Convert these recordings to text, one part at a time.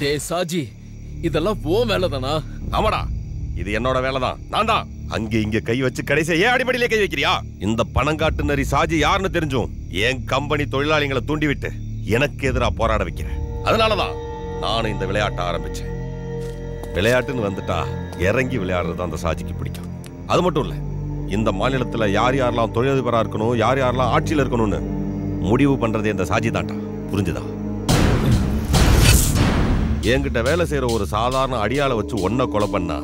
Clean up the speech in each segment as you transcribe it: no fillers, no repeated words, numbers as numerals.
டேய் சாஜி, இதெல்லாம் ஓ வேலைதானா? ஆமாடா, இது என்னோட வேலைதான். நான் தான் அங்க இங்க கை வச்சு கடைசியா ஏன் அடிப்படையிலே கை வைக்கிறியா? இந்த பணங்காட்டு நரி சாஜி யாருன்னு தெரிஞ்சும் என் கம்பெனி தொழிலாளிகளை தூண்டிவிட்டு எனக்கு எதிராக போராட வைக்கிறேன். அதனாலதான் நானும் இந்த விளையாட்டை ஆரம்பிச்சேன். விளையாட்டுன்னு வந்துட்டா இறங்கி விளையாடுறது அந்த சாஜிக்கு பிடிக்கும். அது மட்டும் இல்ல, இந்த மாநிலத்துல யார் யாரெல்லாம் தொழிலதிபரா இருக்கணும், யார் யாரெல்லாம் ஆட்சியில் இருக்கணும்னு முடிவு பண்றது இந்த சாஜி தான்டா. புரிஞ்சுதா? என்கிட்ட வேலை செய்யற ஒரு சாதாரண அடியாளை வச்சு ஒன்ன கொலை பண்ணா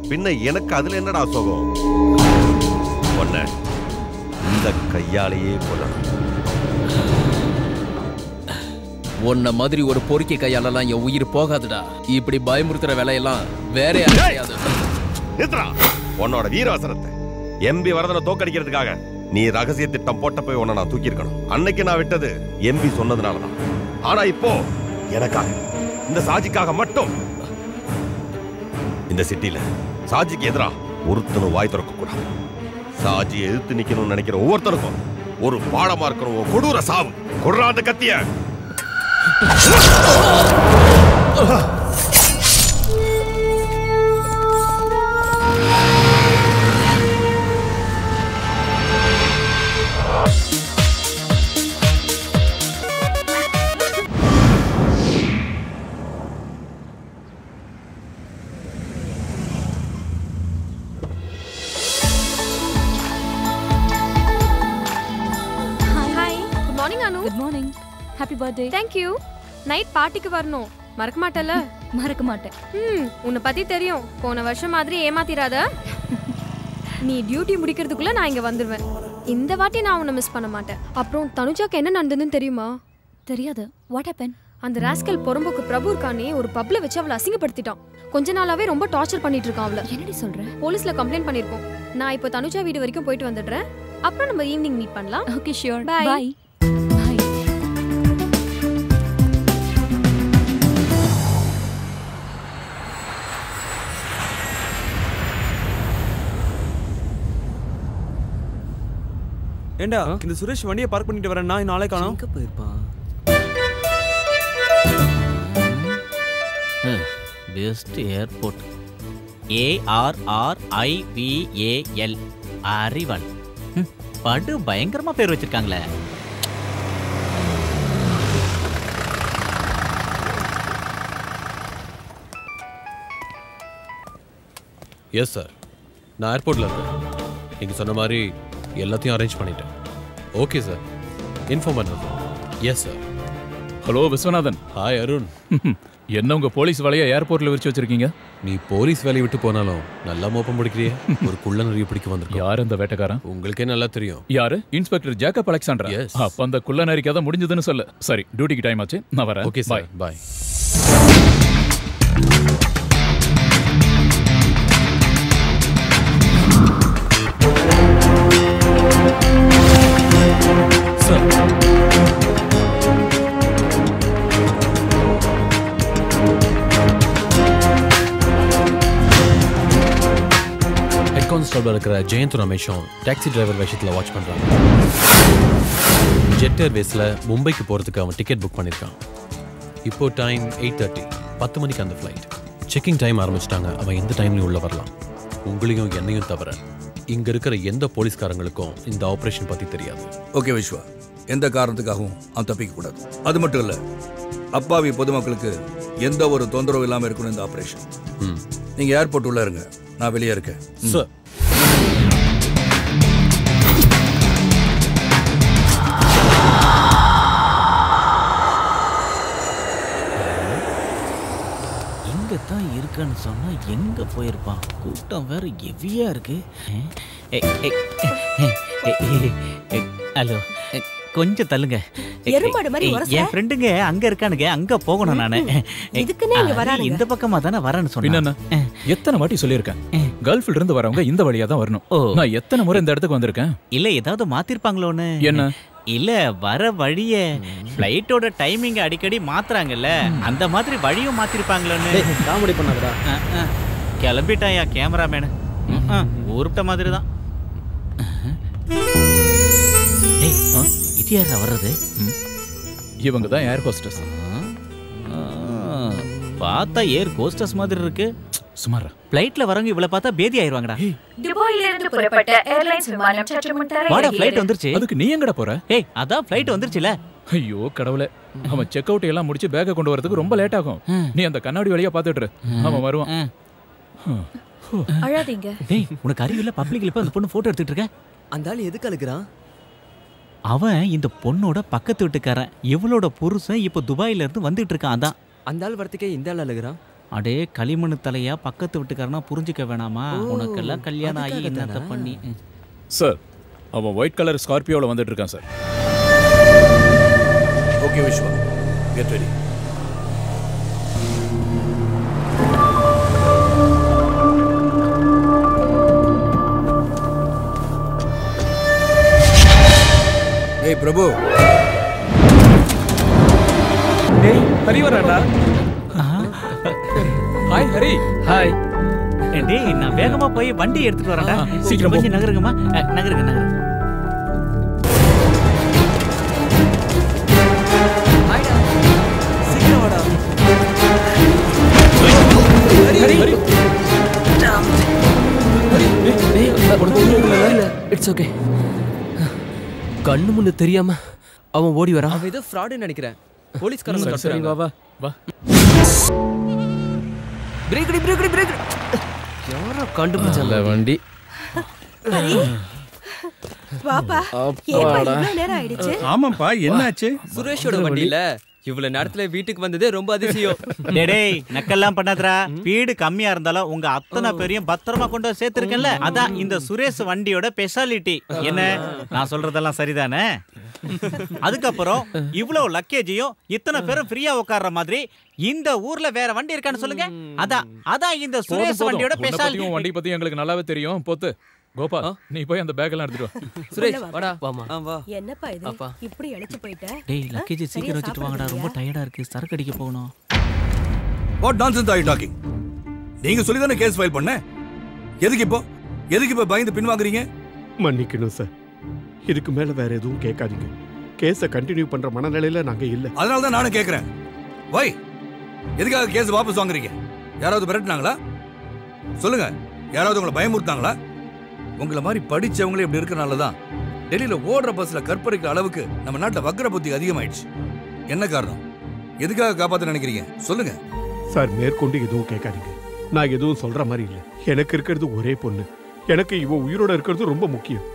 பின்ன எனக்கு அதுல என்னடா சோகம்? ஒன்ன இந்த கையாலேயே கொல்லணும். உன்ன மாதிரி ஒரு பொறுக்கி கையாலலாம் என் உயிர் போகாதுடா. இப்படி பயமுறுத்துற வேலையெல்லாம் வேற யாரையாவது. உன்னோட வீரவசரத்தை எம்பி வரதனை தோக்கடிக்கிறதுக்காக நீ ரகசிய திட்டம் போட்ட போய் உன்னை நான் தூக்கி இருக்கணும். அன்னைக்கு நான் விட்டது எம்பி சொன்னதுனாலதான். ஆனா இப்போ எனக்காக, இந்த சாஜிக்காக மட்டும் இந்த சிட்டில சாஜிக்கு எதிரா ஒருத்தனும் வாய் திறக்க கூடாது. சாஜியை எதிர்த்து நிக்கணும்னு நினைக்கிற ஒவ்வொருத்தருக்கும் ஒரு பாடமா இருக்கணும். கொடூர சாவு. கொடுறா அந்த கத்திய. Good morning. Happy birthday. Thank you. Night பார்ட்டிக்கு வரணும். மறக்க மாட்டல? மறக்க மாட்டேன். உன்னை பத்தி தெரியும். போன வருஷம் மாதிரி ஏமாத்திராத. நீ டியூட்டி முடிக்கிறதுக்குள்ள நான் இங்க வந்துருவேன். இந்த வாட்டி நான் உன்னை மிஸ் பண்ண மாட்டேன். அப்புறம் தனுஜாக்கு என்ன நடந்ததுன்னு தெரியுமா? தெரியாது. What happened? அந்த ராஸ்கல் பொறம்போக்கு பிரபு இருக்கானே, ஒரு பப்ல வச்சு அவளை அசிங்கப்படுத்திட்டான். கொஞ்ச நாளாவே ரொம்ப டார்ச்சர் பண்ணிட்டு இருக்கான் அவளை. என்னடி சொல்ற? போலீஸ்ல கம்ப்ளைண்ட் பண்ணிருக்கோம். நான் இப்போ தனுஜா வீடு வரைக்கும் போயிட்டு வந்துடுறேன். அப்புறம் நம்ம ஈவினிங் மீட் பண்ணலாம். Okay, sure. Bye. Bye. ஏண்டா இந்த சுரேஷ் வண்டியை பார்க் பண்ணிட்டு வரேன். நான் நாளை காணோம். எங்க போயிருப்பான்? Best airport ARRIVAL அறிவல். படு பயங்கரமா பேர் வச்சிருக்காங்களே. எஸ் சார், நான் ஏர்போர்ட்ல இருக்கேன். நீங்க சொன்ன மாதிரி எல்லாத்தையும் அரேஞ்ச் பண்ணிட்டேன். ஓகே சார், இன்ஃபார்ம் பண்ணுறேன். Yes sir. Hello Viswanathan. Hi Arun. என்ன உங்க போலீஸ் வேலையை ஏர்போர்ட்ல விரிச்சு வச்சிருக்கீங்க? நீ போலீஸ் வேலையை விட்டு போனாலும் நல்லா மோப்பம் பிடிக்கிறியே. ஒரு குள்ள நிறைய பிடிக்க வந்திருக்கோம். யார் அந்த வேட்டைக்காரன்? உங்களுக்கே நல்லா தெரியும். யாரு? Inspector Jacob Alexander. அப்ப அந்த குள்ள நரி கதை முடிஞ்சதுன்னு சொல்லு. சரி, டியூட்டிக்கு டைம் ஆச்சு, நான் வரேன். ஓகே சார், பாய். ஹெட் கான்ஸ்டபிள் இருக்கிற ஜெயந்த் ரமேஷும் டாக்ஸி டிரைவர் விஷயத்தில் வாட்ச் பண்ணுறாங்க. ஜெட் ஏர்வேஸில் மும்பைக்கு போகிறதுக்கு அவன் டிக்கெட் புக் பண்ணியிருக்கான். இப்போ டைம் 8:30. 10 மணிக்கு அந்த ஃப்ளைட். செக்கிங் டைம் ஆரம்பிச்சிட்டாங்க. அவன் எந்த டைம்லையும் உள்ள வரலாம். உங்களையும் என்னையும் தவிர இங்கே இருக்கிற எந்த போலீஸ்காரங்களுக்கும் இந்த ஆப்ரேஷன் பற்றி தெரியாது. ஓகே விஸ்வா, எந்த காரணத்துக்காகவும் அவன் தப்பிக்கக்கூடாது. அது மட்டும் இல்லை, அப்பாவி பொதுமக்களுக்கு எந்த ஒரு தொந்தரவு இல்லாமல் இருக்கணும் இந்த ஆப்ரேஷன். நீங்கள் ஏர்போர்ட் உள்ள இருங்க, நான் வெளியே இருக்கேன். சார், இங்க தான் இருக்கான்னு சொன்னா எங்க போயிருப்பான்? கூட்டம் வேற ஹெவியா இருக்கு. ஹலோ, கொஞ்சம் தள்ளுங்க. என் ஃப்ரெண்டுங்க அங்க இருக்கானுங்க, அங்க போகணும் நானு. இந்த பக்கமா தானே வரேன்னு சொன்னேன். எத்தனை வாட்டி சொல்லியிருக்கேன், கல்ஃப்ல இருந்து வரவங்க இந்த வழியா தான் வரணும். நான் எத்தனை முறை இந்த இடத்துக்கு வந்திருக்கேன். இல்ல ஏதாவது மாத்திருப்பாங்களோன்னு. என்ன? இல்ல வர வழிய ஃப்ளைட்டோட டைமிங் அடிக்கடி மாத்துறாங்கல்ல, அந்த மாதிரி வழியும் மாத்திருப்பாங்களோன்னு. காமெடி பண்ணாதடா. கிளம்பிட்டாயா கேமராமேனு? ஊருட்ட மாதிரி தான். இது யாரா வர்றது? இவங்க தான் ஏர் ஹோஸ்டஸ். பார்த்தா ஏர் ஹோஸ்டஸ் மாதிரி இருக்கு. சுமாரா ஃளைட்ல வரவங்க இவள பார்த்தா பேதி ஆயிருவாங்கடா. துபாயில இருந்து புறப்பட்ட ஏர்லைன்ஸ் விமானம் சற்று முன் வாடா ஃளைட் தரையிறங்கியது. வந்துருச்சு. அதுக்கு நீ எங்கடா போற? ஏய் அதான் ஃளைட் வந்துருச்சுல. ஐயோ கடவுளே, அவன் செக் அவுட் எல்லாம் முடிச்சு பேக்கை கொண்டு வரதுக்கு ரொம்ப லேட் ஆகும். நீ அந்த கண்ணாடி வழியா பாத்துட்டு இரு. அவன் வருவான். அழாதீங்க. டேய் உனக்கு அறிவில்ல, பப்ளிக்ல போய் அந்த பொண்ணு போட்டோ எடுத்துட்டு இருக்க. அந்த ஆளு எதுக்கு அழுகுறான்? அவன் இந்த பொண்ணோட பக்கத்து வீட்டுக்காரன். இவளோட புருஷன் இப்ப துபாயில இருந்து வந்துட்டு இருக்கான். அதான் அந்த ஆள் வரத்துக்கே இந்த ஆள் அழுகுறான். அடே களிமண் தலையா பக்கத்து வீட்டுக்காரனா புரிஞ்சுக்க வேணாமா? உனக்கெல்லாம் கல்யாணம் ஆகி என்னத்த பண்ணி. சார், அவன் ஒயிட் கலர் ஸ்கார்பியோல வந்துட்டு இருக்கான் sir. Okay Viswa, get ready. ஏய் பிரபு. டேய் ஹரி வராடா. ஹாய் ஹரி. ஹாய். டேய் நான் வேகமா போய் வண்டி எடுத்துட்டு வரேன்டா. சீக்கிரம் கொஞ்சம் நகருங்கம்மா. நகருங்க. ஹாய்டா. சீக்கிரம் வாடா. ஹரி ஹரி. It's okay. கண்ணு முன்னு தெரியாம அவன் ஓடி வரான். அவன் ஏதோ ஃப்ராடுன்னு நினைக்கிறேன். போலீஸ்காரங்க சரி வா வா வா. பிரேக். யாரோ கண்டுபிடிச்சாங்க வண்டி. வாப்பா, ஏப்பா இவ்வளவு நேரம் ஆயிடுச்சு? ஆமாப்பா, என்னாச்சு? சுரேஷோட வண்டியில இவ்வளவு நேரத்துல வீட்டுக்கு வந்ததே ரொம்ப அதிசயம். டேய் நக்கெல்லாம் பண்ணாதடா. வீடு கம்மியா இருந்தாலும் உங்க அத்தனை பேரையும் பத்திரமா கொண்டு வந்து சேர்த்திருக்கேன்ல, அதான் இந்த சுரேஷ் வண்டியோட ஸ்பெஷாலிட்டி. என்ன நான் சொல்றதெல்லாம் சரிதானே? அதுக்கப்புறம் இவ்வளவு லக்கேஜையும் இத்தனை பேரும் ஃப்ரீயா உட்கார்ற மாதிரி இந்த ஊர்ல வேற வண்டி இருக்கான்னு சொல்லுங்க. அதான் இந்த சுரேஷ் வண்டியோட ஸ்பெஷாலிட்டி. வண்டி பத்தி எங்களுக்கு நல்லாவே தெரியும். போத்து கோபா, நீ போய் அந்த பேக் எல்லாம் எடுத்துட்டு வா. சுரேஷ் வாடா. வாமா. வா. என்னப்பா இது இப்படி அழைச்சு போயிட்ட? டேய் லக்கேஜ் சீக்கிரம் வச்சிட்டு வாங்கடா, ரொம்ப டயர்டா இருக்கு. சரக்கு அடிக்க போகணும். What nonsense are you talking? நீங்க சொல்லி தானே கேஸ் ஃபைல் பண்ண. எதுக்கு இப்போ பயந்து பின்வாங்குறீங்க? மன்னிக்கணும் சார், இதுக்கு மேல வேற எதுவும் கேட்காதீங்க. கேஸை கண்டினியூ பண்ற மனநிலையில நாங்க இல்ல. அதனால தான் நானும் கேட்கிறேன். வை, எதுக்காக கேஸ் வாபஸ் வாங்குறீங்க? யாராவது மிரட்டினாங்களா? சொல்லுங்க, யாராவது உங்களை பயமுறுத்தாங்களா? உங்களை மாதிரி படிச்சவங்களே இப்படி இருக்கனால தான் டெல்லியில ஓடுற பஸ்ல கற்பழிக்கிற அளவுக்கு நம்ம நாட்டில் வக்கர புத்தி அதிகமாயிடுச்சு. என்ன காரணம்? எதுக்காக காப்பாற்ற நினைக்கிறீங்க? சொல்லுங்க சார். மேற்கொண்டு எதுவும் கேட்காதீங்க. நான் எதுவும் சொல்ற மாதிரி இல்லை. எனக்கு இருக்கிறது ஒரே பொண்ணு. எனக்கு இவ உயிரோட இருக்கிறது ரொம்ப முக்கியம்.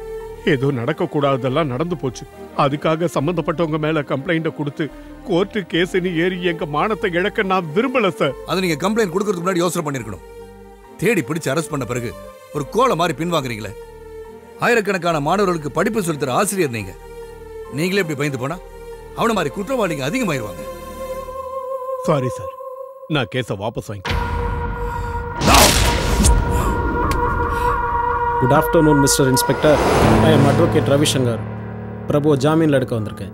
ஏதோ நடக்க கூடாதெல்லாம் நடந்து போச்சு. அதுக்காக சம்பந்தப்பட்டவங்க மேல கம்ப்ளைண்ட கொடுத்து கோர்ட்டு கேஸ்னு ஏறி எங்க மானத்தை இழக்க நான் விரும்பல சார். அதை நீங்க கம்ப்ளைண்ட் கொடுக்கறதுக்கு முன்னாடி யோசனை பண்ணிருக்கணும். தேடி பிடிச்சு அரெஸ்ட் பண்ண பிறகு ஒரு கோலை மாதிரி பின்வாங்குறீங்களே. ஆயிரக்கணக்கான மாணவர்களுக்கு படிப்பு சொல்லித்தர ஆசிரியர் நீங்களே இப்படி பயந்து போனா அவன மாதிரி குற்றவாளிங்க அதிகமாயிருவாங்க. சாரி சார், நான் கேஸை வாபஸ் வாங்கிக்கிறேன். Good afternoon mister inspector. I am advocate Ravishankar. Prabhu ஜாமீன்ல எடுக்க வந்திருக்கேன்.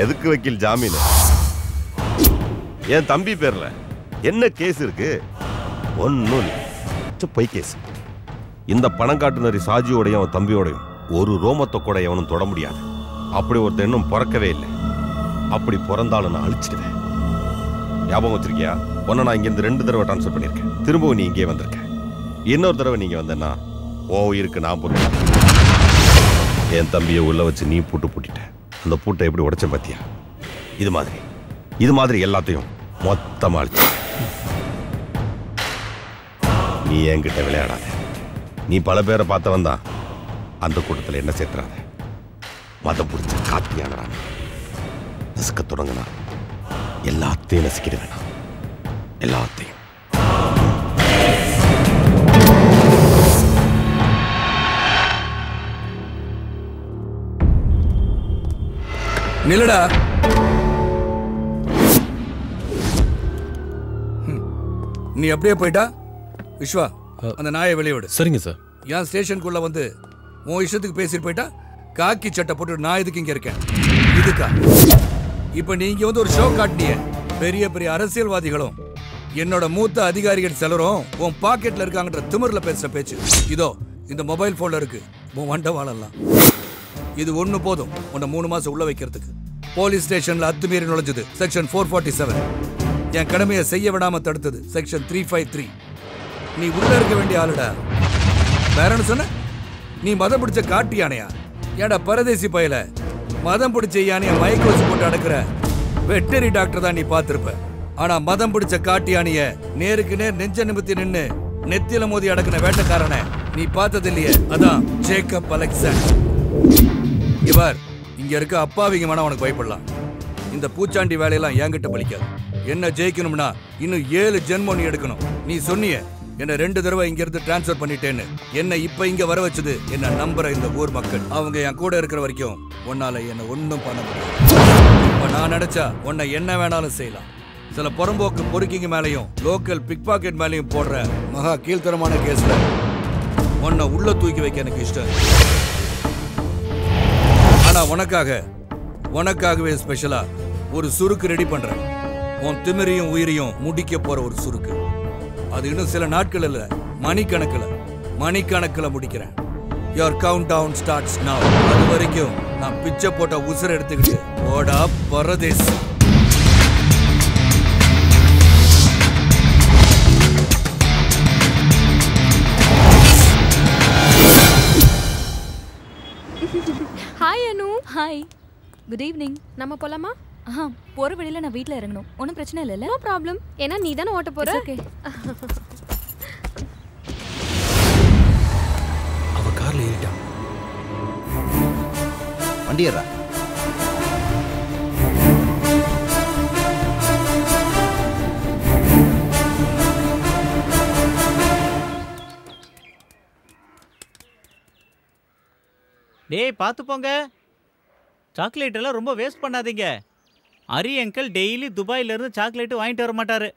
எதுக்கு வக்கீல் ஜாமீன்? என் தம்பி பேர்ல என்ன கேஸ் இருக்கு? ஒன்னும் பொய் கேஸ். இந்த பணங்காட்டுநரி சாஜியோடையும் அவன் தம்பியோடையும் ஒரு ரோமத்தை கூட அவனும் தொட முடியாது. அப்படி ஒருத்தன் இன்னும் பிறக்கவே இல்லை. அப்படி பிறந்தாலும் நான் அழிச்சிடுவேன். ஞாபகம் வச்சிருக்கியா? ஒன்னு நான் இங்கிருந்து 2 தடவை டிரான்ஸ்ஃபர் பண்ணியிருக்கேன். திரும்பவும் நீ இங்கே வந்திருக்க. இன்னொரு தடவை நீங்க வந்தேன்னா ஓ இருக்கு நான் பொறுப்பு. என் தம்பியை உள்ள வச்சு நீ பூட்டிட்ட. அந்த பூட்டை எப்படி உடைச்ச பாத்தியா? இது மாதிரி எல்லாத்தையும் மொத்தமா அழிச்சு. நீ என்கிட்ட விளையாடாத. நீ பல பேரை பார்த்தவன் தான். அந்த கூட்டத்தில் என்ன சேர்த்துறாத. மதம் பிடிச்ச காத்தியானடா. நசுக்க தொடங்கினா எல்லாத்தையும் நசுக்கிடுவேன். எல்லாத்தையும். நில்லடா. நீ அப்படியே போயிட்டா விஸ்வா, அந்த நாயை வெளியே விடு. சரிங்க சார். என் ஸ்டேஷனுக்குள்ள வந்து உன் இஷ்டத்துக்கு பேசிட்டு போயிட்டா காக்கி சட்டை போட்டு நான் இதுக்கு இங்க இருக்கேன். இதுக்கா இப்ப நீங்க வந்து ஒரு ஷோ காட்டினிய. பெரிய பெரிய அரசியல்வாதிகளும் என்னோட மூத்த அதிகாரிகள் சிலரும் உன் பாக்கெட்ல இருக்காங்கன்ற திமிர்ல பேசுற பேச்சு இதோ இந்த மொபைல் போன்ல இருக்கு. உன் வண்டவாளெல்லாம் இது ஒண்ணு போதும் உன்னை 3 மாசம் உள்ள வைக்கிறதுக்கு. போலீஸ் ஸ்டேஷன்ல அத்துமீறி நுழைஞ்சது செக்ஷன் 447. என் கடமையை செய்ய விடாம தடுத்தது செக்ஷன் 353. நீ உள்ள இருக்க வேண்டிய ஆளுடா. வேறன்னு சொன்ன? நீ மதம் பிடிச்ச காட்டு யானையா? ஏடா பரதேசி பயல, மதம் பிடிச்ச யானைய மயக்க வச்சு போட்டு அடக்குற வெட்டரி டாக்டர் தான் நீ பார்த்திருப்ப. ஆனா மதம் பிடிச்ச காட்டு யானைய நேருக்கு நேர் நெஞ்ச நிமித்தி நின்னு நெத்தியில மோதி அடக்குன வேட்டக்காரனை நீ பார்த்தது இல்லையே? அதான் ஜேக்கப் அலெக்சாண்டர். இவர் இங்க இருக்க அப்பாவிங்க வேணா உனக்கு பயப்படலாம். இந்த பூச்சாண்டி வேலையெல்லாம் என்கிட்ட பலிக்காது. என்ன ஜெயிக்கணும்னா இன்னும் 7 ஜென்மம் நீ எடுக்கணும். நீ சொன்னிய என்ன 2 தடவை இங்க இருந்து டிரான்ஸ்ஃபர் பண்ணிட்டேன்னு. என்ன இப்ப இங்க வர வச்சது என்ன நம்புற இந்த ஊர் மக்கள். அவங்க என் கூட இருக்கிற வரைக்கும் உன்னால என்ன ஒன்னும் பண்ண முடியாது. இப்ப நான் நினைச்சா உன்னை என்ன வேணாலும் செய்யலாம். சில புறம்போக்கு பொறுக்கிங்க மேலையும் லோக்கல் பிக் பாக்கெட் மேலையும் போடுற மகா கீழ்த்தரமான கேஸ்ல உன்னை உள்ள தூக்கி வைக்க எனக்கு இஷ்டம். ஆனா உனக்காகவே ஸ்பெஷலா ஒரு சுருக்கு ரெடி பண்றேன். உன் திமிரையும் உயிரையும் முடிக்க போற ஒரு சுருக்கு. அது இன்னும் சில நாட்கள் இல்ல, மணிக்கணக்கில் முடிக்கிறேன். Your countdown starts now. அது வரைக்கும் நான் பிச்சை போட்ட உசுரை எடுத்துக்கிட்டு ஓடா பரதேசி. Hi Anu. Hi, good evening. நம்ம போலாமா? போற வழியில நான் வீட்ல இறங்கணும். ஒன்றும் பிரச்சனை இல்லைல்ல? No problem. ஏன்னா நீ தானே ஓட்ட போற. ஓகே. அவ கார்ல ஏறிட்டான். வண்டி ஏறா. டேய் பார்த்து போங்க, சாக்லேட் எல்லாம் ரொம்ப வேஸ்ட் பண்ணாதீங்க. அரி அங்கிள் டெய்லி துபாயில இருந்து சாக்லேட் வாங்கிட்டு வர மாட்டாரு.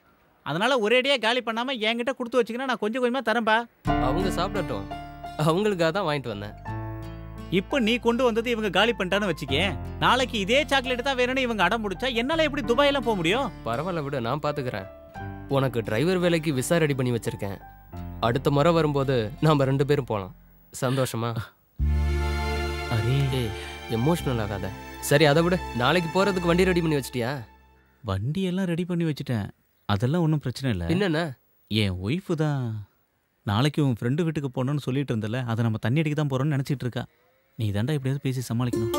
அதனால ஒரேடியா காலி பண்ணாம என்கிட்ட கொடுத்து வச்சுக்கினா நான் கொஞ்சம் கொஞ்சமா தரேன்பா. அவங்க சாப்பிடட்டும், அவங்களுக்காக தான் வாங்கிட்டு வந்தேன். இப்போ நீ கொண்டு வந்தது இவங்க காலி பண்ணிட்டான்னு வச்சுக்கே, நாளைக்கு இதே சாக்லேட் தான் வேணும்னு இவங்க அடம் முடிச்சா என்னால எப்படி துபாயெல்லாம் போக முடியும்? பரவாயில்ல விடு, நான் பாத்துக்கிறேன். உனக்கு டிரைவர் வேலைக்கு விசா ரெடி பண்ணி வச்சிருக்கேன். அடுத்த முறை வரும்போது நாம 2 பேரும் போலாம். சந்தோஷமா? அரே எமோஷனல் ஆகாத. சரி அதை விட, நாளைக்கு போறதுக்கு வண்டி ரெடி பண்ணி வச்சிட்டியா? வண்டி எல்லாம் ரெடி பண்ணி வச்சுட்டேன், அதெல்லாம் ஒன்றும் பிரச்சனை இல்லை. என்னென்ன? என் ஒய்ஃபு தான் நாளைக்கு உன் ஃப்ரெண்டு வீட்டுக்கு போகணும்னு சொல்லிட்டு இருந்தல, அதை நம்ம தண்ணி அடிக்க தான் போறோம்னு நினைச்சிட்டு இருக்கா. நீ தாண்டா எப்படியாவது பேசி சமாளிக்கணும்.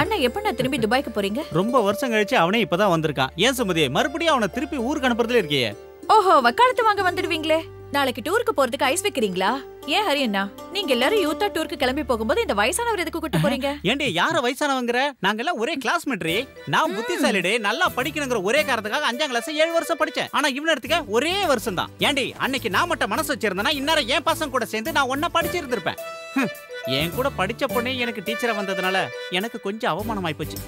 அண்ணா எப்ப நான் திரும்பி துபாய்க்கு போறீங்க? ரொம்ப வருஷம் கழிச்சு அவனே இப்பதான் வந்திருக்கான். ஏன் சுமதி மறுபடியும் அவனை திருப்பி ஊருக்கு அனுப்புறதுல இருக்கியே? ஓஹோ, வக்காலத்து வாங்க வந்துடுவீங்களே. நாளைக்கு டூருக்கு போறதுக்கு ஐஸ் வைக்கிறீங்களா? ஏன் ஹரி அண்ணா, நீங்க எல்லாரும் யூத்தா டூருக்கு கிளம்பி போகும்போது இந்த வயசானவர் எதுக்கு கூட்டு போறீங்க? ஏண்டி யார வயசானவங்கற? நாங்க எல்லாம் ஒரே கிளாஸ்மேட்ரி. நான் புத்திசாலிடே, நல்லா படிக்கணுங்கிற ஒரே காரணத்துக்காக 5ஆம் கிளாஸ் 7 வருஷம் படிச்சேன். ஆனா இவன எடுத்துக்க ஒரே வருஷம் தான். ஏண்டி அன்னைக்கு நான் மட்டும் மனசு வச்சிருந்தேனா இன்னார என் பசங்க கூட சேர்ந்து நான் ஒண்ணா படிச்சிருந்திருப்பேன். என் கூட படிச்ச பொண்ணே எனக்கு டீச்சரா வந்ததுனால எனக்கு கொஞ்சம் அவமானமாயி போச்சு.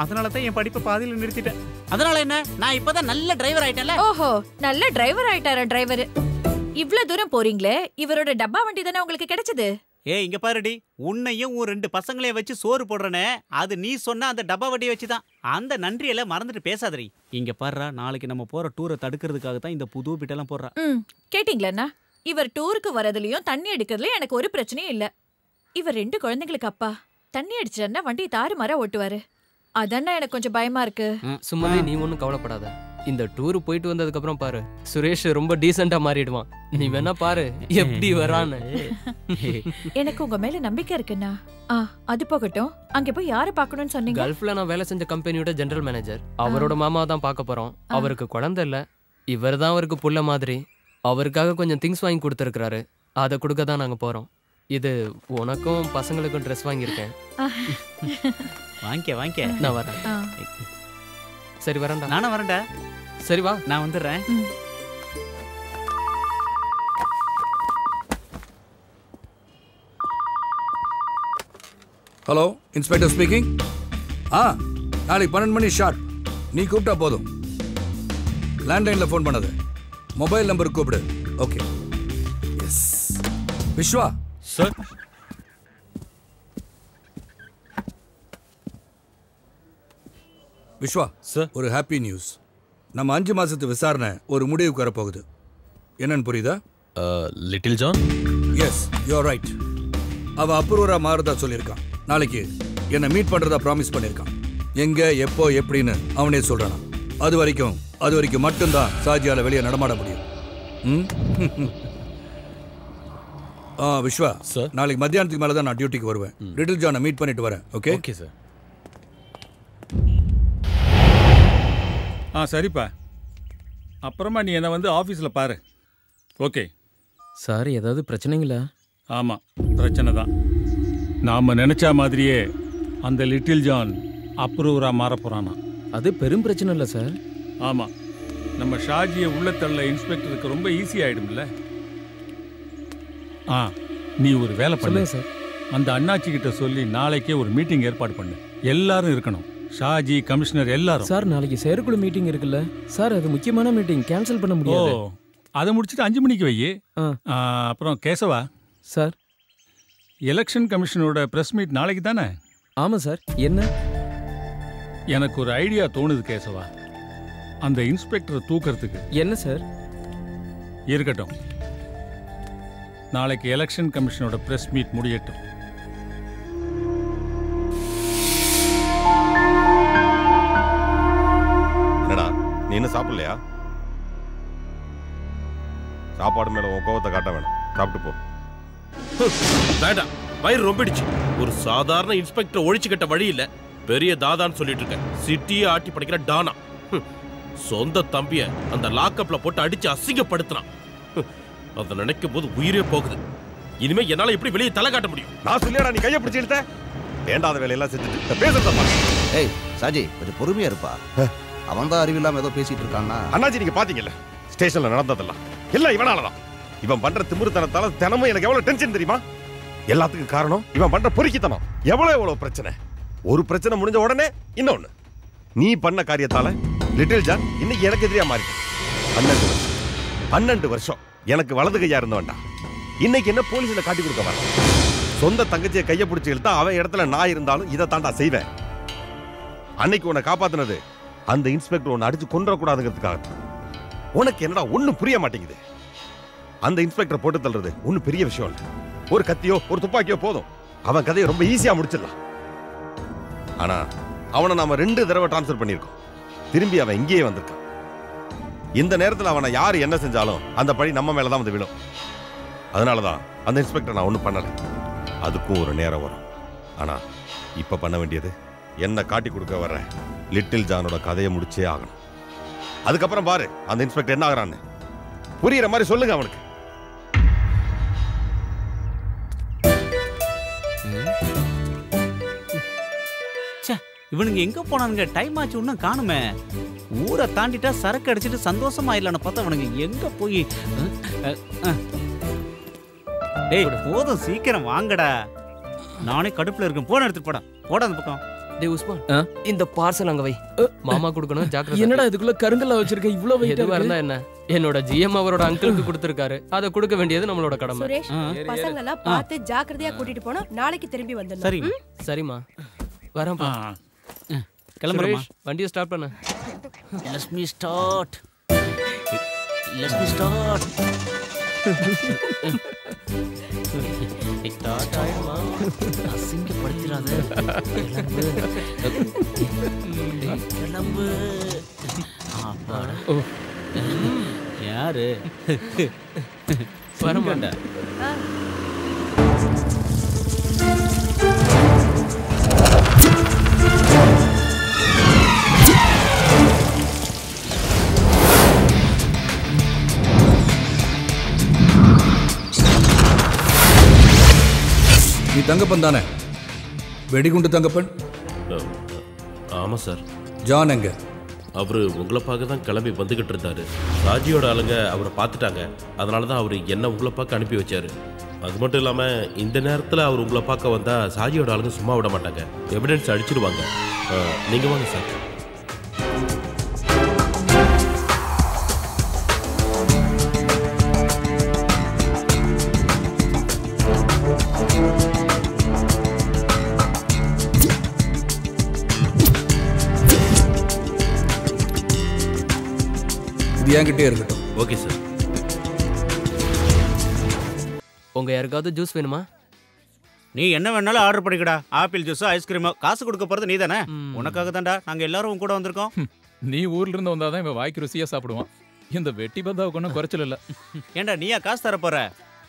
அதனால தான் என் படிப்பை பாதியில நிறுத்திட்டேன். அதனால என்ன, நான் இப்பதான் நல்ல டிரைவர் ஆயிட்டேன்ல. ஓஹோ, நல்ல டிரைவர் ஆயிட்டாரா டிரைவர்? இவ்ளோ தூரம் போறீங்களே, இவரோட டப்பா வண்டி தானே உங்களுக்கு கிடைச்சது? ஏய் இங்க பாருடி, உன்னையும் உன் 2 பசங்களையும் வச்சு சோறு போடுறனே, அது நீ சொன்ன அந்த டப்பா வண்டியை வச்சுதான். அந்த நன்றியெல்லாம் மறந்துட்டு பேசாதடி. இங்க பாருடா, நாளைக்கு நம்ம போற டூரை தடுக்கிறதுக்காக தான் இந்த புது பிட்டெல்லாம் போடுறா. கேட்டீங்களா? இவர் டூருக்கு வரதுலயும் தண்ணி அடிக்கிறதுலயும் எனக்கு ஒரு பிரச்சனையும் இல்ல. இவர் 2 குழந்தைங்களுக்கு அப்பா. தண்ணி அடிச்சாருன்னா வண்டி தாறுமாறா ஓட்டுவாரு. அதானே எனக்கு கொஞ்சம் பயமா இருக்கு. சும்மாவே நீ ஒன்றும் கவலைப்படாத. இந்த டூர் போயிட்டு வந்ததுக்கு அப்புறம் பாரு, சுரேஷ் ரொம்ப டீசெண்டா மாறிடுவான். நீ வேணா பாரு எப்படி வரான்னு. எனக்கு உங்க மேல நம்பிக்கை இருக்குண்ணா. அது போகட்டும், அங்க போய் யாரை பார்க்கணும்னு சொன்னீங்க? கல்ஃப்ல நான் வேலை செஞ்ச கம்பெனியோட ஜெனரல் மேனேஜர். அவரோட மாமா தான் பார்க்க போறோம். அவருக்கு குழந்தை இல்ல, இவர் தான் அவருக்கு புள்ள மாதிரி. அவருக்காக கொஞ்சம் திங்ஸ் வாங்கி கொடுத்துருக்காரு. அதை கொடுக்க தான் நாங்க போறோம். இது உனக்கும் பசங்களுக்கும் ட்ரெஸ் வாங்கியிருக்கேன். வாங்கிக்க. நான் வரேன். சரி வரேன்டா. நானும் வரேன்டா. சரி வா, நான் வந்துடுறேன். Hello, inspector speaking. நாளைக்கு 12 மணி ஷார்ட். நீ கூப்பிட்டா போதும். லேண்ட்லைன்ல ஃபோன் பண்ணது, மொபைல் நம்பர் கூப்பிடு. Okay. Yes. Viswa sir. Viswa sir, ஒரு ஹாப்பி நியூஸ். நம்ம 5 மாசத்து விசாரணை ஒரு முடிவுக்கு வரப்போகுது. என்னன்னு புரியுதா? Little John. Yes, you are right. அவ அப்ரூவரா மாறுதா சொல்லியிருக்கான். நாளைக்கு என்னை மீட் பண்றதா ப்ராமிஸ் பண்ணியிருக்கான். எங்க, எப்போ, எப்படின்னு அவனே சொல்றானா. அது வரைக்கும் மட்டும்தான் சாஜியால வெளியே நடமாட முடியும். விஸ்வா சார், நாளைக்கு மத்தியானத்துக்கு மேல தான் நான் டியூட்டிக்கு வருவேன். லிட்டில் ஜானை மீட் பண்ணிட்டு வரேன். ஓகே? Okay sir. சரிப்பா. அப்புறமா நீ என்ன வந்து ஆஃபீஸில் பாரு. Okay sir. ஏதாவது பிரச்சனைங்களா? ஆமாம், பிரச்சனை தான். நாம் நினச்ச மாதிரியே அந்த லிட்டில் ஜான் அப்ரூவராக மாறப்போகிறானா. அது பெரும் பிரச்சனை இல்லை சார். ஆமாம், நம்ம ஷாஜியை உள்ளத்தள்ள இன்ஸ்பெக்டருக்கு ரொம்ப ஈஸி ஆகிடும்ல. நீ ஒரு வேலை பண்ணு சார். அந்த அண்ணாச்சி கிட்ட சொல்லி நாளைக்கே ஒரு மீட்டிங் ஏற்பாடு பண்ணு. எல்லாரும் இருக்கணும், ஷாஜி, கமிஷனர் எல்லாரும். சார் நாளைக்கு செயற்குழு மீட்டிங் இருக்குல்ல சார், அது முக்கியமான மீட்டிங், கேன்சல் பண்ண முடியாது. அதை முடிச்சுட்டு 5 மணிக்கு வை. அப்புறம் கேசவா சார், எலெக்ஷன் கமிஷனோட பிரஸ் மீட் நாளைக்கு தானே? ஆமாம் சார். என்ன? எனக்கு ஒரு ஐடியா தோணுது கேசவா, அந்த இன்ஸ்பெக்டரை தூக்கிறதுக்கு. என்ன சார்? இருக்கட்டும், நாளைக்கு எலெக்ஷன் கமிஷனோட பிரஸ் மீட் முடியட்டும். என்னடா நீ இன்னும் சாப்பிடலையா? சாப்பாடு மேல உன் கோவத்தை காட்ட வேணாம், சாப்பிட்டு போ. வேண்டாம், வயிறு ரொம்பிடுச்சு. ஒரு சாதாரண இன்ஸ்பெக்டர் ஒழிச்சு கட்ட வழி இல்ல, பெரிய தாதான்னு சொல்லிட்டு இருக்கேன். சிட்டியை ஆட்டி படைக்கிற டானா. சொந்த தம்பிய அந்த லாக்கப்ல போட்டு அடிச்சு அசிங்கப்படுத்தினான். அதை நினைக்கும் போது உயிரே போகுது. இனிமே என்னால எப்படி வெளியே தலை காட்ட முடியும்? நான் சொல்லியாடா நீ கையை பிடிச்சு இழுத்த? வேண்டாத வேலையெல்லாம் செஞ்சுட்டு பேசுறதா? ஏய் சாஜி, கொஞ்சம் பொறுமையா இருப்பா. அவன் தான் அறிவில்லாம ஏதோ பேசிட்டு இருக்கான்னா. அண்ணாச்சி நீங்க பாத்தீங்கல்ல ஸ்டேஷன்ல நடந்ததெல்லாம் எல்லாம் இவனாலதான். இவன் பண்ற திமிருத்தனத்தால தினமும் எனக்கு எவ்வளவு டென்ஷன் தெரியுமா? எல்லாத்துக்கும் காரணம் இவன் பண்ற பொறுக்கித்தனம். எவ்வளவு பிரச்சனை. ஒரு பிரச்சனை முடிஞ்ச உடனே இன்னொன்னு. நீ பண்ண காரியத்தால லிட்டில் ஜான் இன்னைக்கு எனக்கு எதிரியா மாறிட்டான். 12 வருஷம் எனக்கு வலது கையா இருந்தவன்டா. இன்னைக்கு என்ன போலீஸ்ல காட்டி கொடுக்க வர? சொந்த தங்கச்சியை கையை பிடிச்சி இழுத்தா அவன் இடத்துல நான் இருந்தாலும் இதை தாண்டா செய்வேன். அன்னைக்கு உன்னை காப்பாத்தினது அந்த இன்ஸ்பெக்டர் உன்னை அடிச்சு கொன்றக்கூடாதுங்கிறதுக்காக. உனக்கு என்னடா ஒன்னும் புரிய மாட்டேங்குது. அந்த இன்ஸ்பெக்டர் போட்டு தள்ளுறது ஒன்னும் பெரிய விஷயம் இல்லை. ஒரு கத்தியோ ஒரு துப்பாக்கியோ போதும், அவன் கதையை ரொம்ப ஈஸியா முடிச்சிடலாம். ஆனா அவனை நாம 2 தடவை டிரான்ஸ்ஃபர் பண்ணியிருக்கோம். திரும்பி அவன் இங்கேயே வந்திருக்கான். இந்த நேரத்தில் அவனை யாரு என்ன செஞ்சாலும் அந்த பழி நம்ம மேலதான் வந்து விழும். அதனாலதான் அந்த இன்ஸ்பெக்டர் நான் ஒன்றும் பண்ணலை. அதுக்கும் ஒரு நேரம் வரும். ஆனா இப்ப பண்ண வேண்டியது என்ன காட்டி கொடுக்க வர்ற லிட்டில் ஜானோட கதையை முடிச்சே ஆகணும். அதுக்கப்புறம் பாரு அந்த இன்ஸ்பெக்டர் என்ன ஆகிறான்னு. புரியுற மாதிரி சொல்லுங்க அவனுக்கு. இவனுங்க எங்க போனானுங்க? டைம் ஆச்சு, இன்னும் காணுமே. ஊரை தாண்டிட்டா சரக்கு அடிச்சுட்டு சந்தோஷமாயிடலான்னு பார்த்தா அவனுங்க எங்க போய். டேய் போதும், சீக்கிரம் வாங்கடா. நானே கடுப்புல இருக்கேன். போன எடுத்துட்டு போடா அந்த பக்கம். டேய் உஸ்மான், இந்த பார்சல் அங்க வை. மாமா கொடுக்கணும், ஜாக்கிரதை. என்னடா இதுக்குள்ள கருங்கல்ல வச்சிருக்க? இவ்வளவு வெயிட் எதுவா இருந்தா என்ன? என்னோட ஜிஎம் அவரோட அங்கிளுக்கு கொடுத்திருக்காரு. அதை கொடுக்க வேண்டியது நம்மளோட கடமை. சுரேஷ், பசங்க எல்லாம் பார்த்து ஜாக்கிரதையா கூட்டிட்டு போனா நாளைக்கு திரும்பி வந்துடலாம். சரி சரிமா, வரேன்ப்பா. கிளம்புறேன். வண்டியை ஸ்டார்ட் பண்ணு. Let me start. ஸ்டார்ட் ஆயிடுமா? அசிங்கப்படுத்திடாத. கிளம்பு. யாரு வரமாட்டா? நீ தங்கப்பன் தானே? வெடிகுண்டு தங்கப்பன்? ஆமா சார். ஜான் எங்க? அவரு உங்களை பார்க்க தான் கிளம்பி வந்துகிட்டு இருந்தாரு. ராஜியோட ஆளுங்க அவரை பார்த்துட்டாங்க. அதனால தான் அவர் என்ன உங்களை பார்க்க அனுப்பி வச்சாரு. அது மட்டும் இல்லாம இந்த நேரத்தில் அவர் உங்களை பார்க்க வந்தா சாஜியோட ஆளுங்க சும்மா விட மாட்டாங்க, எவிடன்ஸ் அடிச்சிடுவாங்க. நீங்க வாங்க சார். இது என்கிட்டே இருக்கட்டும். Okay sir. உங்க யாருக்காவது ஜூஸ் வேணுமா? நீ என்ன வேணாலும் ஆர்டர் பண்ணிக்கடா. ஆப்பிள் ஜூஸ், ஐஸ்கிரீமோ. காசு கொடுக்க போறது நீ தானே. உனக்காக தான்டா நாங்க எல்லாரும் கூட வந்திருக்கோம். நீ ஊர்ல இருந்து வந்தாதான் இவன் வாய்க்கு ருசியா சாப்பிடுவான். இந்த வெட்டி பந்தாவுக்கு ஒன்றும் குறைச்சல் இல்ல. ஏண்டா நீயா காசு தர போற?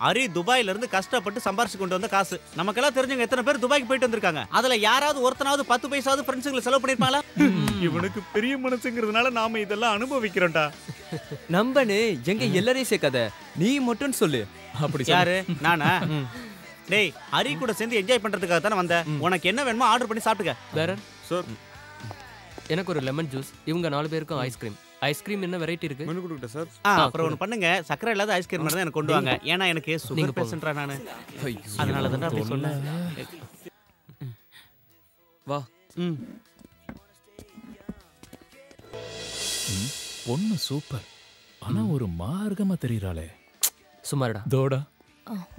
அரி துபாயில இருந்து கஷ்டப்பட்டு சம்பாரிச்சு கொண்டு வந்த காசு. நமக்கெல்லாம் தெரிஞ்சவங்க எத்தனை பேர் துபாய்க்கு போயிட்டு வந்திருக்காங்க. அதுல யாராவது ஒருத்தனாவது 10 பைசாவது ஃப்ரெண்ட்ஸுங்களை செலவு பண்ணிருப்பாங்களா? இவனுக்கு பெரிய மனசுங்கிறதுனால நாம இதெல்லாம் அனுபவிக்கிறோம்டா. நம்பனே எங்க எல்லாரையும் சேர்க்காத, நீ மட்டும் சொல்லு. அப்படி யாரு? நானா? டேய், ஹரி கூட சேர்ந்து என்ஜாய் பண்றதுக்காக தானே வந்தேன். உனக்கு என்ன வேணுமோ ஆர்டர் பண்ணி சாப்பிட்டுக்க. வேற சார் எனக்கு ஒரு லெமன் ஜூஸ், இவங்க 4 பேருக்கும் ஐஸ்கிரீம். ஐஸ்கிரீம் என்ன வெரைட்டி இருக்கு? மெனு கொடுங்க சார். அப்புறம் ஒன்று பண்ணுங்க, சக்கரை இல்லாத ஐஸ்கிரீம் தான் எனக்கு கொண்டு வாங்க. ஏன்னா எனக்கு சுகர் பேஷண்ட்ரா நானு. அதனால தான் அப்படி சொன்னேன். வா. பொண்ணு சூப்பர். ஆனா ஒரு மார்க்கமா தெரியறாளே. சுமாரடா. தோடா.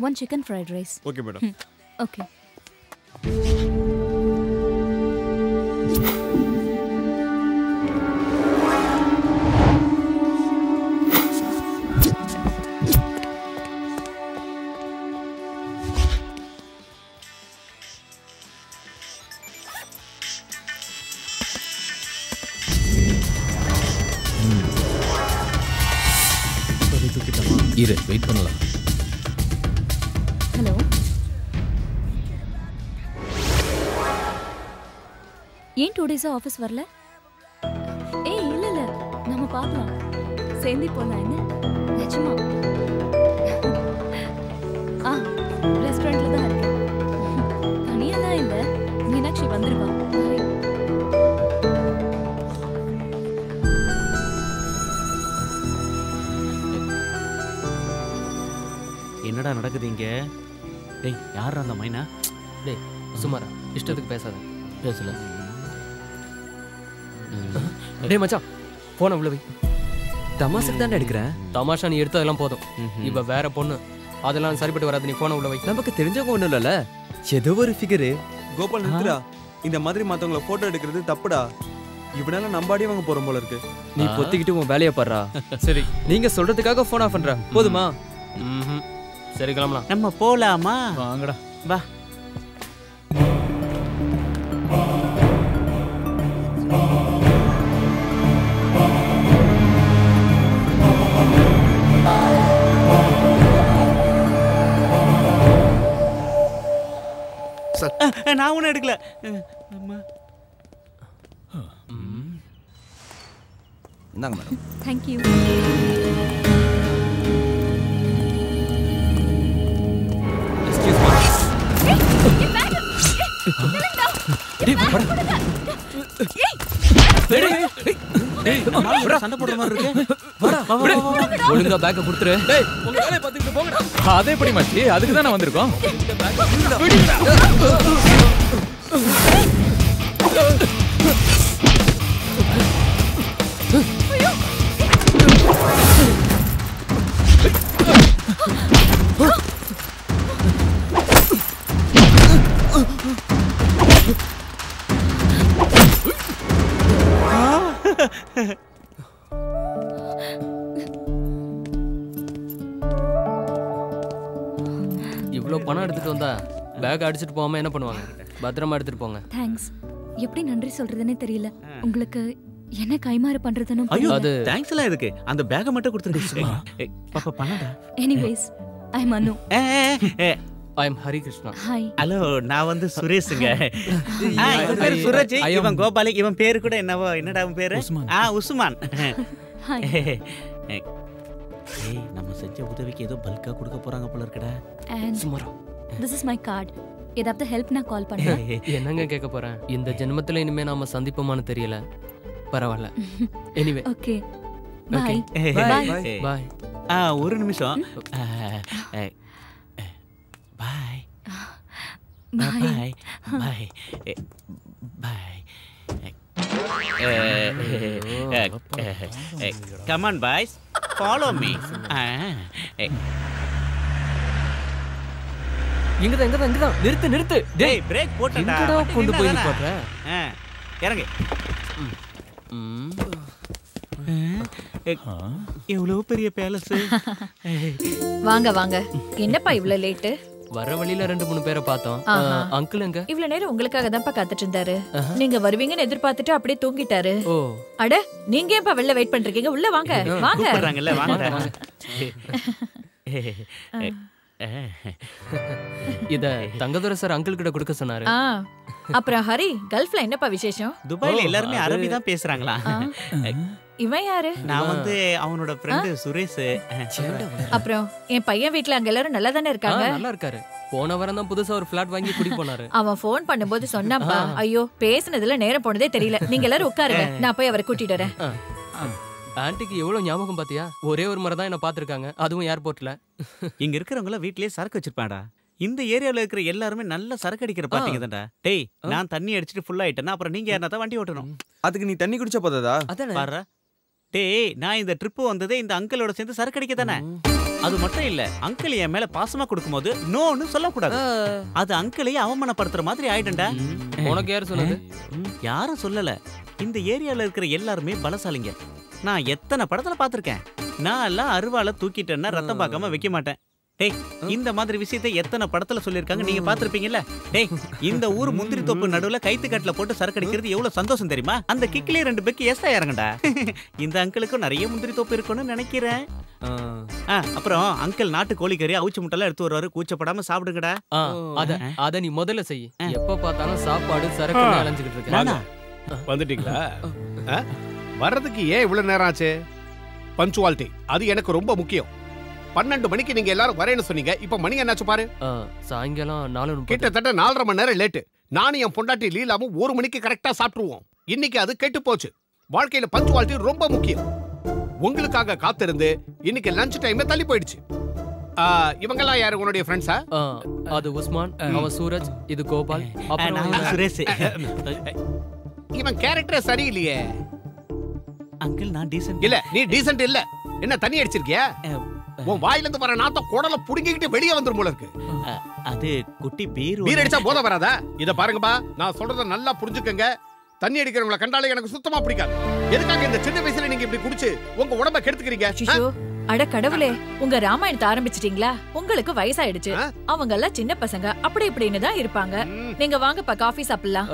One chicken fried rice. Okay madam. Okay. இரு, வெயிட் பண்ணலாம். ஹலோ. ஏன் 2 டேஸா ஆஃபீஸ் வரல? ஏய் இல்ல இல்ல, நம்ம பார்க்கலாம். சேர்ந்து போலாம் என்ன? நிஜமா? ரெஸ்டாரண்ட்ல தான் இருக்கேன். தனியாலாம் இல்ல, மீனாட்சி வந்துருவா. என்னடா நடக்குது இங்க? டேய், யாரா அந்த மைனா? டேய் சுமாரா, இஷ்டத்துக்கு பேசாத. பேசல. டேய் மச்சான், போன உள்ள வை. தமாசுக்கு தானே எடுக்கிறேன். தமாஷா நீ எடுத்ததெல்லாம் போதும். இவ வேற பொண்ணு, அதெல்லாம் சரிப்பட்டு வராது. நீ போன உள்ள வை. நமக்கு தெரிஞ்சவங்க ஒண்ணும் இல்லல, ஏதோ ஒரு ஃபிகரு. கோபால் நிறுத்துடா. இந்த மாதிரி மத்தவங்கள போட்டோ எடுக்கிறது தப்புடா. இவனால நம்பாடி வாங்க போறோம் போல இருக்கு. நீ பொத்திக்கிட்டு உன் வேலையை பாடுறா. சரி, நீங்க சொல்றதுக்காக போன் ஆஃப் பண்ற போதுமா? சரி கிளம்பலாம். நம்ம போலாமா? வாங்கடா. வா. நான் ஒன்னும் எடுக்கல. இந்தாங்க மேடம். Thank you. சண்டை போடுற மாதிரி இருக்கு. ஒழுங்கா பேக்க கொடுத்துரு. உங்க வேலையை பார்த்துக்கிட்டு போங்கடா. அதே எப்படி மச்சி? அதுக்கு தான் வந்திருக்கோம். இவ்ளோ பணம் எடுத்துட்டு வந்தா பேக் அடிச்சிட்டு போகாம என்ன பண்ணுவாங்க? பத்திரமா எடுத்துட்டு போங்க. தேங்க்ஸ். எப்படி நன்றி சொல்றதுன்னே தெரியல. உங்களுக்கு என்ன கைமாறு பண்றதுன்னு ஐயோ, புரியல. அது தேங்க்ஸ் எல்லாம் எதுக்கு? அந்த பேக்க மட்டும் கொடுத்துடு. பாப்பா பண்ணடா. எனிவேஸ், ஐ அம் அனு. ஐ அம் ஹரி கிருஷ்ணா. ஹாய். ஹலோ, நான் வந்து சுரேஷுங்க. இவன் பேரு சுரஜ், இவன் கோபாலிக், இவன் பேரு கூட என்னவோ, என்னடா உன் பேரு? உஸ்மான். ஹாய். ஏய், நம்ம செஞ்ச உதவிக்கு ஏதோ பல்கா கொடுக்க போறாங்க போல இருக்குடா. And சுமாரா, this is my card. ஏதாவது ஹெல்ப்னா கால் பண்ணுங்க. என்னங்க கேட்க போறேன்? இந்த ஜென்மத்துல இனிமே நாம சந்திப்போமான்னு தெரியல. பரவாயில்ல. Anyway okay. Okay. Bye. Bye. ஒரு நிமிஷம். பாய். பாய். பாய். பாய். Come on boys, follow me. இங்கதான் நிறுத்து. டேய், பிரேக் போட்டடா. எங்கடா கொண்டு போய் நிப்பாட்ற? இறங்கு. எவ்வளவு பெரிய பேலஸ். வாங்க வாங்க. என்னப்பா இவ்ளோ லேட்டு? வர வழியில 2-3 பேரை பார்த்தோம். ஆஹா. அங்கிள் எங்க? இவ்வளவு நேரம் உங்களுக்காக தான்ப்பா காத்துட்டு இருந்தாரு. நீங்க வருவீங்கன்னு எதிர்பார்த்துட்டு அப்படியே தூங்கிட்டாரு. ஓ. அட நீங்க ஏன்ப்பா வெளில வெயிட் பண்றீங்க? உள்ள வாங்க வாங்க. கூப்பிடுறாங்கல்ல வாங்க. இத தங்கதுரை சார் அங்கிள் கிட்ட கொடுக்க சொன்னாரு. அப்புறம் ஹரி, கல்ஃப்ல என்னப்பா விசேஷம்? துபாயில எல்லாருமே அரபி தான் பேசுறாங்களா? இவன் யாரு? நான் வந்து அவனோட ஃப்ரெண்ட் சுரேஷ். அப்புறம் என் பையன் வீட்ல அங்க எல்லாரும் நல்லா தானே இருக்காங்க? நல்லா இருக்காரு. போன வாரம் தான் புதுசா ஒரு ஃபிளாட் வாங்கி குடி போனாரு. அவன் ஃபோன் பண்ணும்போது சொன்னாப்பா. ஐயோ பேசுனதுல நேரம் போனதே தெரியல. நீங்க எல்லாரும் உட்காருங்க, நான் போய் அவரை கூட்டிட்டு வரேன். ஆன்ட்டிக்கு எவ்வளவு ஞாபகம் பாத்தியா? ஒரே ஒரு முறை தான் என்ன பாத்துருக்காங்க, அதுவும் ஏர்போர்ட்ல. இங்க இருக்கிறவங்க வீட்லயே சரக்கு வச்சிருப்பாடா. இந்த ஏரியால இருக்கிற எல்லாருமே நல்ல சரக்கு அடிக்கிற பாத்தீங்க தான்டா. டேய் நான் தண்ணி அடிச்சிட்டு ஃபுல் ஆயிட்டேன்னா அப்புறம் நீங்க யாரா தான் வண்டி ஓட்டணும். அதுக்கு நீ தண்ணி குடிச்சா போதாதா? பாரு டேய், நான் இந்த ட்ரிப் வந்ததே இந்த அங்கிளோட சேர்ந்து சரக்கு அடிக்க தானே. அது மட்டும் இல்ல, அங்கிள் என் மேல பாசமா கொடுக்கும்போது நோன்னு சொல்லக்கூடாது. அது அங்கிளையே அவமானப்படுத்துற மாதிரி ஆயிடும்டா. உனக்கு யார் சொன்னது? யாரும் சொல்லல. இந்த ஏரியால இருக்கிற எல்லாருமே பலசாலிங்க. நான் எத்தனை படத்துல பாத்திருக்கேன். நான் எல்லாம் அருவால தூக்கிட்டேன்னா ரத்தம் பார்க்காம வைக்க மாட்டேன். டேய் இந்த மாதிரி விஷயத்தை எத்தனை படத்துல சொல்லிருக்காங்க, நீங்க பாத்திருப்பீங்கல்ல. டேய் இந்த ஊர் முந்திரி தோப்பு நடுவுல கைத்து கட்டில போட்டு சரக்கு அடிக்கிறது எவ்வளவு சந்தோஷம் தெரியுமா? அந்த கிக்லயே 2 பெக்கு ஏஸ்டா இறங்கடா. இந்த அங்கிளுக்கும் நிறைய முந்திரி தோப்பு இருக்குன்னு நினைக்கிறேன். அப்புறம் அங்கிள் நாட்டு கோழிக்கறி அவுச்சு முட்டெல்லாம் எடுத்து வருவாரு. கூச்சப்படாம சாப்பிடுங்கடா. அத நீ முதல்ல செய். எப்ப பார்த்தாலும் சாப்பாடு சரக்கு அலைஞ்சுக்கிட்டு இருக்க. வந்துட்டீங்களா? வர்றதுக்கு ஏன் இவ்வளவு நேரம் ஆச்சு? பஞ்சுவாலிட்டி அது எனக்கு ரொம்ப முக்கியம். 12 மணிக்கு நீங்க எல்லாரும் வரேன்னு சொன்னீங்க. இப்ப மணி என்னாச்சு பாரு. சாயங்காலம் 4:30. கிட்டத்தட்ட 4.5 மணி நேரம் லேட்டு. நானும் என் பொண்டாட்டி லீலாவும் 1 மணிக்கு கரெக்டா சாப்பிட்டுருவோம். இன்னைக்கு அது கெட்டு போச்சு. வாழ்க்கையில பஞ்சுவாலிட்டி ரொம்ப முக்கியம். உங்களுக்காக காத்திருந்து இன்னைக்கு லஞ்ச் டைம் தள்ளி போயிடுச்சு. இவங்கெல்லாம் யாரு உன்னுடைய ஃப்ரெண்ட்ஸா? அது உஸ்மான், அவன் சூரஜ், இது கோபால், அப்புறம் சுரேஷ். இவன் கேரக்டர் சரியில்லையே. அங்கிள் நான் டீசன்ட் இல்ல. நீ டீசன்ட் இல்ல. என்ன தண்ணி அடிச்சிருக்கியா? உன் வாயில இருந்து வர நாத்த குடல புடுங்கிக்கிட்டு வெளியே வந்துரும் போல இருக்கு. அது குட்டி பீர். பீர் அடிச்சா போத வராதா? இத பாருங்கப்பா, நான் சொல்றத நல்லா புரிஞ்சுக்கங்க. தண்ணி அடிக்கிறவங்கள கண்டாலே எனக்கு சுத்தமா பிடிக்காது. எதுக்காக இந்த சின்ன வயசுல நீங்க இப்படி குடிச்சு உங்க உடம்ப கெடுத்துக்கிறீங்க? அட கடவுளே, உங்க ராமாயணத்தை ஆரம்பிச்சிட்டீங்களா? உங்களுக்கு வயசாயிடுச்சு. அவங்க எல்லாம் சின்ன பசங்க, அப்படி இப்படின்னு தான் இருப்பாங்க. நீங்க வாங்கப்பா காஃபி சாப்பிடலாம்.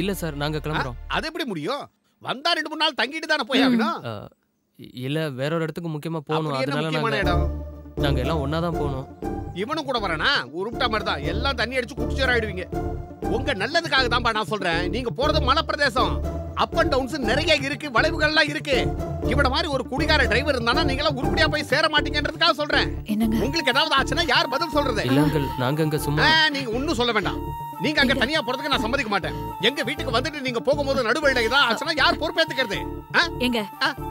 இல்ல சார், நாங்க கிளம்புறோம். அது எப்படி முடியும்? வந்தா 2-3 நாள் தங்கிட்டு தானே போய் ஆகணும். இல்ல வேற ஒரு இடத்துக்கு முக்கியமா போகணும். அதனால நாங்க எல்லாம் ஒன்னா தான் போகணும். இவனும் கூட வரனா? உருட்டா மாதிரி தான் எல்லாம் தண்ணி அடிச்சு குடிச்சேராயிடுவீங்க. உங்க நல்லதுக்காக தான்பா நான் சொல்றேன். நீங்க போறது மலை பிரதேசம். அப் அண்ட் டவுன்ஸ் நிறைய இருக்கு, வளைவுகள்லாம் இருக்கு. இவட மாதிரி ஒரு குடிகார டிரைவர் இருந்தானா நீங்க உருப்படியா போய் சேர மாட்டீங்கன்றதுக்காக சொல்றேன். உங்களுக்கு ஏதாவது ஆச்சுன்னா யார் பதில் சொல்றது? இல்ல அங்கிள், நாங்க அங்க சும்மா. நீங்க ஒண்ணும் சொல்ல வேண்டாம். நீங்க அங்க தனியா போறதுக்கு நான் சம்மதிக்க மாட்டேன். எங்க வீட்டுக்கு வந்துட்டு நீங்க போகும்போது நடுவழியில ஏதாவது ஆச்சுன்னா யார் பொறுப்பேத்துக்கிறது? எங்க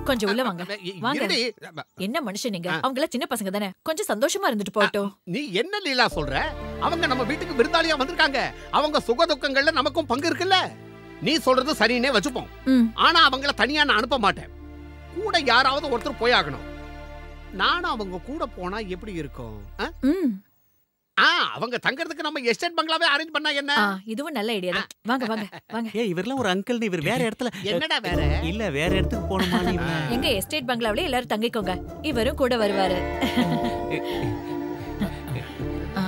கொஞ்சம் உள்ள வாங்க. வாங்க. என்ன மனுஷன் நீங்க? அவங்க எல்லாம் சின்ன பசங்க தானே, கொஞ்சம் சந்தோஷமா இருந்துட்டு போட்டோம். நீ என்ன லீலா சொல்ற? அவங்க நம்ம வீட்டுக்கு விருந்தாளியா வந்திருக்காங்க. அவங்க சுக துக்கங்கள்ல நமக்கும் பங்கு இருக்குல்ல. நீ சொல்றது சரின்னே வச்சுப்போம். ஆனா அவங்கள தனியா நான் அனுப்ப மாட்டேன். கூட யாராவது ஒருத்தர் போய் ஆகணும். நானும் அவங்க கூட போனா எப்படி இருக்கும்? அவங்க தங்கறதுக்கு நம்ம எஸ்டேட் பங்களாவே அரேஞ்ச் பண்ணா என்ன? இதுவும் நல்ல ஐடியா தான். வாங்க வாங்க வாங்க. ஏய் இவர்லாம் ஒரு அங்கிள். இவர் வேற இடத்துல. என்னடா வேற? இல்ல வேற இடத்துக்கு போணுமா நீ? எங்க எஸ்டேட் பங்களாவிலே எல்லாரும் தங்கிக்கோங்க. இவரும் கூட வருவாரு.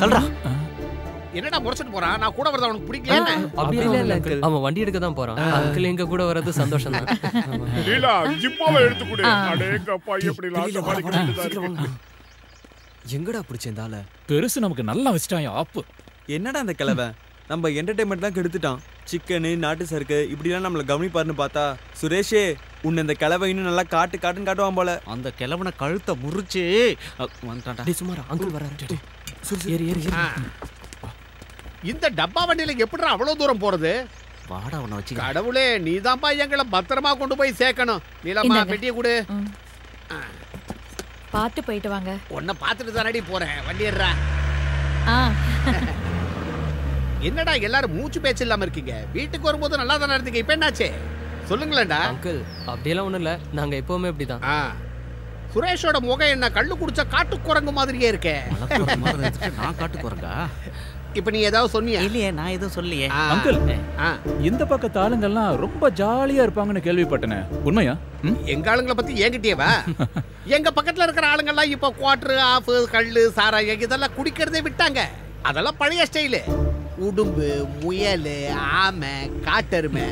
தல்றா. என்னடா முறைச்சிட்டு போறான்? நான் கூட வரத அவனுக்கு பிடிக்கல. அப்படி இல்ல அங்கிள், அவன் வண்டி எடுக்க தான் போறான். அங்கிள் எங்க கூட வரது சந்தோஷம் தான். லீலா ஜிப்பாவை எடுத்து கொடு. அடேங்கப்பா எப்படி லாஸ்ட் பாலிக்கு எங்கடா பிடிச்சேந்தால? பெருசு நமக்கு நல்லா வச்சிட்டான் ஆப்பு. என்னடா அந்த கிழவை நம்ம என்டர்டைன்மெண்ட் தான் கெடுத்துட்டான். சிக்கனு, நாட்டு சருக்கு இப்படிலாம் நம்மள கவனிப்பாருன்னு பார்த்தா சுரேஷே உன்னை இந்த கிழவை இன்னும் நல்லா காட்டுன்னு காட்டுவான் போல. அந்த கிழவனை கழுத்தை முறிச்சு வந்துட்டான்டா. டேய் சுமாரா, அங்கிள் வராரு. ஏறி ஏறி ஏறி. இந்த டப்பா வண்டியில எப்படிடா அவ்வளவு தூரம் போறது? வாடா அவனை வச்சு. கடவுளே, நீதான்ப்பா எங்களை பத்திரமா கொண்டு போய் சேர்க்கணும். நீலம்மா பெட்டியை கொடு. பாத்து போயிட்டு வாங்க. உன்னை பாத்துட்டு தானடி போறேன். வண்டி ஏறா. என்னடா எல்லாரும் மூச்சு பேச்சு இல்லாம இருக்கீங்க? வீட்டுக்கு வரும்போது நல்லா தானே இருந்தீங்க. இப்ப என்னாச்சு சொல்லுங்களேன்டா. அங்கிள் அப்படியெல்லாம் ஒண்ணும் இல்ல, நாங்க எப்பவுமே இப்படிதான். சுரேஷோட முகம் என்ன கள்ளு குடிச்ச காட்டு குரங்கு மாதிரியே இருக்கே. நான் காட்டு குரங்கா? இப்ப நீ ஏதாவது சொன்னியா? இல்லையே, நான் எதுவும் சொல்லியே. அங்கிள், இந்த பக்கத்து ஆளுங்கெல்லாம் ரொம்ப ஜாலியா இருப்பாங்கன்னு கேள்விப்பட்டனே, உண்மையா? எங்க ஆளுங்களை பத்தி என்கிட்டயேவா? எங்க பக்கத்துல இருக்கிற ஆளுங்கெல்லாம் இப்ப குவார்டர், ஆஃப், கள்ளு, சாராயம் இதெல்லாம் குடிக்கிறதே விட்டாங்க. அதெல்லாம் பழைய ஸ்டைலு. உடும்பு, முயல், ஆமை, காட்டெருமை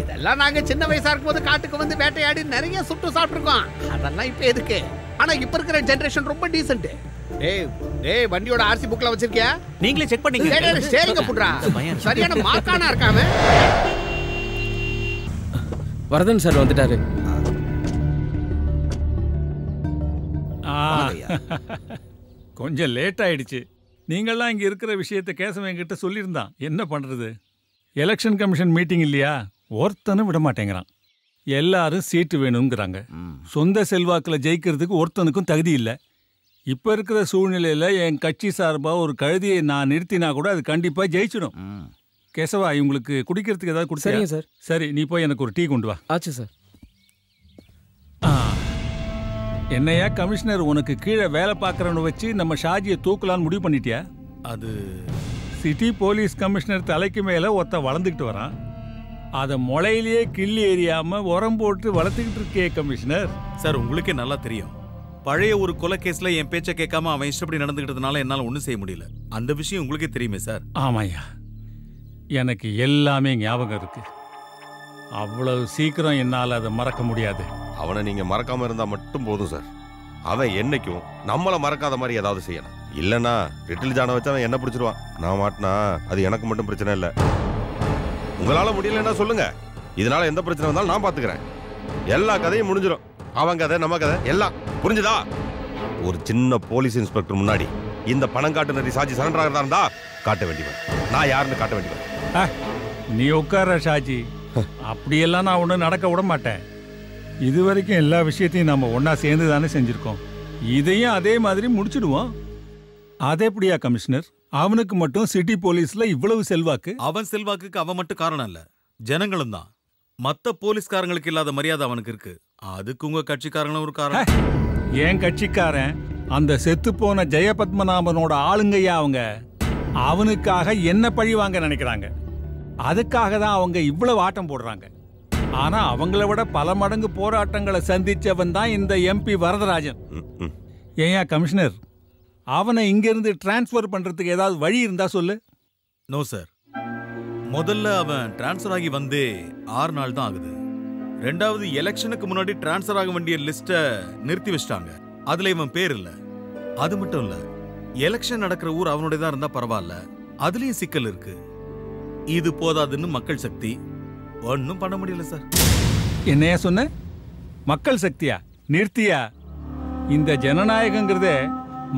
இதெல்லாம் நாங்க சின்ன வயசா இருக்கும்போது காட்டுக்கு வந்து வேட்டையாடி நிறைய சுட்டு சாப்பிட்டுருக்கோம். அதெல்லாம் இப்ப எதுக்கு? ஆனா இப்ப இருக்கிற ஜெனரேஷன் ரொம்ப டீசென்ட். டேய் வண்டியோட ஆர்சி புக்ல வச்சிருக்கியா? நீங்களே செக் பண்ணீங்க. ஸ்டேரிங்க புட்றா. சரியான மார்க்கானா இருக்காம. வரதன் சார் வந்துட்டாரு. கொஞ்சம் லேட் ஆயிடுச்சு. நீங்கள்லாம் இங்கே இருக்கிற விஷயத்தை கேசவன் என்கிட்ட சொல்லியிருந்தான். என்ன பண்ணுறது? எலெக்ஷன் கமிஷன் மீட்டிங் இல்லையா, ஒருத்தனும் விட மாட்டேங்கிறான். எல்லாரும் சீட்டு வேணுங்கிறாங்க. சொந்த செல்வாக்கில் ஜெயிக்கிறதுக்கு ஒருத்தனுக்கும் தகுதி இல்லை. இப்போ இருக்கிற சூழ்நிலையில் என் கட்சி சார்பாக ஒரு கழுதியை நான் நிறுத்தினா கூட அது கண்டிப்பாக ஜெயிச்சிடும். கேசவா, இவங்களுக்கு குடிக்கிறதுக்கு ஏதாவது கொடுத்து. சரிங்க சார். சரி, நீ போய் எனக்கு ஒரு டீ கொண்டு வா. ஆச்சு சார். என்னையா கமிஷனர், உனக்கு கீழே வேலை பார்க்குறவனை வச்சு நம்ம ஷாஜியை தூக்கலான்னு முடிவு பண்ணிட்டியா? அது சிட்டி போலீஸ் கமிஷனர் தலைக்கு மேலே ஒருத்த வளர்ந்துக்கிட்டு வரான். அதை முளையிலேயே கிள்ளி எறியாமல் உரம் போட்டு வளர்த்துக்கிட்டு இருக்கே கமிஷனர். சார், உங்களுக்கே நல்லா தெரியும், பழைய ஒரு கொலை கேஸ்ல என் பேச்சை கேட்காம அவன் இஷ்டப்படி நடந்துக்கிட்டதுனால என்னால் ஒன்றும் செய்ய முடியல. அந்த விஷயம் உங்களுக்கே தெரியுமே சார். ஆமாய்யா, எனக்கு எல்லாமே ஞாபகம் இருக்கு. அவ்வளவு சீக்கிரம் என்னால் அதை மறக்க முடியாது. அவனை நீங்க மறக்காம இருந்தா மட்டும் போதும் சார். அவன் என்னைக்கும் நம்மள மறக்காத மாதிரி ஏதாவது செய்யணும். இல்லைன்னா லிட்டில் ஜானை வச்சு அவன் என்ன பிடிச்சிருவான். நான் மாட்டினா அது எனக்கு மட்டும் பிரச்சனை இல்லை. உங்களால முடியலன்னா சொல்லுங்க, இதனால எந்த பிரச்சனை வந்தாலும் நான் பாத்துக்கிறேன். எல்லா கதையும் முடிஞ்சிடும். அவன் கதை, நம்ம கதை எல்லாம் புரிஞ்சுதா? ஒரு சின்ன போலீஸ் இன்ஸ்பெக்டர் முன்னாடி இந்த பணம் காட்டு நரி சாட்சி சரண்டர் ஆகிறதா இருந்தா காட்ட வேண்டியவன் நான் யாருன்னு காட்ட வேண்டியவன். நீ உட்கார ஷாஜி, அப்படியெல்லாம் நான் ஒன்றும் நடக்க விட மாட்டேன். இது வரைக்கும் எல்லா விஷயத்தையும் நம்ம ஒன்னா சேர்ந்து தானே செஞ்சிருக்கோம். இதையும் அதே மாதிரி முடிச்சிடுவோம். அதே எப்படியா கமிஷனர்? அவனுக்கு மட்டும் சிட்டி போலீஸ்ல இவ்வளவு செல்வாக்கு? அவன் செல்வாக்குக்கு அவன் மட்டும் காரணம் இல்ல, ஜனங்களும் தான். மத்த போலீஸ்காரங்களுக்கு இல்லாத மரியாதை அவனுக்கு இருக்கு. அதுக்கு உங்க கட்சிக்காரங்களும் ஒரு காரணம். என் கட்சிக்காரன் அந்த செத்து போன ஜெயபத்மநாபனோட ஆளுங்கய்யா. அவங்க அவனுக்காக என்ன பழி வாங்க நினைக்கிறாங்க. அதுக்காக தான் அவங்க இவ்வளவு ஆட்டம் போடுறாங்க. ஆனா அவங்கள விட பல மடங்கு போராட்டங்களை சந்திச்சவன் தான் இந்த எம்பி வரதராஜன். ஏயா கமிஷனர், அவனை இங்கிருந்து டிரான்ஸ்பர் பண்றதுக்கு ஏதாவது வழி இருந்தா சொல்லு. நோ சார், முதல்ல அவன் டிரான்ஸ்பர் ஆகி வந்தே 6 நாள் தான் ஆகுது. ரெண்டாவது, எலெக்ஷனுக்கு முன்னாடி டிரான்ஸ்பர் ஆக வேண்டிய லிஸ்ட நிறுத்தி வச்சிட்டாங்க. அதுல இவன் பேர் இல்ல. அது மட்டும் இல்ல, எலெக்ஷன் நடக்கிற ஊர் அவனுடைய தான் இருந்தா பரவாயில்ல, அதுலயும் சிக்கல் இருக்கு. இது போதாதுன்னு மக்கள் சக்தி ஒன்னும் பண்ண முடியல சார். என்னையா சொன்ன? மக்கள் சக்தியா? நிறுத்தியா? இந்த ஜனநாயகங்கிறதே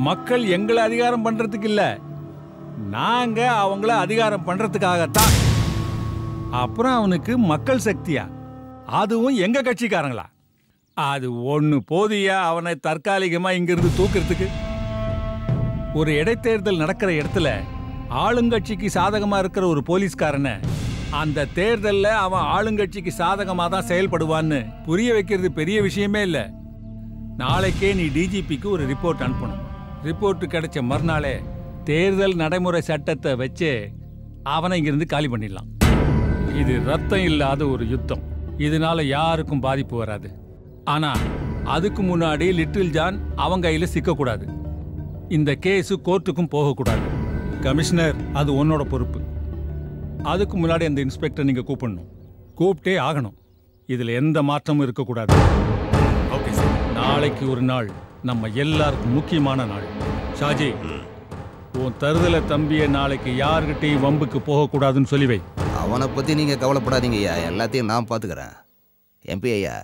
மக்கள் எங்களை அதிகாரம் பண்றதுக்கு இல்ல, நாங்க அவங்கள அதிகாரம் பண்றதுக்காகத்தான். அப்புறம் அவனுக்கு மக்கள் சக்தியா? அதுவும் எங்க கட்சிக்காரங்களா? அது ஒண்ணு போதியா அவனை தற்காலிகமா இங்கிருந்து தூக்கிறதுக்கு? ஒரு இடைத்தேர்தல் நடக்கிற இடத்துல ஆளுங்கட்சிக்கு சாதகமா இருக்கிற ஒரு போலீஸ்காரனை அந்த தேர்தல்ல அவன் ஆளுங்கட்சிக்கு சாதகமா தான் செயல்படுவான்னு புரிய வைக்கிறது பெரிய விஷயமே இல்ல. நாளைக்கே நீ டிஜிபிக்கு ஒரு ரிப்போர்ட் அனுப்பணும். ரிப்போர்ட் கிடைச்ச மறுநாளே தேர்தல் நடைமுறை சட்டத்தை வச்சு அவனை இங்கிருந்து காலி பண்ணிடலாம். இது ரத்தம் இல்லாத ஒரு யுத்தம். இதனால யாருக்கும் பாதிப்பு வராது. ஆனா அதுக்கு முன்னாடி லிட்டில் ஜான் அவங்க கையில சிக்கக்கூடாது. இந்த கேஸ் கோர்ட்டுக்கும் போகக்கூடாது. கமிஷனர், அது உன்னோட பொறுப்பு. அதுக்கு முன்னாடி அந்த இன்ஸ்பெக்டர் நீங்க கூப்பிடணும். கூப்பிட்டே ஆகணும். இதுல எந்த மாற்றமும் இருக்கக்கூடாது. Okay sir. நாளைக்கு ஒரு நாள் நம்ம எல்லாருக்கும் முக்கியமான நாள். ஷாஜி, உன் தருதல தம்பியை நாளைக்கு யாருக்கிட்டையும் வம்புக்கு போகக்கூடாதுன்னு சொல்லி வை. அவனை பத்தி நீங்க கவலைப்படாதீங்க ஐயா, எல்லாத்தையும் நான் பாத்துக்கிறேன். எம்பி ஐயா,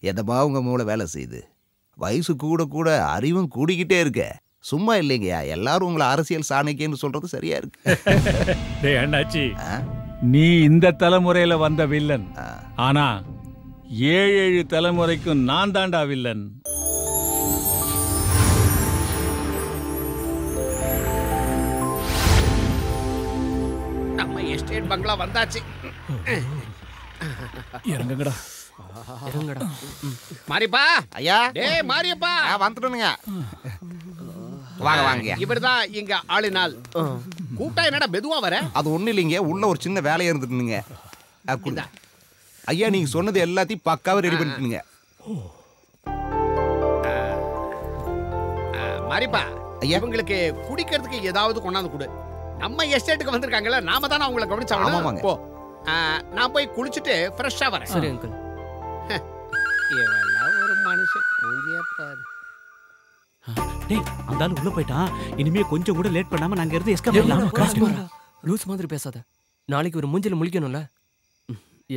எதமா உங்க மூளை வேலை செய்யுது. வயசு கூட கூட அறிவும் கூடிக்கிட்டே இருக்க. சும்மா இல்லைங்கய்யா, எல்லாரும் உங்களை அரசியல் சாணக்கியன்னு சொல்றது சரியா இருக்கு. டேய் அண்ணாச்சி, நீ இந்த தலைமுறையில வந்த வில்லன். ஆனா 7 தலைமுறைக்கும் நான் தாண்டா வில்லன். நம்ம எஸ்டேட் பங்களா வந்தாச்சு. இறங்குங்கடா. இறங்குடா. மாரியப்பா ஐயா. டேய் மாரியப்பா, வந்துட்டேனுங்க. வாங்க வாங்க. இவர்தான் இங்க ஆளினால். கூட்டா என்னடா மெதுவா வர? அது ஒண்ணு இல்லைங்க, உள்ள ஒரு சின்ன வேலையா இருந்துட்டுங்க. ஐயா, நீங்க சொன்னது எல்லாத்தையும் பக்காவா ரெடி பண்ணிட்டுங்க. மாரியப்பா, இவங்களுக்கு குடிக்கிறதுக்கு ஏதாவது கொண்டாந்து கொடு. நம்ம எஸ்டேட்டுக்கு வந்திருக்காங்கல்ல, நாம தானே அவங்களை கவனிச்சாகணும். போ, நான் போய் குளிச்சுட்டு ஃப்ரெஷ்ஷா வரேன். சரி அங்கிள். இவெல்லாம் ஒரு மனுஷன். டேய், அந்த ஆளு உள்ள போயிட்டான். இனிமே கொஞ்சம் கூட லேட் பண்ணாம நாங்க இருந்து எஸ்கேப் பண்ணலாம். லூஸ் மாதிரி பேசாத. நாளைக்கு ஒரு மூஞ்சில முழிக்கணும்ல.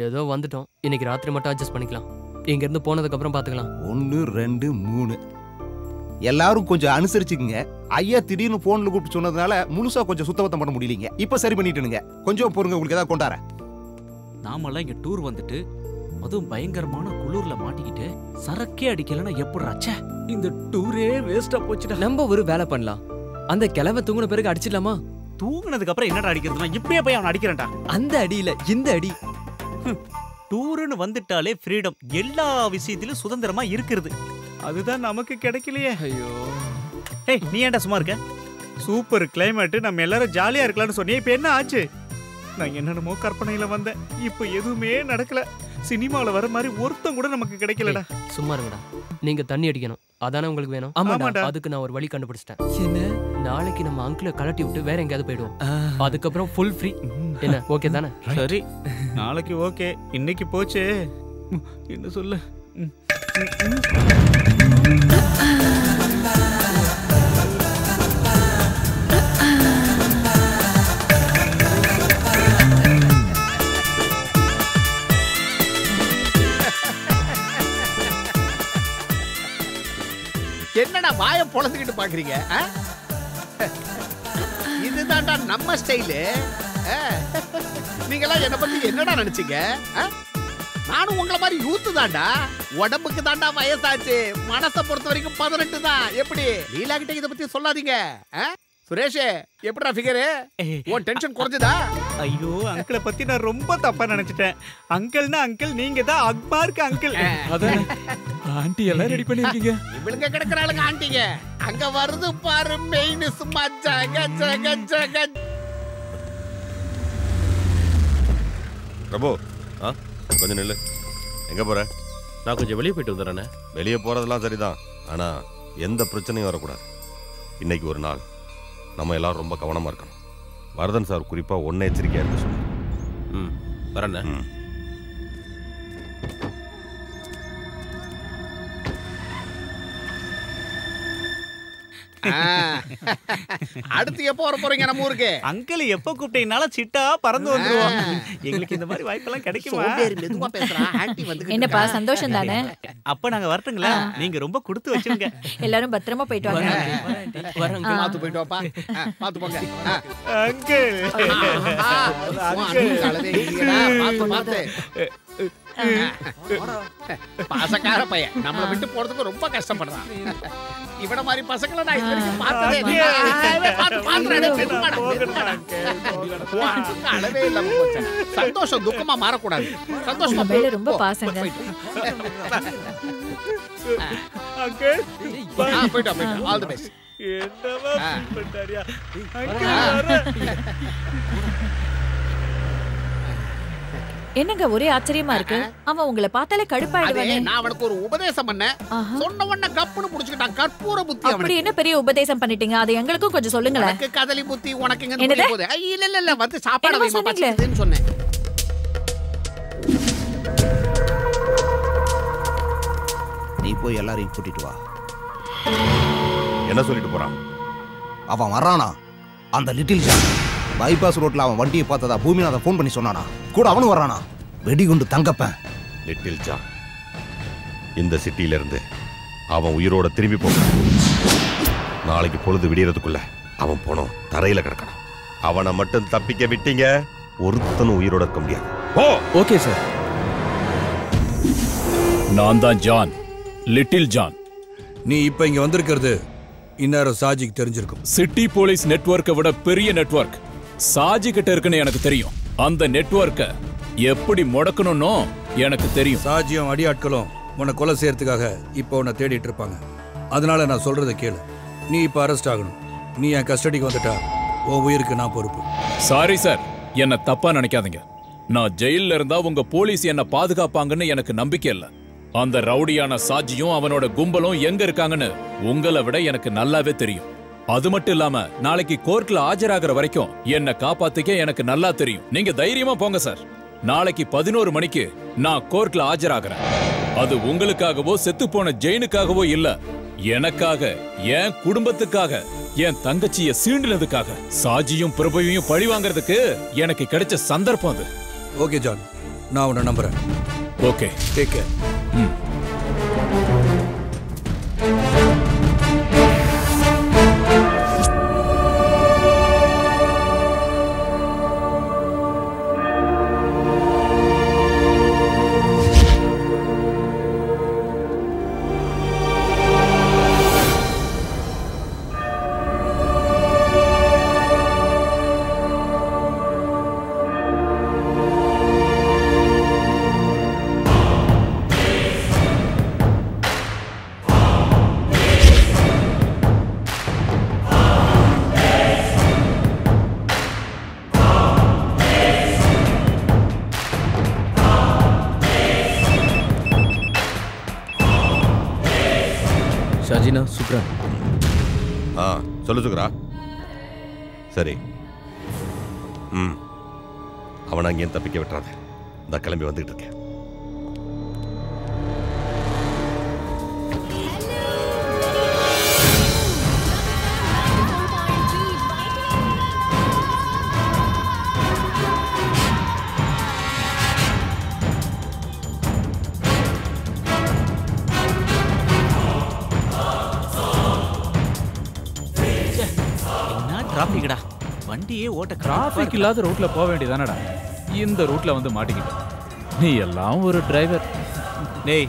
ஏதோ வந்துட்டோம். இன்னைக்கு ராத்திரி மட்டும் அட்ஜஸ்ட் பண்ணிக்கலாம். இங்க இருந்து போனதுக்கு அப்புறம் பாத்துக்கலாம். 1 2 3 எல்லாரும் கொஞ்சம் அனுசரிச்சுக்குங்க. ஐயா திடீர்னு போன்ல கூப்பிட்டு சொன்னதுனால முழுசா கொஞ்சம் சுத்தபத்தம் பண்ண முடியலீங்க. இப்ப சரி பண்ணிட்டுனுங்க. கொஞ்சம் பொறுங்க, உங்களுக்கு ஏதாவது கொண்டாரேன். நாமெல்லாம் இங்க டூர் வந்துட்டு அதுவும் பயங்கரமான குளூர்ல மாட்டிக்கிட்டு சரக்கே அடிக்கலன்னா எப்படிராச்சே? இந்த டூரே வேஸ்டா போச்சுடா. நம்ம ஒரு வேலை பண்ணலாம். அந்த கிழவை தூங்குன பிறகு அடிச்சிடலாமா? தூங்குனதுக்கு அப்புறம் என்னடா அடிக்கிறதுனா? இப்பயே போய் அவன் அடிக்கிறேன்டா. அந்த அடியில இந்த அடி. டூருன்னு வந்துட்டாலே ஃப்ரீடம், எல்லா விஷயத்திலும் சுதந்திரமா இருக்கிறது. அதுதான் நமக்கு கிடைக்கலையே. ஐயோ, டேய், நீ ஏன்டா சும்மா இருக்க? சூப்பர் கிளைமேட், நம்ம எல்லாரும் ஜாலியா இருக்கலாம்னு சொன்னே. இப்ப என்ன ஆச்சு? நான் என்னென்னமோ கற்பனையில வந்தேன், இப்ப எதுவுமே நடக்கல. சினிமால வர மாதிரி ஒருத்தம் கூட நமக்கு கிடைக்கலடா. சும்மா இருங்கடா. நீங்க தண்ணி அடிக்கணும், அதானே உங்களுக்கு வேணும்? ஆமாடா. அதுக்கு நான் ஒரு வழி கண்டுபிடிச்சிட்டேன். என்ன? நாளைக்கு நம்ம அங்கிளை கலட்டி விட்டு வேற எங்கேயாவது போயிடுவோம். அதுக்கப்புறம் ஃபுல் ஃப்ரீ. என்ன, ஓகே தானே? சரி, நாளைக்கு ஓகே. இன்னைக்கு போச்சு. என்ன சொல்ல? என்னடா வாயை பொளந்துக்கிட்டு பாக்குறீங்க? இதுதான்டா நம்ம ஸ்டைலு. நீங்களாம் என்ன பத்தி என்னடா நினைச்சீங்க? நானும் உங்களை மாதிரி யூத்து தான்டா. உடம்புக்கு தான்டா வயசாச்சு, மனசை பொறுத்த வரைக்கும் 18 தான். எப்படி லீலா கிட்ட இதை பத்தி சொல்லாதீங்க. சுரேஷ், எப்படிடா ஃபிகரு? உன் டென்ஷன் குறைஞ்சதா? ஐயோ, அங்கிளை பத்தி நான் ரொம்ப தப்பா நினைச்சிட்டேன். அங்கிள்னா அங்கிள், நீங்க தான் அக்பாருக்கு அங்கிள். அதான் ஆண்டி எல்லாம் ரெடி பண்ணிருக்கீங்க. இவளுங்க கிடக்குறாளுங்க ஆண்டிங்க. அங்க வருது பாரு மெயின். சும்மா ஜக ஜக ஜக. பிரபு, கொஞ்சம் நில்லு. எங்க போற? நான் கொஞ்சம் வெளியே போயிட்டு வந்துடுறேனே. வெளியே போறதெல்லாம் சரிதான், ஆனா எந்த பிரச்சனையும் வரக்கூடாது. இன்னைக்கு ஒரு நாள் நம்ம எல்லாரும் ரொம்ப கவனமா இருக்கணும். வரதன் சார் குறிப்பா ஒன்ன எச்சரிக்கையா இருக்க சொல்லு. வரேண்ணே. அடுத்து எப்போ வர போறீங்க நம்ம ஊருக்கு? அங்கிள் எப்ப கூப்பிட்டீங்கனாலும் சிட்டா பறந்து வந்துருவோம். எங்களுக்கு இந்த மாதிரி வாய்ப்பெல்லாம் கிடைக்குமா? மெதுவா பேசுறா. ஆண்டி வந்து என்னப்பா, சந்தோஷம் தானே? அப்ப நாங்க வரட்டுங்களா? நீங்க ரொம்ப கொடுத்து வச்சுங்க. எல்லாரும் பத்திரமா போயிட்டு வாங்க. பாத்து போயிட்டு வாப்பா. பாத்து போங்க அங்கிள். பாசக்கார பையன் நம்மளை விட்டு போறதுக்கு ரொம்ப கஷ்டப்படுறான். இவன மாதிரி பசங்களை நான் இது வரைக்கும் பார்த்ததே இல்லை. அளவே இல்லாம போச்சு. சந்தோஷம் துக்கமா மாறக்கூடாது. சந்தோஷமா மேல ரொம்ப பாசங்க. போயிட்டு ஆல் தி பெஸ்ட். என்னங்க ஒரே ஆச்சரியமா இருக்கு. அவன் உங்களை பார்த்தாலே கடுப்பாயிடுவானே. நான் அவனுக்கு ஒரு உபதேசம் பண்ணேன், சொன்ன உடனே கப்புன்னு புடிச்சுக்கிட்டான். கற்பூர புத்தி. அப்படி என்ன பெரிய உபதேசம் பண்ணிட்டீங்க? அது எங்களுக்கும் கொஞ்சம் சொல்லுங்களேன். எனக்கு கதலி புத்தி, உனக்கு எங்க புரிய போகுது? இல்ல இல்ல, வந்து சாப்பாடு வைமா பச்சைன்னு சொன்னேன். நீ போய் எல்லாரையும் கூட்டிட்டு வா. என்ன சொல்லிட்டு போறான்? அவன் வரானா? அந்த லிட்டில் ஜான் பைபாஸ் ரோட்ல அவன் வண்டியை பார்த்ததா பூமிநாதன் ஃபோன் பண்ணி சொன்னானா? கூட அவனும் வரானா? வெடிகுண்டு தங்கப்பேன். லிட்டில் ஜான் இந்த சிட்டியில இருந்து அவன் உயிரோட திரும்பி போகிறான். நாளைக்கு பொழுது விடியறதுக்குள்ள அவன் போனோம் தரையில கிடக்கணும். அவனை மட்டும் தப்பிக்க விட்டீங்க, ஒருத்தனும் உயிரோட இருக்க முடியாது. Okay sir. நான் தான் ஜான், லிட்டில் ஜான். நீ இப்ப இங்க வந்திருக்கிறது இந்நேரம் சாஜிக்கு தெரிஞ்சிருக்கும். சிட்டி போலீஸ் நெட்வொர்க்கை விட பெரிய நெட்வொர்க் சாஜி கிட்ட இருக்குன்னு எனக்கு தெரியும். அந்த நெட்வொர்க்கை எப்படி முடக்கணும்னு எனக்கு தெரியும். சாஜியும் அடியாட்களும் உன்னை கொலை செய்யறதுக்காக இப்போ உன்னை தேடிட்டு இருப்பாங்க. அதனால நான் சொல்றதை கேளு. நீ இப்போ அரெஸ்ட் ஆகணும். நீ என் கஸ்டடிக்கு வந்துட்டா உன் உயிருக்கு நான் பொறுப்பு. சாரி சார், என்ன தப்பா நினைக்காதீங்க. நான் ஜெயில இருந்தா உங்க போலீஸ் என்ன பாதுகாப்பாங்கன்னு எனக்கு நம்பிக்கை இல்லை. அந்த ரவுடியான சாஜியும் அவனோட கும்பலும் எங்க இருக்காங்கன்னு உங்களை விட எனக்கு நல்லாவே தெரியும். அது மட்டும் இல்லாம நாளைக்கு கோர்ட்ல ஆஜராகிற வரைக்கும் என்ன காப்பாத்திக்க எனக்கு நல்லா தெரியும். நீங்க தைரியமா போங்க சார். நாளைக்கு 11 மணிக்கு நான் கோர்ட்ல ஆஜராகிறேன். அது உங்களுக்காகவோ செத்து போன ஜெயினுக்காகவோ இல்ல, எனக்காக, என் குடும்பத்துக்காக, என் தங்கச்சிய சீண்டினதுக்காக, சாஜியும் பிரபுவையும் பழி வாங்குறதுக்கு எனக்கு கிடைச்ச சந்தர்ப்பம் அது. ஓகே ஜான், நான் உன்னை நம்புறேன். Okay, take care. Shajina, Shukra. சொல்லு சுக்ரா. சரி, அவனை அங்கேயும் தப்பிக்க விட்டுறாத. நான் கிளம்பி வந்துகிட்டு இருக்கேன். டிராபிக்டா, வண்டியே ஓட்ட. டிராபிக் இல்லாத ரூட்ல போக வேண்டியதானடா. இந்த ரூட்ல வந்து மாட்டிக்கிட்ட. நீ எல்லாம் ஒரு டிரைவர். டேய்,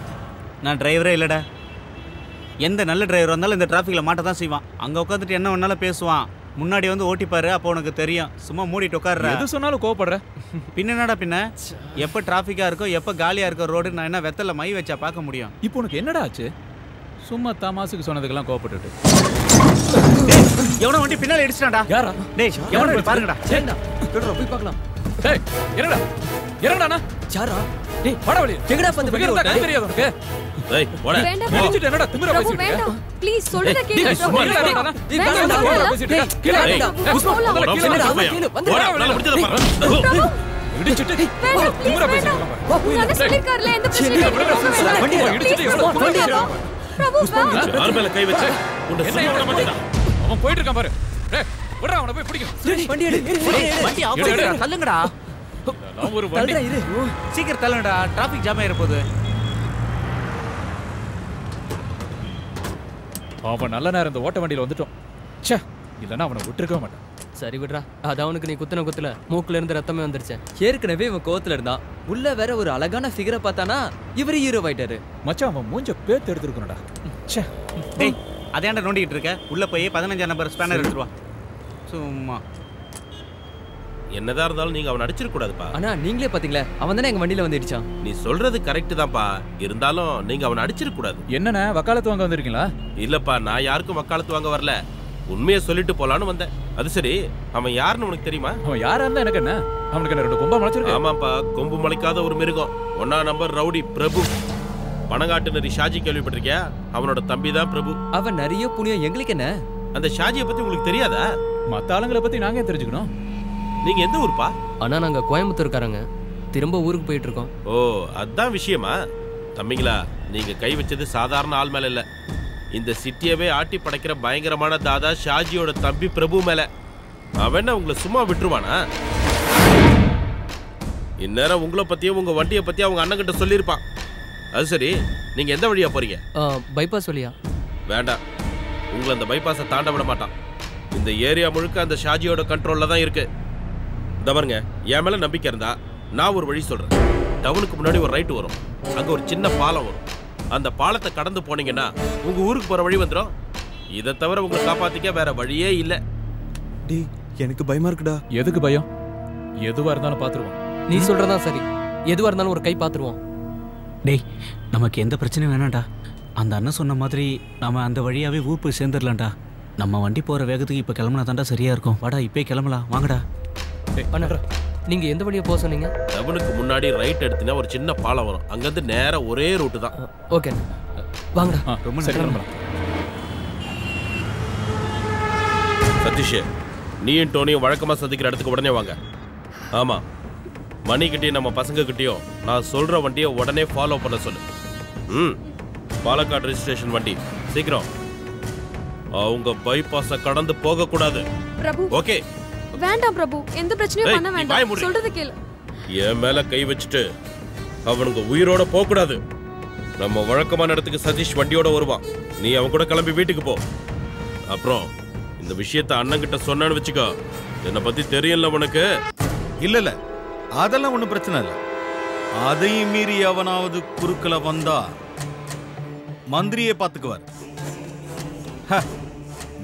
நான் டிரைவரே இல்லடா. எந்த நல்ல டிரைவர் வந்தாலும் இந்த டிராஃபிக்ல மாட்ட தான் செய்வான். அங்க உட்காந்துட்டு என்ன வேணாலும் பேசுவான். முன்னாடி வந்து ஓட்டிப்பாரு, அப்போ உனக்கு தெரியும். சும்மா மூடிட்டு உட்கார்ற. எது சொன்னாலும் கோவப்படுற. பின்ன என்னடா பின்ன? எப்ப டிராஃபிக்கா இருக்கோ, எப்ப காலியா இருக்கோ ரோடு, நான் என்ன வெத்தல மை வச்சா பார்க்க முடியும்? இப்போ உனக்கு என்னடா ஆச்சு? சும்மா தமாசுக்கு சொன்னதுக்கெல்லாம் கோவப்பட்டுட்டு. எவனோ வண்டி பின்னால இடிச்சிட்டான்டா. யாரா? டேய், எவனோ போய் பாருங்கடா. சரிடா, போய் பார்க்கலாம். டேய், என்னடா? என்னடா? சாரா, டேய், வாடா வெளிய. எங்கடா வந்து வெளிய வந்தா கை தெரியாது உனக்கு? டேய், போடா. இடிச்சிட்டு என்னடா திமிரா பிரபு பேசிட்டு இருக்க? வேண்டாம், ப்ளீஸ் சொல்றத கேளு. டேய், சும்மா இருடா. டேய், வேண்டாம், பேசிட்டு இருக்க. கீழ டேய், புஷ்பா, முதல்ல கீழ வந்து போடா, நான் முடிச்சத பாரு. இடிச்சிட்டு திமிரா பேசிட்டு இருக்க. நான் சொல்லிருக்கார்ல, எந்த பிரச்சனையும் வண்டி இடிச்சிட்டு எவ்வளவு வண்டி பிரபு யார் மேல கை வச்ச? உன்னை சும்மா விட மாட்டேன். அவன் போயிட்டு இருக்கான் பாரு. டேய், விடுடா, அவனை போய் பிடிக்கும். வண்டி எடு. வண்டி ஆஃப் பண்ணிடா, தள்ளுங்கடா. நான் ஒரு வண்டி. சீக்கிரம் தள்ளுங்கடா, டிராஃபிக் ஜாம் ஆயிர போகுது. அவன் நல்ல நேரம் இந்த ஓட்ட வண்டியில வந்துட்டோம். ச்சே, இல்லனா அவனை விட்டுருக்க மாட்டான். சரி விடுறா, அது அவனுக்கு நீ குத்துன குத்துல மூக்குல இருந்து ரத்தமே வந்துருச்சு. ஏற்கனவே இவன் கோவத்துல இருந்தான். உள்ள வேற ஒரு அழகான ஃபிகரை பார்த்தானா இவரு ஹீரோ ஆயிட்டாரு. மச்சான், அவன் மூஞ்ச பேத்து எடுத்துருக்கணும்டா. ச்சே. டேய், அதேண்டா நோண்டிட்டு இருக்க. உள்ள போய் 15 நம்பர் ஸ்பேனர் எடுத்துட்டு வா. சும்மா என்னதான் இருந்தாலும் நீங்க அவன் அடிச்சிட கூடாதுப்பா. ஆனா நீங்களே பாத்தீங்களா, அவன் தானே எங்க வண்டியில வந்து இடிச்சான். நீ சொல்றது கரெக்ட் தான்ப்பா. இருந்தாலும் நீங்க அவன் அடிச்சிட கூடாது. என்னண்ணே, வக்காலத்து வாங்க வந்திருக்கீங்களா? இல்லப்பா, நான் யாருக்கும் வக்காலத்து வாங்க வரல. உண்மையை சொல்லிட்டு போலான்னு வந்தேன். அது சரி, அவன் யாருன்னு உனக்கு தெரியுமா? அவன் யாரா இருந்தா எனக்கு என்ன? அவனுக்கு என்ன 2 கொம்பா முளைச்சிருக்கு? ஆமாப்பா, கொம்பு முளைக்காத ஒரு மிருகம். 1ஆம் நம்பர் ரவுடி பிரபு. பணங்காட்டு நரி ஷாஜி கேள்விப்பட்டிருக்கியா? அவனோட தம்பி தான் பிரபு. அவன் நிறைய புண்ணியம். எங்களுக்கு என்ன? அந்த ஷாஜியை பத்தி உங்களுக்கு தெரியாதா? மத்த ஆளுங்களை பத்தி நாங்க தெரிஞ்சுக்கணும். நீங்க எந்த ஊர்ப்பா? ஆனா நாங்க கோயம்புத்தூர்காரங்க. திரும்ப ஊருக்கு போயிட்டு இருக்கோம். ஓ, அதான் விஷயமா? தம்பிங்களா, நீங்க கை வச்சது சாதாரண ஆள் மேல இல்ல. இந்த சிட்டியவே ஆட்டி படைக்கிற பயங்கரமான தாதா ஷாஜியோட தம்பி பிரபு மேல. அவன் உங்களை சும்மா விட்டுருவானா? இந்நேரம் உங்களை பத்தியும் உங்க வண்டியை பத்தியும் அவங்க அண்ணன் கிட்ட சொல்லியிருப்பான். அது சரி, நீங்க எந்த வழியா போறீங்க? பைபாஸ் வழியா? வேண்டாம், உங்களை அந்த பைபாஸை தாண்ட விட மாட்டான். இந்த ஏரியா முழுக்க அந்த ஷாஜியோட கண்ட்ரோல்ல தான் இருக்கு. இந்த பாருங்க, என் மேல நம்பிக்கை இருந்தா நான் ஒரு வழி சொல்றேன். டவுனுக்கு முன்னாடி ஒரு ரைட் வரும். அங்க ஒரு சின்ன பாலம் வரும். அந்த பாலத்தை கடந்து போனீங்கன்னா உங்க ஊருக்கு போற வழி வந்துடும். இதை தவிர உங்களை காப்பாத்திக்க வேற வழியே இல்ல. டேய், எனக்கு பயமா இருக்குடா. எதுக்கு பயம்? எதுவா இருந்தாலும் பாத்துருவோம். நீ சொல்றதா சரி. எதுவா இருந்தாலும் ஒரு கை பாத்துருவோம். டேய், நமக்கு எந்த பிரச்சனையும் வேணாம்டா. அந்த அண்ணன் சொன்ன மாதிரி நம்ம அந்த வழியாவே ஊர் போய் சேர்ந்துடலாம்டா. நம்ம வண்டி போற வேகத்துக்கு இப்ப கிளம்புனா தாண்டா சரியா இருக்கும். வாடா, இப்பே கிளம்பலாம், வாங்கடா. நீங்க எந்த வழியா போக சொன்னீங்க? டவுனுக்கு முன்னாடி ரைட் எடுத்தீங்கன்னா ஒரு சின்ன பாலம் வரும். அங்கிருந்து நேரா ஒரே ரூட்டு தான். ஓகே, வாங்கடா. ரொம்ப சரி, கிளம்பலாம். சதீஷ், நீயும் டோனியும் வழக்கமா சந்திக்கிற இடத்துக்கு உடனே வாங்க. ஆமா, மணிக்கிட்டயும் நம்ம பசங்க கிட்டயும் நான் சொல்ற வண்டியை உடனே ஃபாலோ பண்ண சொல்லு. பாலக்காடு ரெஜிஸ்ட்ரேஷன் வண்டி, சீக்கிரம். அவங்க பைபாஸ கடந்து போக கூடாது. பிரபு, ஓகே? வேண்டாம் பிரபு, எந்த பிரச்சனையும் பண்ண வேண்டாம். சொல்றது கேளு. என் மேல கை வச்சுட்டு அவனுங்க உயிரோட போக கூடாது. நம்ம வழக்கமான இடத்துக்கு சதீஷ் வண்டியோட வருவான். நீ அவன் கூட கிளம்பி வீட்டுக்கு போ. அப்புறம் இந்த விஷயத்த அண்ணன் கிட்ட சொன்னான்னு வச்சுக்கோ, என்னை பத்தி தெரியல உனக்கு. இல்ல அதெல்லாம் ஒண்ணும் பிரச்சனை இல்ல. அதையும் மீறி எவனாவது குறுக்கல வந்தா மந்திரியே பாத்துக்குவார்.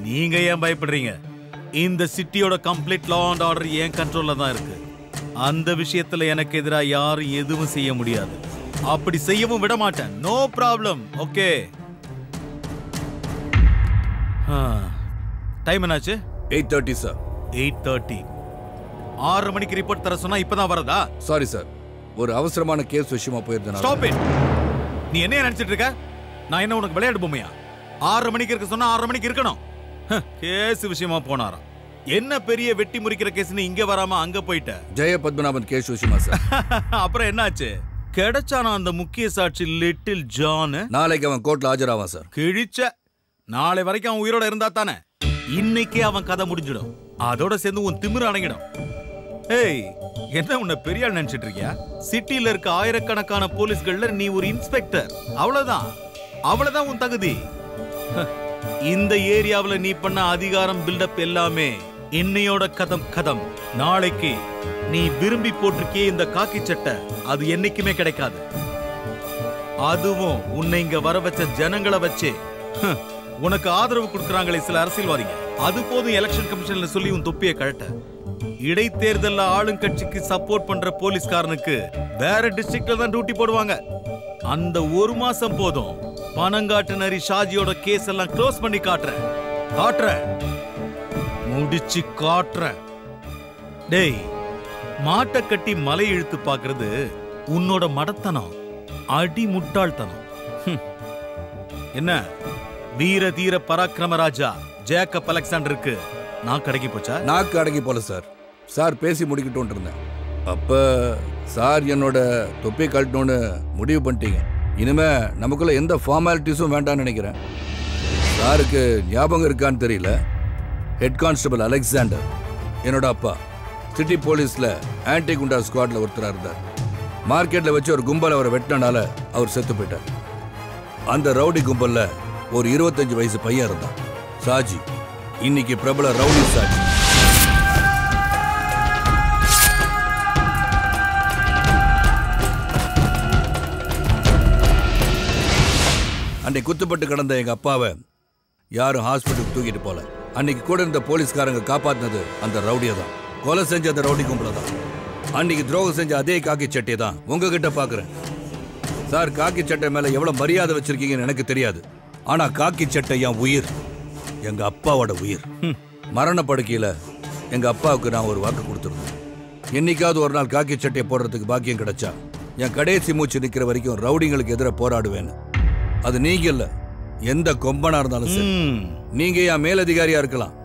நீங்க ஏன் பயப்படுறீங்க? இந்த சிட்டியோட கம்ப்ளீட் லா அண்ட் ஆர்டர் என் கண்ட்ரோல்ல தான் இருக்கு. அந்த விஷயத்துல எனக்கு எதிராக யாரும் எதுவும் செய்ய முடியாது. அப்படி செய்யவும் விட மாட்டேன். No problem. ஓகே, டைம் என்னாச்சு? 8:30 சார். 8:30. 6 மணிக்கு ரிப்போர்ட் தர சொன்னா இப்பதான் வரதா? சாரி சார், ஒரு அவசரமான கேஸ் விஷயமா போயிருந்தேன். Stop it. நீ என்ன நினைச்சிட்டு இருக்க? நான் என்ன உனக்கு விளையாடு பொம்மையா? 6 மணிக்கு இருக்க சொன்னா 6 மணிக்கு இருக்கணும். கேஸ் விஷயமா போனாராம். என்ன பெரிய வெட்டி முறிக்கிற கேஸ்னு இங்க வராம அங்க போயிட்ட? ஜெய பத்மநாபன் கேஸ் விஷயமா சார். அப்புறம் என்னாச்சு? கிடைச்சானா அந்த முக்கிய சாட்சி லிட்டில் ஜான்? நாளைக்கு அவன் கோர்ட்ல ஆஜராவான் சார். கிழிச்ச. நாளை வரைக்கும் அவன் உயிரோட இருந்தா தானே இன்னைக்கே அவன் கதை முடிஞ்சிடும். அதோட சேர்ந்து உன் திமிரு அடங்கிடும். ஏய், என்ன உன்னை பெரிய ஆள் நினைச்சிட்டு இருக்கியா? சிட்டில இருக்க ஆயிரக்கணக்கான போலீஸ்கள்ல நீ ஒரு இன்ஸ்பெக்டர். அவ்வளவுதான் உன் தகுதி. இந்த ஏரியாவில் நீ பண்ண அதிகாரம் பில்டப் எல்லாமே இன்னையோட கதம். நாளைக்கு நீ விரும்பி போட்டிருக்கே இந்த காக்கி சட்டை, அது என்னைக்குமே கிடைக்காது. அதுவும் உன்னை இங்க வர வச்ச ஜனங்களை வச்சே. உனக்கு ஆதரவு கொடுக்கறாங்களே சில அரசியல்வாதிங்க, அது போதும் எலெக்ஷன் கமிஷன்ல சொல்லி உன் தொப்பியை கழட்ட. இடைத்தேர்தல்ல ஆளுங்கட்சிக்கு சப்போர்ட் பண்ற போலீஸ்காரனுக்கு வேற டிஸ்ட்ரிக்ட்ல தான் டியூட்டி போடுவாங்க. அந்த ஒரு மாசம் போதும். பனங்காட்டு நரி ஷாஜியோட கேஸ் எல்லாம் க்ளோஸ் பண்ணி காட்டுறேன். முடிச்சு காட்டுறேன். டேய், மாட்டை கட்டி மலை இழுத்து பாக்குறது உன்னோட மடத்தனம், அடி முட்டாள்தனம். என்ன வீர தீர பராக்கிரம ராஜா ஜேக்கப் அலெக்சாண்டருக்கு நான் அடங்கி போச்சா? நாக்கு அடங்கி போல சார். சார் பேசி முடிக்கட்டும் இருந்தேன். அப்ப சார் என்னோட தொப்பி கழட்டணும்னு முடிவு பண்ணிட்டீங்க. இனிமே நமக்குள்ள எந்த ஃபார்மாலிட்டிஸும் வேண்டாம்னு நினைக்கிறேன். சாருக்கு ஞாபகம் இருக்கான்னு தெரியல, ஹெட் கான்ஸ்டபிள் அலெக்சாண்டர் என்னோட அப்பா. சிட்டி போலீஸ்ல ஆன்டி குண்டா ஸ்குவாட்ல ஒருத்தரா இருந்தார். மார்க்கெட்ல வச்சு ஒரு கும்பல் அவரை வெட்டினால அவர் செத்து போயிட்டார். அந்த ரவுடி கும்பல்ல ஒரு 25 வயசு பையன் இருந்தான், சாஜி. இன்னைக்கு பிரபல ரவுடி சாஜி. அன்னைக்கு குத்துப்பட்டு கிடந்த எங்க அப்பாவை யாரும் ஹாஸ்பிட்டலுக்கு தூக்கிட்டு போல. அன்னைக்கு கூட இருந்த போலீஸ்காரங்க காப்பாத்தினது அந்த ரவுடியை தான். கொலை செஞ்ச அந்த ரவுடி கும்பல தான். அன்னைக்கு துரோகம் செஞ்ச அதே காக்கி சட்டையை தான் உங்ககிட்ட பாக்குறேன். சார், காக்கி சட்டை மேல எவ்வளவு மரியாதை வச்சிருக்கீங்கன்னு எனக்கு தெரியாது. ஆனா காக்கி சட்டை என் உயிர், எங்க அப்பாவோட உயிர். மரண படுக்கையில எங்க அப்பாவுக்கு நான் ஒரு வாக்கு கொடுத்துருந்தேன். என்னைக்காவது ஒரு நாள் காக்கி சட்டையை போடுறதுக்கு பாக்கியம் கிடைச்சா என் கடைசி மூச்சு நிக்கிற வரைக்கும் ரவுடிங்களுக்கு எதிராக போராடுவேன்னு. அது நீங்க இல்ல, எந்த கொம்பனா இருந்தாலும் சரி. நீங்க என் மேலதிகாரியா இருக்கலாம்,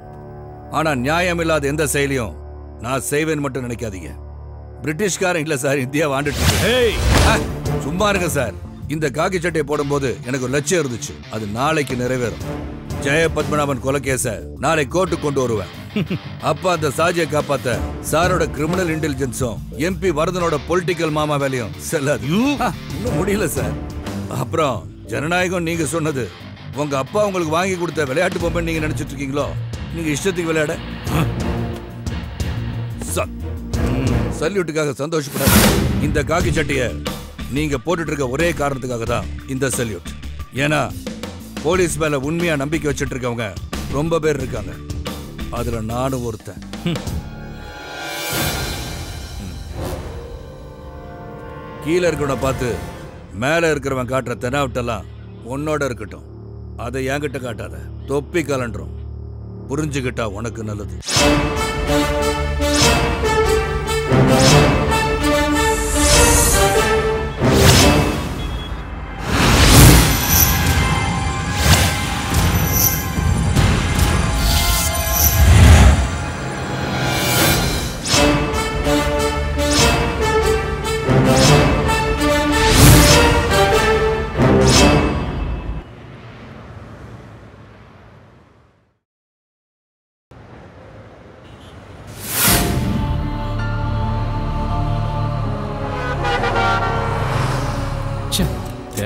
ஆனா நியாயம் இல்லாத எந்த செயலையும் நான் செய்வேன்னு மட்டும் நினைக்காதீங்க. பிரிட்டிஷ்காரன் இல்ல சார், இந்தியாவை ஆண்டுட்டு. சும்மா இருங்க சார். இந்த காக்கி சட்டையை போடும்போது எனக்கு ஒரு லட்சியம் இருந்துச்சு, அது நாளைக்கு நிறைவேறும். ஜெய பத்மநாபன் கொலை கேஸ நாளை கோர்ட்டுக்கு கொண்டு வருவேன். அப்ப அந்த சாஜியை காப்பாத்த சாரோட கிரிமினல் இன்டெலிஜென்ஸும் எம்பி வரதனோட பொலிட்டிக்கல் மாமா வேலையும் செல்லாது. இன்னும் முடியல சார். அப்புறம் ஜனநாயகம் நீங்க சொன்னது உங்க அப்பா உங்களுக்கு வாங்கி கொடுத்த விளையாட்டு பொம்மை நீங்க நினைச்சிட்டு இருக்கீங்களோ? நீங்க இஷ்டத்துக்கு விளையாட. சல்யூட்டுக்காக சந்தோஷப்படாது. இந்த காக்கி சட்டைய நீங்க போட்டுட்டு இருக்க ஒரே காரணத்துக்காக தான் இந்த சல்யூட். ஏன்னா போலீஸ் மேல உண்மையா நம்பிக்கை வச்சுட்டு இருக்கவங்க ரொம்ப பேர் இருக்காங்க, அதுல நானும் ஒருத்தன். கீழே இருக்கிறவனை பார்த்து மேல இருக்கிறவன் காட்டுற தெனாவட்டெல்லாம் உன்னோட இருக்கட்டும், அதை என்கிட்ட காட்டாத. தொப்பி கலண்டுரும், புரிஞ்சுக்கிட்டா உனக்கு நல்லது.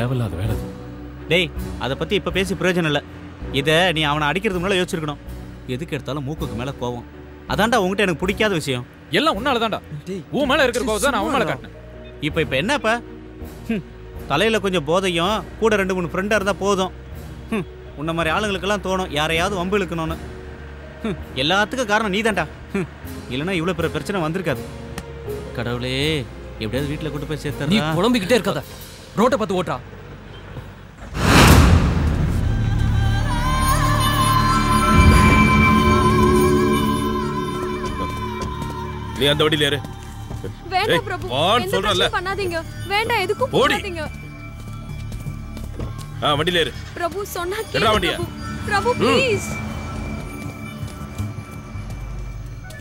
தேவையில்லாத வேலை. டேய் அதை பத்தி இப்ப பேசி பிரயோஜனம் இல்ல. இதை நீ அவனை அடிக்கிறதுக்கு முன்னால யோசிச்சிருக்கணும். எதுக்கு எடுத்தாலும் மூக்குக்கு மேல கோவம். அதான்டா உங்ககிட்ட எனக்கு பிடிக்காத விஷயம். எல்லாம் உன்னால தான்டா. உன் மேல இருக்கிற கோவம் தான் நான் அவன் மேல காட்டினேன். இப்ப என்னப்ப தலையில கொஞ்சம் போதையும் கூட 2-3 ஃப்ரெண்டா இருந்தா போதும். உன்ன மாதிரி ஆளுங்களுக்கெல்லாம் தோணும் யாரையாவது வம்பு இழுக்கணும்னு. எல்லாத்துக்கும் காரணம் நீதான்டா. இல்லைன்னா இவ்வளவு பெரிய பிரச்சனை வந்திருக்காது. கடவுளே எப்படியாவது வீட்டுல கூட்டு போய் சேர்த்து. நீ புலம்பிக்கிட்டே இருக்காத, ரோட்டை பார்த்து ஓட்டுறா. நீ அந்த வண்டியில ஏறு. வேண்டாம் பிரபு, எந்த பிரச்சனையும் பண்ணாதீங்க. வேண்டாம், எதுக்கும் போகாதீங்க. வண்டியில ஏறு. பிரபு சொன்னா கேளு பிரபு. பிரபு ப்ளீஸ்.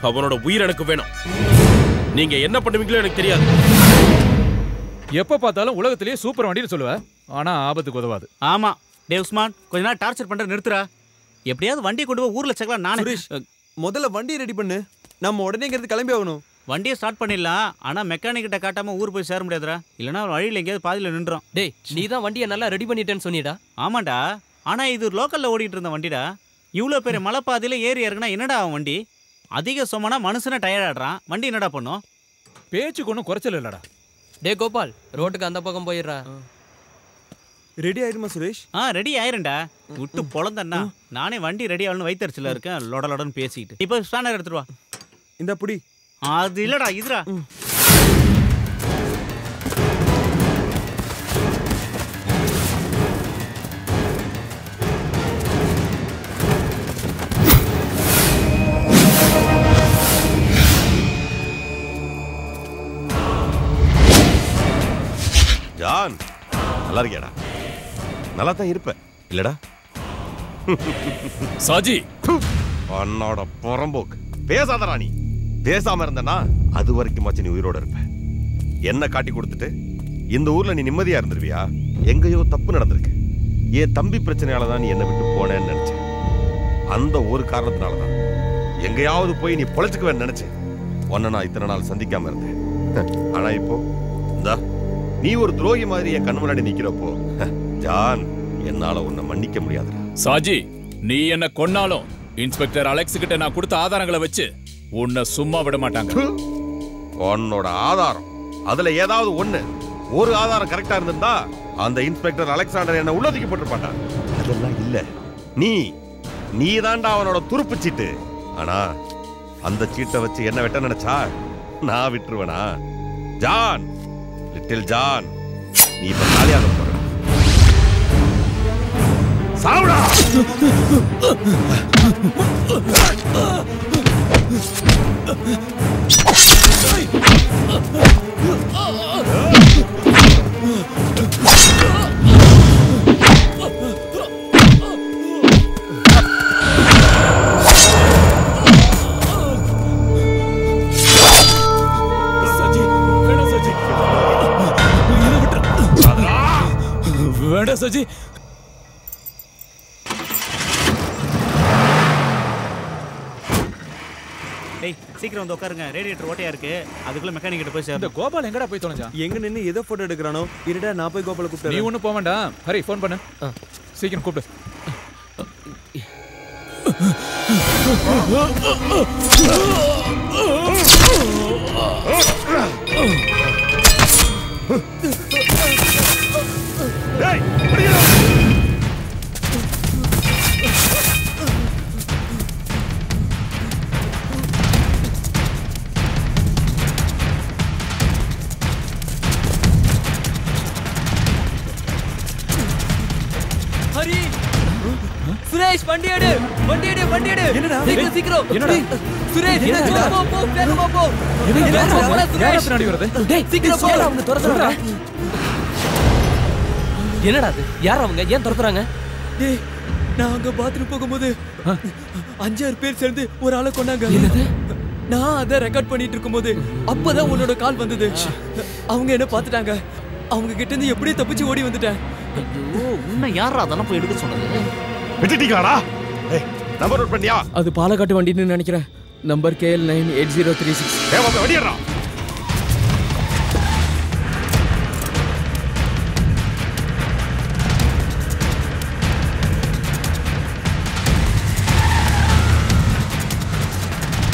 அவனோட உயிர் எனக்கு வேணும். நீங்க என்ன பண்ணுவீங்களோ எனக்கு தெரியாது. எப்ப பார்த்தாலும் உலகத்திலேயே சூப்பர் வண்டின்னு சொல்லுவ, ஆனா ஆபத்துக்கு உதவாது. ஆமா டேய் உஸ்மான், கொஞ்ச நாள் டார்ச்சர் பண்ற நிறுத்துறா. எப்படியாவது வண்டி கொண்டு போய் ஊர்ல சேர்க்கலாம். நானே சுரேஷ் முதல்ல வண்டி ரெடி பண்ணு. நம்ம உடனே இங்க இருந்து கிளம்பி ஆகணும். வண்டியை ஸ்டார்ட் பண்ணிடலாம், ஆனா மெக்கானிக் கிட்ட காட்டாம ஊர் போய் சேர முடியாதுடா. இல்லனா வழியில எங்கேயாவது பாதியில நின்றோம். டேய் நீ தான் வண்டியை நல்லா ரெடி பண்ணிட்டேன்னு சொன்னிடா. ஆமாண்டா, ஆனா இது லோக்கல்ல ஓடிட்டு இருந்த வண்டிடா. இவ்வளவு பெரிய மலைப்பாதையில ஏறி இறங்குனா என்னடா அவன் வண்டி? அதிக சுமனா மனுஷனை டயர்ட் ஆடுறான். வண்டி என்னடா பண்ணும்? பேச்சுக்கு ஒன்றும் குறைச்சல் இல்லடா. டே கோபால், ரோட்டுக்கு அந்த பக்கம் போயிடுறா. ரெடி ஆயிருமா சுரேஷ்? ரெடி ஆயிருண்டா. விட்டு பொழந்தண்ணா. நானே வண்டி ரெடி ஆகணும்னு வைத்தறிச்சல இருக்கேன். லொடலொடன்னு பேசிக்கிட்டு. இப்போ ஸ்பேனர் எடுத்துட்டு வா. இந்த புடி. அது இல்லடா, இதுடா. ஜான், நல்லா இருக்கியாடா? நல்லா தான் இருப்ப இல்லடா? சாஜி அண்ணோட புறம்போக்கு பேசாதடா. நீ பேசாம இருந்தனா அது வரைக்கும் நீ உயிரோட இருப்ப. என்ன காட்டி கொடுத்துட்டு இந்த ஊர்ல நீ நிம்மதியா இருந்துருவியா? எங்கேயோ தப்பு நடந்திருக்கு. என் தம்பி பிரச்சனையால தான் நீ என்ன விட்டு போனேன்னு நினைச்சேன். அந்த ஒரு காரணத்தினாலதான் எங்கேயாவது போய் நீ பொழைச்சுக்குவேன்னு நினைச்சேன். உன்னை நான் இத்தனை நாள் சந்திக்காம இருந்தேன். ஆனா இப்போ இந்தா நீ ஒரு துரோகி மாதிரி என் கண் முன்னாடி நிக்கிறப்போ ஜான், என்னால உன்னை மன்னிக்க முடியாதுடா. சாஜி, நீ என்ன கொன்னாலும் இன்ஸ்பெக்டர் அலெக்ஸ் கிட்ட நான் கொடுத்த ஆதாரங்களை வச்சு உன்னை சும்மா விட மாட்டாங்க. உன்னோட ஆதாரம் அதுல ஏதாவது ஒரு ஆதாரம் கரெக்டா இருந்திருந்தா அந்த இன்ஸ்பெக்டர் அலெக்சாண்டர் என்ன உள்ளதுக்கு போட்டுருப்பாட்டா. அதெல்லாம் இல்ல. நீ தாண்டா அவனோட துருப்பு சீட்டு. ஆனா அந்த சீட்டை வச்சு என்ன வெட்ட நினைச்சா நான் விட்டுருவேனா? ஜான், லிட்டில் ஜான், நீ இப்ப காலியாக போற. சாவுடா! வேண்டாம் சஜி. டேய் சீக்கிரம் வந்து உட்காருங்க. ரேடியேட்டர் ஓட்டையா இருக்கு. அதுக்குள்ள மெக்கானிக் கிட்ட போய் சேர். இந்த கோபால் எங்கடா போய் தொலைஞ்சான்? எங்க நின்னு ஏதோ போட்டோ எடுக்கறானோ? இருடா நான் போய் கோபால கூப்பிடுறேன். நீ ஒண்ணும் போக வேண்டாம். ஹரி ஃபோன் பண்ணு. சீக்கிரம் கூப்பிடு. ஹரி, சுரேஷ் வண்டி எடு. என்னடா? சீக்கிரம். என்னடா? சுரேஷ் போ வேகமா போ. யாரா பின்னாடி வருது? டேய் சீக்கிரம் போ. அவங்க துரத்துறாங்க. என்னடா அது? யார் அவங்க? ஏன் துரத்துறாங்க? டேய் நான் அங்க பாத்ரூம் போகும்போது 5-6 பேர் சேர்ந்து ஒரு ஆளை கொண்டாங்க. நான் அதை ரெக்கார்ட் பண்ணிட்டு இருக்கும்போது அப்பதான் உன்னோட கால் வந்தது. அவங்க என்ன பார்த்துட்டாங்க. அவங்க கிட்ட இருந்து எப்படியே தப்பிச்சு ஓடி வந்துட்டேன். ஐயோ, உன்னை யாரா அதெல்லாம் போய் எடுக்க சொன்னது? விட்டுட்டீங்களாடா? ஏய், நம்பர் நோட் பண்ணியா? அது பாலக்காட்டு வண்டின்னு நினைக்கிறேன். Number KL98036. ஏய், வண்டியறா.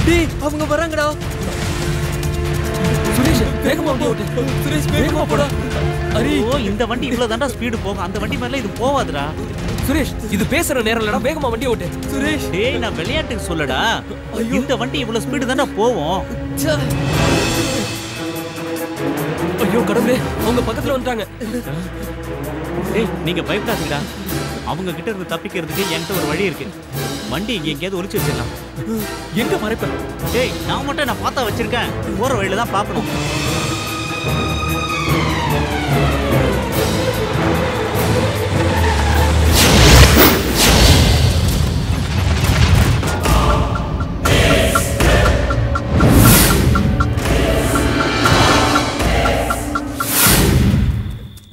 டேய் அவங்க வராங்கடா. சுரேஷ் வேகமா வண்டி ஓட்டு. சுரேஷ் வேகமா போடா. அரே இந்த வண்டி இவ்வளவு தாண்டா ஸ்பீடு போகும். அந்த வண்டி மேல இது போவாதுடா. சுரேஷ் இது பேசுற நேரம் இல்லடா, வேகமா வண்டி ஓட்டு. சுரேஷ் டேய் நான் விளையாட்டுக்கு சொல்லடா. இந்த வண்டி இவ்வளவு ஸ்பீடு தாண்டா போவும். ஐயோ கடவுளே, அவங்க பக்கத்துல வந்துட்டாங்க. டேய் நீங்க பயப்படாதீங்கடா. அவங்க கிட்ட இருந்து தப்பிக்கிறதுக்கு என்கிட்ட ஒரு வழி இருக்கு. வண்டி இங்க எங்கேயாவது ஒளிச்சு வச்சிடலாம். எங்க மறைப்ப? டேய் நான் மட்டும் நான் பார்த்தா வச்சிருக்கேன். போற வழியில தான் பார்க்கணும்.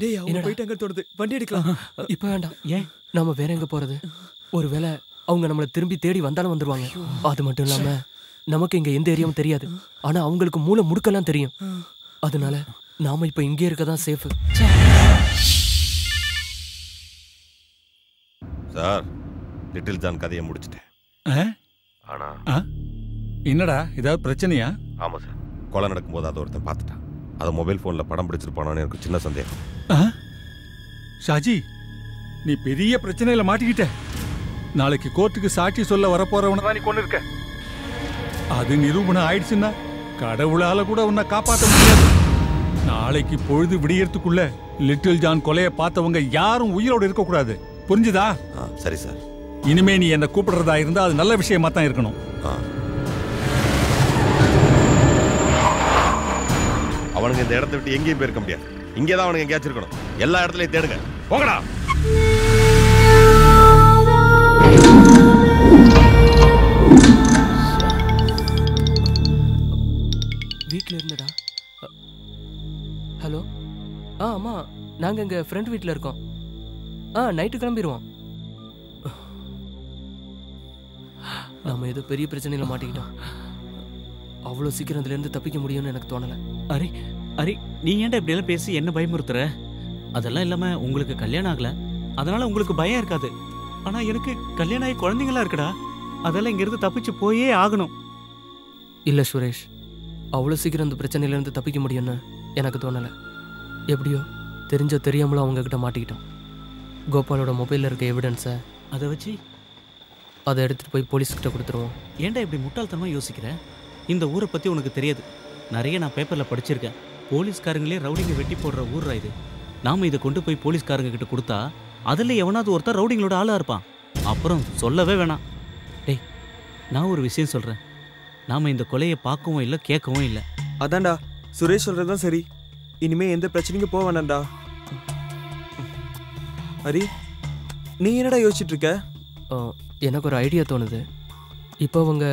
டேய் அவங்க போயிட்டாங்க தோணுது. வண்டி எடுக்கலாம். இப்ப வேண்டாம். ஏன் நாம வேற எங்க போறது? ஒருவேளை அவங்க நம்மளை திரும்பி தேடி வந்தாலும் வந்துருவாங்க. அது மட்டும் இல்லாம நமக்கு இங்க எந்த ஏரியாவும் தெரியாது. ஆனா அவங்களுக்கு மூளை முடுக்கெல்லாம் தெரியும். அதனால நாம இப்ப இங்கே இருக்கதான் சேஃப். சார், லிட்டில் ஜான் கதையை முடிச்சிட்டேன். ஆனா என்னடா ஏதாவது பிரச்சனையா? ஆமா சார், கொலை நடக்கும்போது அதை ஒருத்தன் பார்த்துட்டான். அதை மொபைல் போன்ல படம் பிடிச்சிட்டு போனான்னு எனக்கு சின்ன சந்தேகம். ஷாஜி, நீ பெரிய பிரச்சனையில மாட்டிக்கிட்ட. நாளைக்கு கோர்ட்டுக்கு சாட்சி சொல்ல வரப்போறவன தான் நீ கொண்டு இருக்க. அது நிரூபணம் ஆயிடுச்சுன்னா கடவுளால கூட உன்னை காப்பாற்ற முடியாது. நாளைக்கு பொழுது விடியறதுக்குள்ள லிட்டில் ஜான் கொலையை பார்த்தவங்க யாரும் உயிரோடு இருக்க கூடாது. புரிஞ்சுதா? சரி சார். இனிமே நீ என்ன கூப்பிடுறதா இருந்தா அது நல்ல விஷயமா தான் இருக்கணும். அவனுங்க இந்த இடத்தை விட்டு எங்கேயும் போயிருக்க முடியாது. இங்கேதான் அவனுங்க எங்கேயாச்சும் இருக்கணும். எல்லா இடத்துலயும் தேடுங்க. போங்கடா. வீட்ல இருந்தடா. ஹலோ. ஆமா, நாங்க எங்க ஃப்ரெண்ட் வீட்ல இருக்கோம். நைட்டு கிளம்பிடுவோம். நாம ஏதோ பெரிய பிரச்சனையில மாட்டிக்கிட்டோம். அவ்வளோ சீக்கிரம் இதுல இருந்து தப்பிக்க முடியும்னு எனக்கு தோணல. அரே அரே, நீ ஏன்டா இப்படி எல்லாம் பேசி என்ன பயமுறுத்துற? அதெல்லாம் இல்லாம உங்களுக்கு கல்யாணம் ஆகல, அதனால உங்களுக்கு பயம் இருக்காது. ஆனா எனக்கு கல்யாணம் ஆகி குழந்தைங்களா இருக்குடா. அதெல்லாம் இங்க இருந்து தப்பிச்சு போயே ஆகணும். இல்ல சுரேஷ், அவ்வளோ சீக்கிரம் இந்த பிரச்சனையில இருந்து தப்பிக்க முடியும்னு எனக்கு தோணல. எப்படியோ தெரிஞ்சோ தெரியாமலோ அவங்க கிட்ட மாட்டிக்கிட்டோம். கோபாலோட மொபைல்ல இருக்க எவிடன்ஸை அதை வச்சு அதை எடுத்துட்டு போய் போலீஸ்கிட்ட கொடுத்துருவோம். ஏன்டா இப்படி முட்டாள்தனமா யோசிக்கிற? இந்த ஊரை பத்தி உனக்கு தெரியாது. நிறைய நான் பேப்பர்ல படிச்சிருக்கேன். போலீஸ்காரங்களே ரவுடிங்க வெட்டி போடுற ஊர்ரா இது. நாம இதை கொண்டு போய் போலீஸ்காரங்க கிட்ட கொடுத்தா அதுல எவனாவது ஒருத்தர் ரவுடிங்களோட ஆளா இருப்பான். அப்புறம் சொல்லவே வேணாம். டேய், நான் ஒரு விஷயம் சொல்றேன். நாம இந்த கொலையை பார்க்கவும் இல்லை கேட்கவும் இல்லை. அதான்டா சுரேஷ் சொல்றதுதான் சரி. இனிமே எந்த பிரச்சனைக்கும் போக வேணாம்டா. ஹரி, நீ என்னடா யோசிச்சுட்டு இருக்க? எனக்கு ஒரு ஐடியா தோணுது. இப்போ அவங்க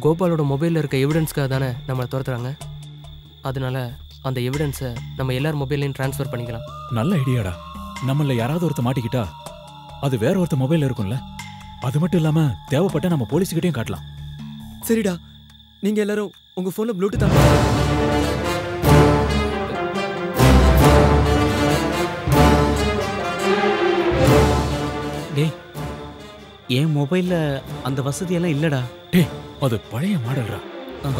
கோபாலோட மொபைலில் இருக்க எவிடன்ஸ்க்காக தானே நம்மளை துரத்துறாங்க. அதனால அந்த எவிடன்ஸை நம்ம எல்லார் மொபைல்லையும் ட்ரான்ஸ்ஃபர் பண்ணிக்கலாம். நல்ல ஐடியாடா. நம்மள யாராவது ஒருத்த மாட்டிக்கிட்டா அது வேற ஒருத்த மொபைல்ல இருக்கும்ல. அது மட்டும் இல்லாம தேவைப்பட்ட நம்ம போலீஸ்கிட்டையும் காட்டலாம். சரிடா, நீங்க எல்லாரும் உங்க போன்ல ப்ளூடூத் ஆன் டேய், என் மொபைல்ல அந்த வசதியெல்லாம் இல்லடா. டேய், அது பழைய மாடல்ரா.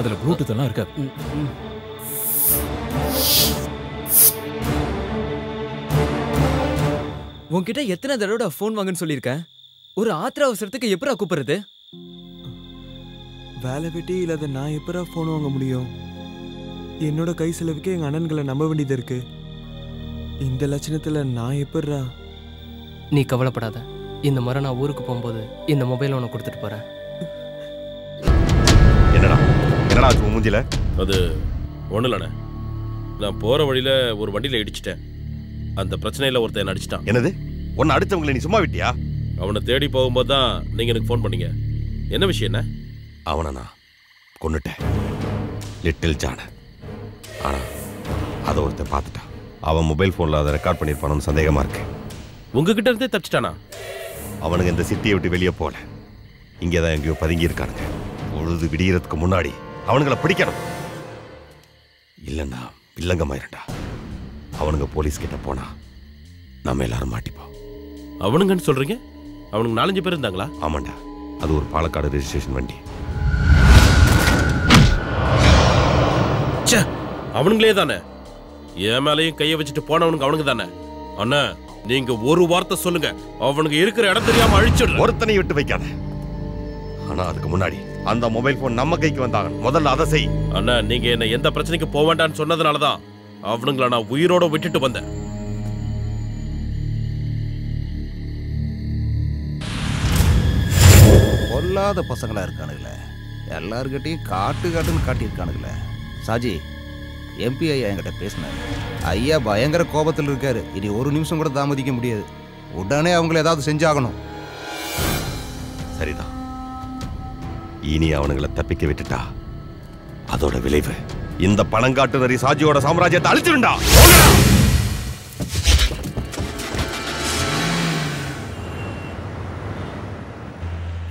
அதுல ப்ளூடூத் எல்லாம் இருக்காது. உன்கிட்ட எத்தனை தடவை ஃபோன் வாங்கன்னு சொல்லியிருக்கேன். ஒரு ஆத்திர அவசரத்துக்கு எப்பரா கூப்பிடுறது? வேலை வெட்டி இல்லாத நான் எப்பரா ஃபோன் வாங்க முடியும்? என்னோட கை செலவுக்கு எங்க அண்ணன்களை நம்ப வேண்டியது இருக்கு. இந்த லட்சணத்துல நான் எப்பரா? நீ கவலைப்படாத. இந்த முறை நான் ஊருக்கு போகும்போது இந்த மொபைலை உனக்கு கொடுத்துட்டு போறேன். என்னடா என்னடா ஆச்சு மூஞ்சில? அது ஒன்றும் இல்லைண்ணே. நான் போகிற வழியில் ஒரு வண்டியில் இடிச்சிட்டேன். அந்த பிரச்சனையில் ஒருத்தன் என்ன அடிச்சிட்டான். என்னது? ஒன்று அடித்தவங்களை நீ சும்மா விட்டியா? அவனை தேடி போகும்போது தான் நீங்கள் எனக்கு ஃபோன் பண்ணீங்க. என்ன விஷயம்? என்ன? அவனை நான் கொன்னுட்டேன், லிட்டில் ஜான. ஆனால் அதை ஒருத்தன் பார்த்துட்டான். அவன் மொபைல் ஃபோனில் அதை ரெக்கார்ட் பண்ணியிருப்பானு சந்தேகமாக இருக்கு. உங்ககிட்ட இருந்தே தப்பிச்சிட்டானா? அவனுங்க இந்த சிட்டியை விட்டு வெளியே போகல. இங்கே தான் எங்கேயோ பதுங்கி இருக்கானுங்க. பொழுது விடியறதுக்கு முன்னாடி அவனுங்களை பிடிக்கணும். இல்லைன்னா வில்லங்கமாயிருண்டா. அவனுங்க போலீஸ் கிட்ட போனா நம்ம எல்லாரும் மாட்டிப்போம். அவனுங்கன்னு சொல்றீங்க? அவனுக்கு 4-5 பேர் இருந்தாங்களா? ஆமாண்டா, அது ஒரு பாலக்காடு ரெஜிஸ்ட்ரேஷன் வண்டி. அவனுங்களே தானே. என் மேலையும் கையை வச்சுட்டு போனவனுங்க அவனுங்க தானே. அண்ணா நீங்க ஒரு வார்த்தை சொல்லுங்க, அவனுக்கு இருக்கிற இடம் தெரியாம அழிச்சிடலாம். ஒருத்தனை விட்டு வைக்காத. ஆனா அதுக்கு முன்னாடி அந்த மொபைல் போன் நம்ம கைக்கு வந்தாங்க. முதல்ல அதை செய். அண்ணா நீங்க என்ன எந்த பிரச்சனைக்கு போக வேண்டாம்னு சொன்னதுனாலதான் அவனுங்கள நான் உயிரோட விட்டுட்டு வந்தேன். பொல்லாத பசங்களா இருக்கானுங்களே, எல்லாருக்கிட்டையும் காட்டுன்னு காட்டியிருக்கானுங்களே. சாஜி, எம்பி ஐயா என்கிட்ட பேசினாரு. ஐயா பயங்கர கோபத்தில் இருக்காரு. இனி ஒரு நிமிஷம் கூட தாமதிக்க முடியாது. உடனே அவங்கள ஏதாவது செஞ்சாகணும். சரிதான். இனி அவனுங்களை தப்பிக்க விட்டுட்டா அதோட விளைவு இந்த பணங்காட்டு நரி சாஜியோட சாம்ராஜ்யத்தை அழிச்சிருண்டா.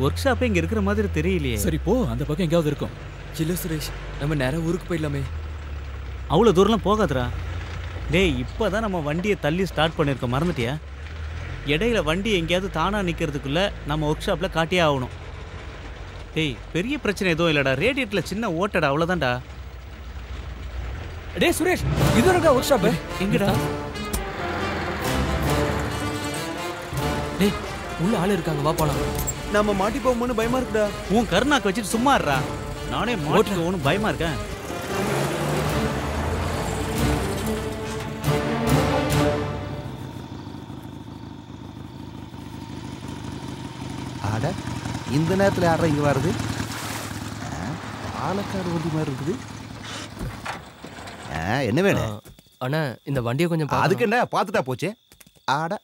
ஒர்க் ஷாப் இங்க இருக்கிற மாதிரி தெரியலையே. சரி போ, அந்த பக்கம் எங்கயாவது இருக்கும். இல்ல சுரேஷ், நம்ம நேரா ஊருக்கு போயிடலாமே. அவ்வளவு தூரம்லாம் போகாதடா. டேய் இப்பதான் நம்ம வண்டியை தள்ளி ஸ்டார்ட் பண்ணிருக்கோம், மறந்துட்டியா? இடையில வண்டி எங்கேயாவது தானா நிக்கிறதுக்குள்ள நம்ம ஒர்க் ஷாப்ல காட்டியே ஆகணும். டேய் பெரிய பிரச்சனை எதுவும் இல்லடா, ரேடியேட்டர்ல சின்ன ஓட்டடா, அவ்வளவுதான்டா. டேய் சுரேஷ், இது இருக்கா ஒர்க் ஷாப்? எங்கடா? டேய் உள்ள ஆளு இருக்காங்க, வா போலாம். நம்ம மாட்டி போகும்போது பயமா இருக்குடா. உன் கருணாக்கு வச்சுட்டு சும்மா இருடா. நானே மாட்டிக்க ஒன்றும் பயமா இருக்கேன். ஆட இந்த நேரத்தில் யாரா இங்க வருது? பாலக்காடு வண்டி மாதிரி இருக்குது. என்ன வேணும்? அண்ணா இந்த வண்டியை கொஞ்சம் அதுக்கு என்ன பார்த்துட்டா போச்சு. ஆட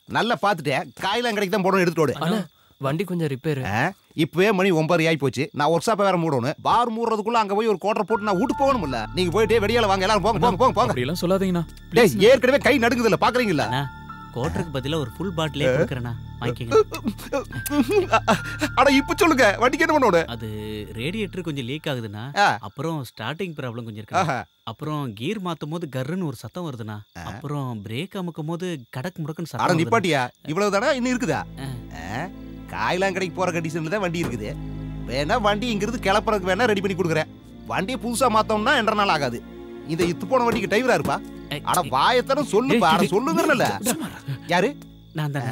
நல்லா பார்த்துட்டேன். காயெல்லாம் கடைக்கு தான் போடணும், எடுத்துட்டு அண்ணா வண்டி கொஞ்சம் ரிப்பேர். இப்பவே மணி 9 ஆகி போச்சு. நான் ஒர்க் ஷாப்பை வேற மூடணும். பார் மூடுறதுக்குள்ள அங்க போய் ஒரு கோட்டரை போட்டு நான் வீட்டு போகணும்ல. நீங்க போயிட்டே வெடியால வாங்க, எல்லாரும் போங்க போங்க போங்க போங்க. அப்படி எல்லாம் சொல்லாதீங்கண்ணா. டேய் ஏற்கனவே கை நடுங்குது இல்ல, பாக்குறீங்களா? கோட்டருக்கு பதிலா ஒரு ஃபுல் பாட்டிலே கொடுக்கறேனா, வாங்கிக்கங்க. அட இப்ப சொல்லுங்க, வண்டிக்கு என்ன பண்ணணும்? அது ரேடியேட்டர் கொஞ்சம் லீக் ஆகுதுன்னா, அப்புறம் ஸ்டார்டிங் ப்ராப்ளம் கொஞ்சம் இருக்கு. அப்புறம் கீர் மாத்தும் போது கர்ன்னு ஒரு சத்தம் வருதுனா, அப்புறம் பிரேக் அமுக்கும் போது கடக் முடக்குன்னு சத்தம். அட நிப்பாட்டியா, இவ்வளவுதானா இன்னும் இருக்குதா? காயெல்லாம் கடைக்கு போற கண்டிஷன்ல தான் வண்டி இருக்குது. வேணா வண்டி இங்கிருந்து கிளப்புறதுக்கு வேணா ரெடி பண்ணி கொடுக்குறேன். வண்டியை புதுசா மாத்தோம்னா 2 நாள் ஆகாது. இந்த இத்து போன வண்டிக்கு டிரைவரா இருப்பா. அட வாயத்தரம் சொல்லுப்பா. அட சொல்லுங்கறல. யாரு? நான் தான்.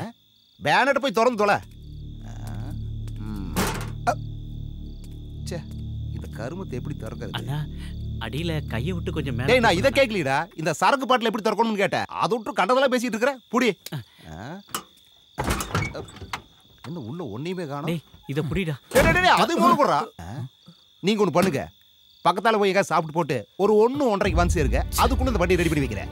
பேனட் போய் திறந்து தொலை. ச்சே, இந்த கருமத்தை எப்படி திறக்கிறது? அண்ணா அடியில கையை விட்டு கொஞ்சம் மேல. டேய் நான் இத கேக்கலடா. இந்த சரக்கு பாட்டில எப்படி திறக்கணும்னு கேட்டேன். அத விட்டு கண்டதெல்லாம் பேசிட்டு இருக்கற. புடி. என்ன உள்ள ஒண்ணுமே காணோம். டேய் இத புடிடா. டேய் அது மூணு போறா. நீங்க ஒன்னு பண்ணுங்க. பக்கத்தால போய் எங்க சாப்பிட்டு போட்டு ஒரு 1-1:30க்கு வந்து சேருங்க. அதுக்குள்ள இந்த வண்டி ரெடி பண்ணி வைக்கிறேன்.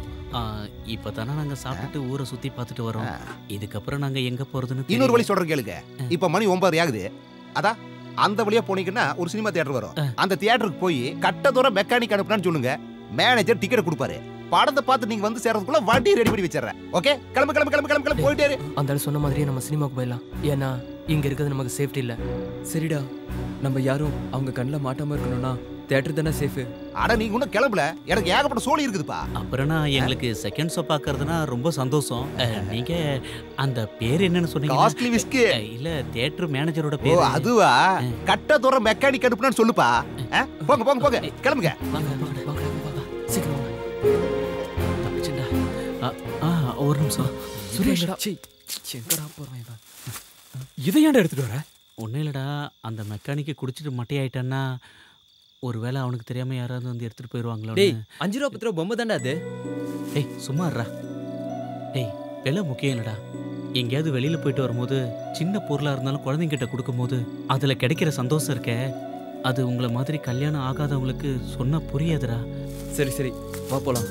இப்பதானே நாங்க சாப்பிட்டு ஊரை சுத்தி பார்த்துட்டு வரோம். இதுக்கப்புறம் நாங்க எங்க போறதுன்னு இன்னொரு வழி சொல்றேன் கேளுங்க. இப்ப மணி 9 ஆகுது. அதான் அந்த வழியா போனீங்கன்னா ஒரு சினிமா தியேட்டர் வரும். அந்த தியேட்டருக்கு போய் கட்ட தூரம் மெக்கானிக் அனுப்புனான்னு சொல்லுங்க. மேனேஜர் டிக்கெட் கொடுப்பாரு. படத்தை பார்த்து நீங்க வந்து சேர்றதுக்குள்ள வண்டி ரெடி பண்ணி வச்சிடுறேன். ஓகே, கிளம்பு கிளம்பு கிளம்பு கிளம்பு கிளம்பு போயிட்டே இரு. அந்த சொன்ன மாதிரியே நம்ம சினிமாக்கு போயிடலாம். ஏன்னா இங்க இருக்கிறது நமக்கு சேஃப்டி இல்ல. சரிடா, நம்ம யாரும் அவங்க கண்ணில் மாட்டாம இருக்கணும்னா தியேட்டர் தானே சேஃப். அட நீங்க இன்னும் கிளம்பல, எனக்கு ஏகப்பட்ட சோலி இருக்குதுப்பா. அப்புறம்னா எங்களுக்கு செகண்ட் ஷோ பார்க்கறதுனா ரொம்ப சந்தோஷம். நீங்க அந்த பேர் என்னன்னு சொன்னீங்க? Costly whisky. இல்ல தியேட்டர் மேனேஜரோட ஓ பேர். அதுவா? கட்ட தூரம் மெக்கானிக் அனுப்புனான்னு சொல்லுப்பா. போங்க போங்க போங்க கிளம்புங்க. சீக்கிரம் தப்பிச்சுடா. ஒரு நிமிஷம் சுரேஷ். எங்கடா போறோம் இவன்? இதை ஏன்டா எடுத்துட்டு வர? ஒன்றும் இல்லைடா, அந்த மெக்கானிக்கு குடிச்சிட்டு மட்டையாயிட்டான்னா ஒருவேளை அவனுக்கு தெரியாம யாராவது வந்து எடுத்துட்டு போயிடுவாங்களோ. டேய் 5 ரூபா 10 ரூபா பொம்மை தான்டா அது. டேய் சும்மா இருடா. டேய் விலை முக்கியம் இல்லடா. எங்கேயாவது வெளியில போயிட்டு வரும்போது சின்ன பொருளா இருந்தாலும் குழந்தைங்கிட்ட கொடுக்கும்போது அதுல கிடைக்கிற சந்தோஷம் இருக்கே, அது உங்களை மாதிரி கல்யாணம் ஆகாதவங்களுக்கு சொன்னா புரியாதுடா. சரி சரி வா போலாம்.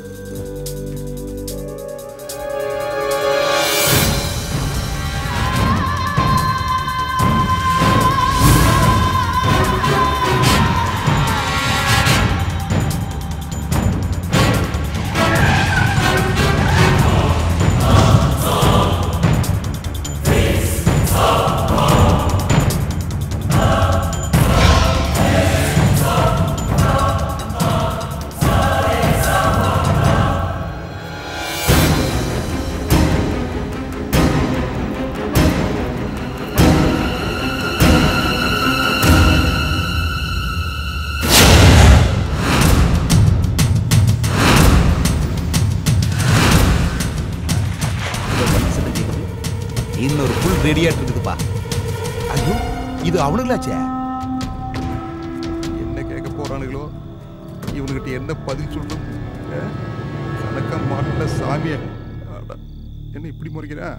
இன்னொரு புல் ரெடியா இருக்குதுப்பா. ஐயோ இது அவனுங்களாச்சே. என்ன கேட்க போறானுங்களோ, இவனுக்கிட்ட என்ன பதில் சொல்லணும்? கணக்க மாட்டல சாமிய. என்ன இப்படி முறைக்கிறா?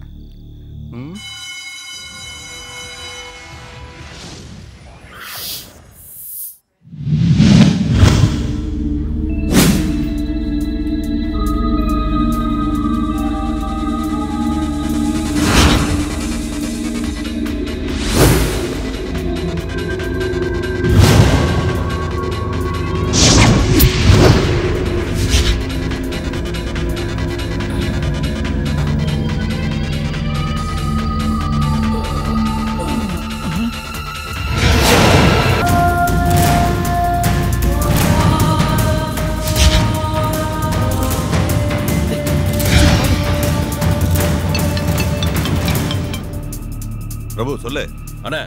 பிரபு சொல்லு. அண்ணா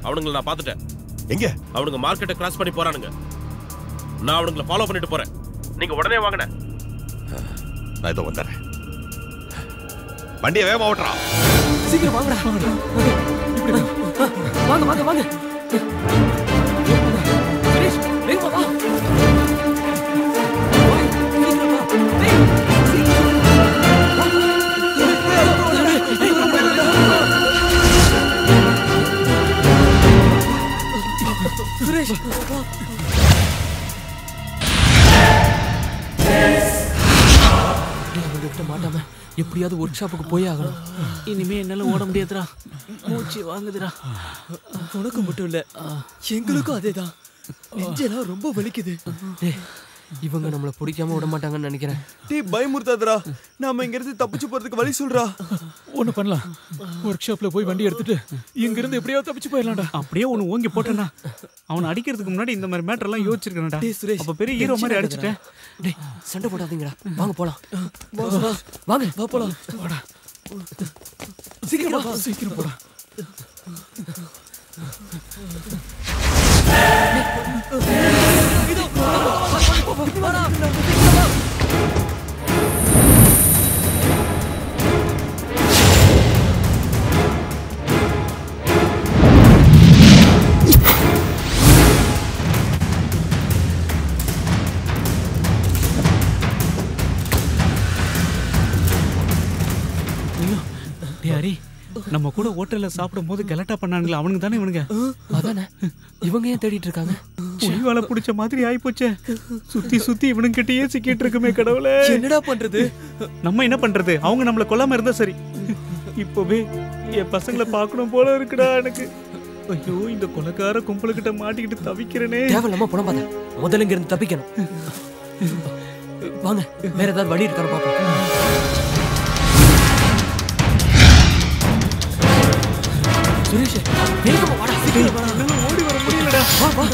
அவனுங்களை நான் பார்த்துட்டேன். எங்க? அவனுங்க மார்க்கெட்டை கிராஸ் பண்ணி போறானுங்க. நான் அவனுங்களை ஃபாலோ பண்ணிட்டு போறேன். நீங்க உடனே வாங்கண்ணே. நான் இதோ வந்துடுறேன். வண்டியை வேகமா ஓட்டுறா. சீக்கிரம் வாங்கடா. வாங்க வாங்க வாங்க. சுரேஷ் வேகமா வா. சுரேஷ் அவங்ககிட்ட மாட்டாம எப்படியாவது ஒர்க் ஷாப்புக்கு போய் ஆகணும். இனிமே என்னால ஓட முடியாதுடா, மூச்சு வாங்குதுடா. உனக்கு மட்டும் இல்ல, எங்களுக்கும் அதேதான். நெஞ்செல்லாம் ரொம்ப வலிக்குது. இவங்க நம்மள பிடிக்காம விட மாட்டாங்கன்னு நினைக்கிறேன். டேய் பயமுறுத்தாதடா, நாம இங்க இருந்து தப்பிச்சு போறதுக்கு வழி சொல்றா. ஒண்ணு பண்ணலாம், ஒர்க் ஷாப்ல போய் வண்டி எடுத்துட்டு இங்க இருந்து எப்படியாவது தப்பிச்சு போயிடலாம்டா. அப்படியே ஒன்னு ஓங்கி போட்டேன்னா அவனை அடிக்கிறதுக்கு முன்னாடி இந்த மாதிரி மேட்டர் எல்லாம் யோசிச்சிருக்கேன்டா. அப்ப பெரிய ஹீரோ மாதிரி அடிச்சிட்டேன். டேய் சண்டை போடாதீங்கடா, வாங்க போலாம். வாங்க வா போலாம். வாடா சீக்கிரம் வா, சீக்கிரம் போடா. ஹரி, நம்ம கூட ஹோட்டல்ல சாப்பிடும் போது கலட்டா பண்ணாங்களா அவனுங்க தானே இவனுங்க? அதானே. இவங்க ஏன் தேடிட்டு இருக்காங்க? புலிவால புடிச்ச மாதிரி ஆயிப்போச்சே. சுத்தி சுத்தி இவனுங்க கிட்டயே சிக்கிட்டு இருக்குமே கடவுளே. என்னடா பண்றது? நம்ம என்ன பண்றது? அவங்க நம்மள கொல்லாம இருந்தா சரி. இப்பவே என் பசங்களை பார்க்கணும் போல இருக்குடா எனக்கு. ஐயோ, இந்த கொலைக்கார கும்பலுக்கிட்ட மாட்டிக்கிட்டு தவிக்கிறேனே. தேவையில்லாம பணம் பார்த்தேன். முதல்ல இங்க இருந்து தப்பிக்கணும். வாங்க, வேற ஏதாவது வழி இருக்கான்னு பாப்போம். சுரேஷ் வேகமா வாடா, சீக்கிரம் வா. என்னால ஓடி வர முடியலடா. வா வா.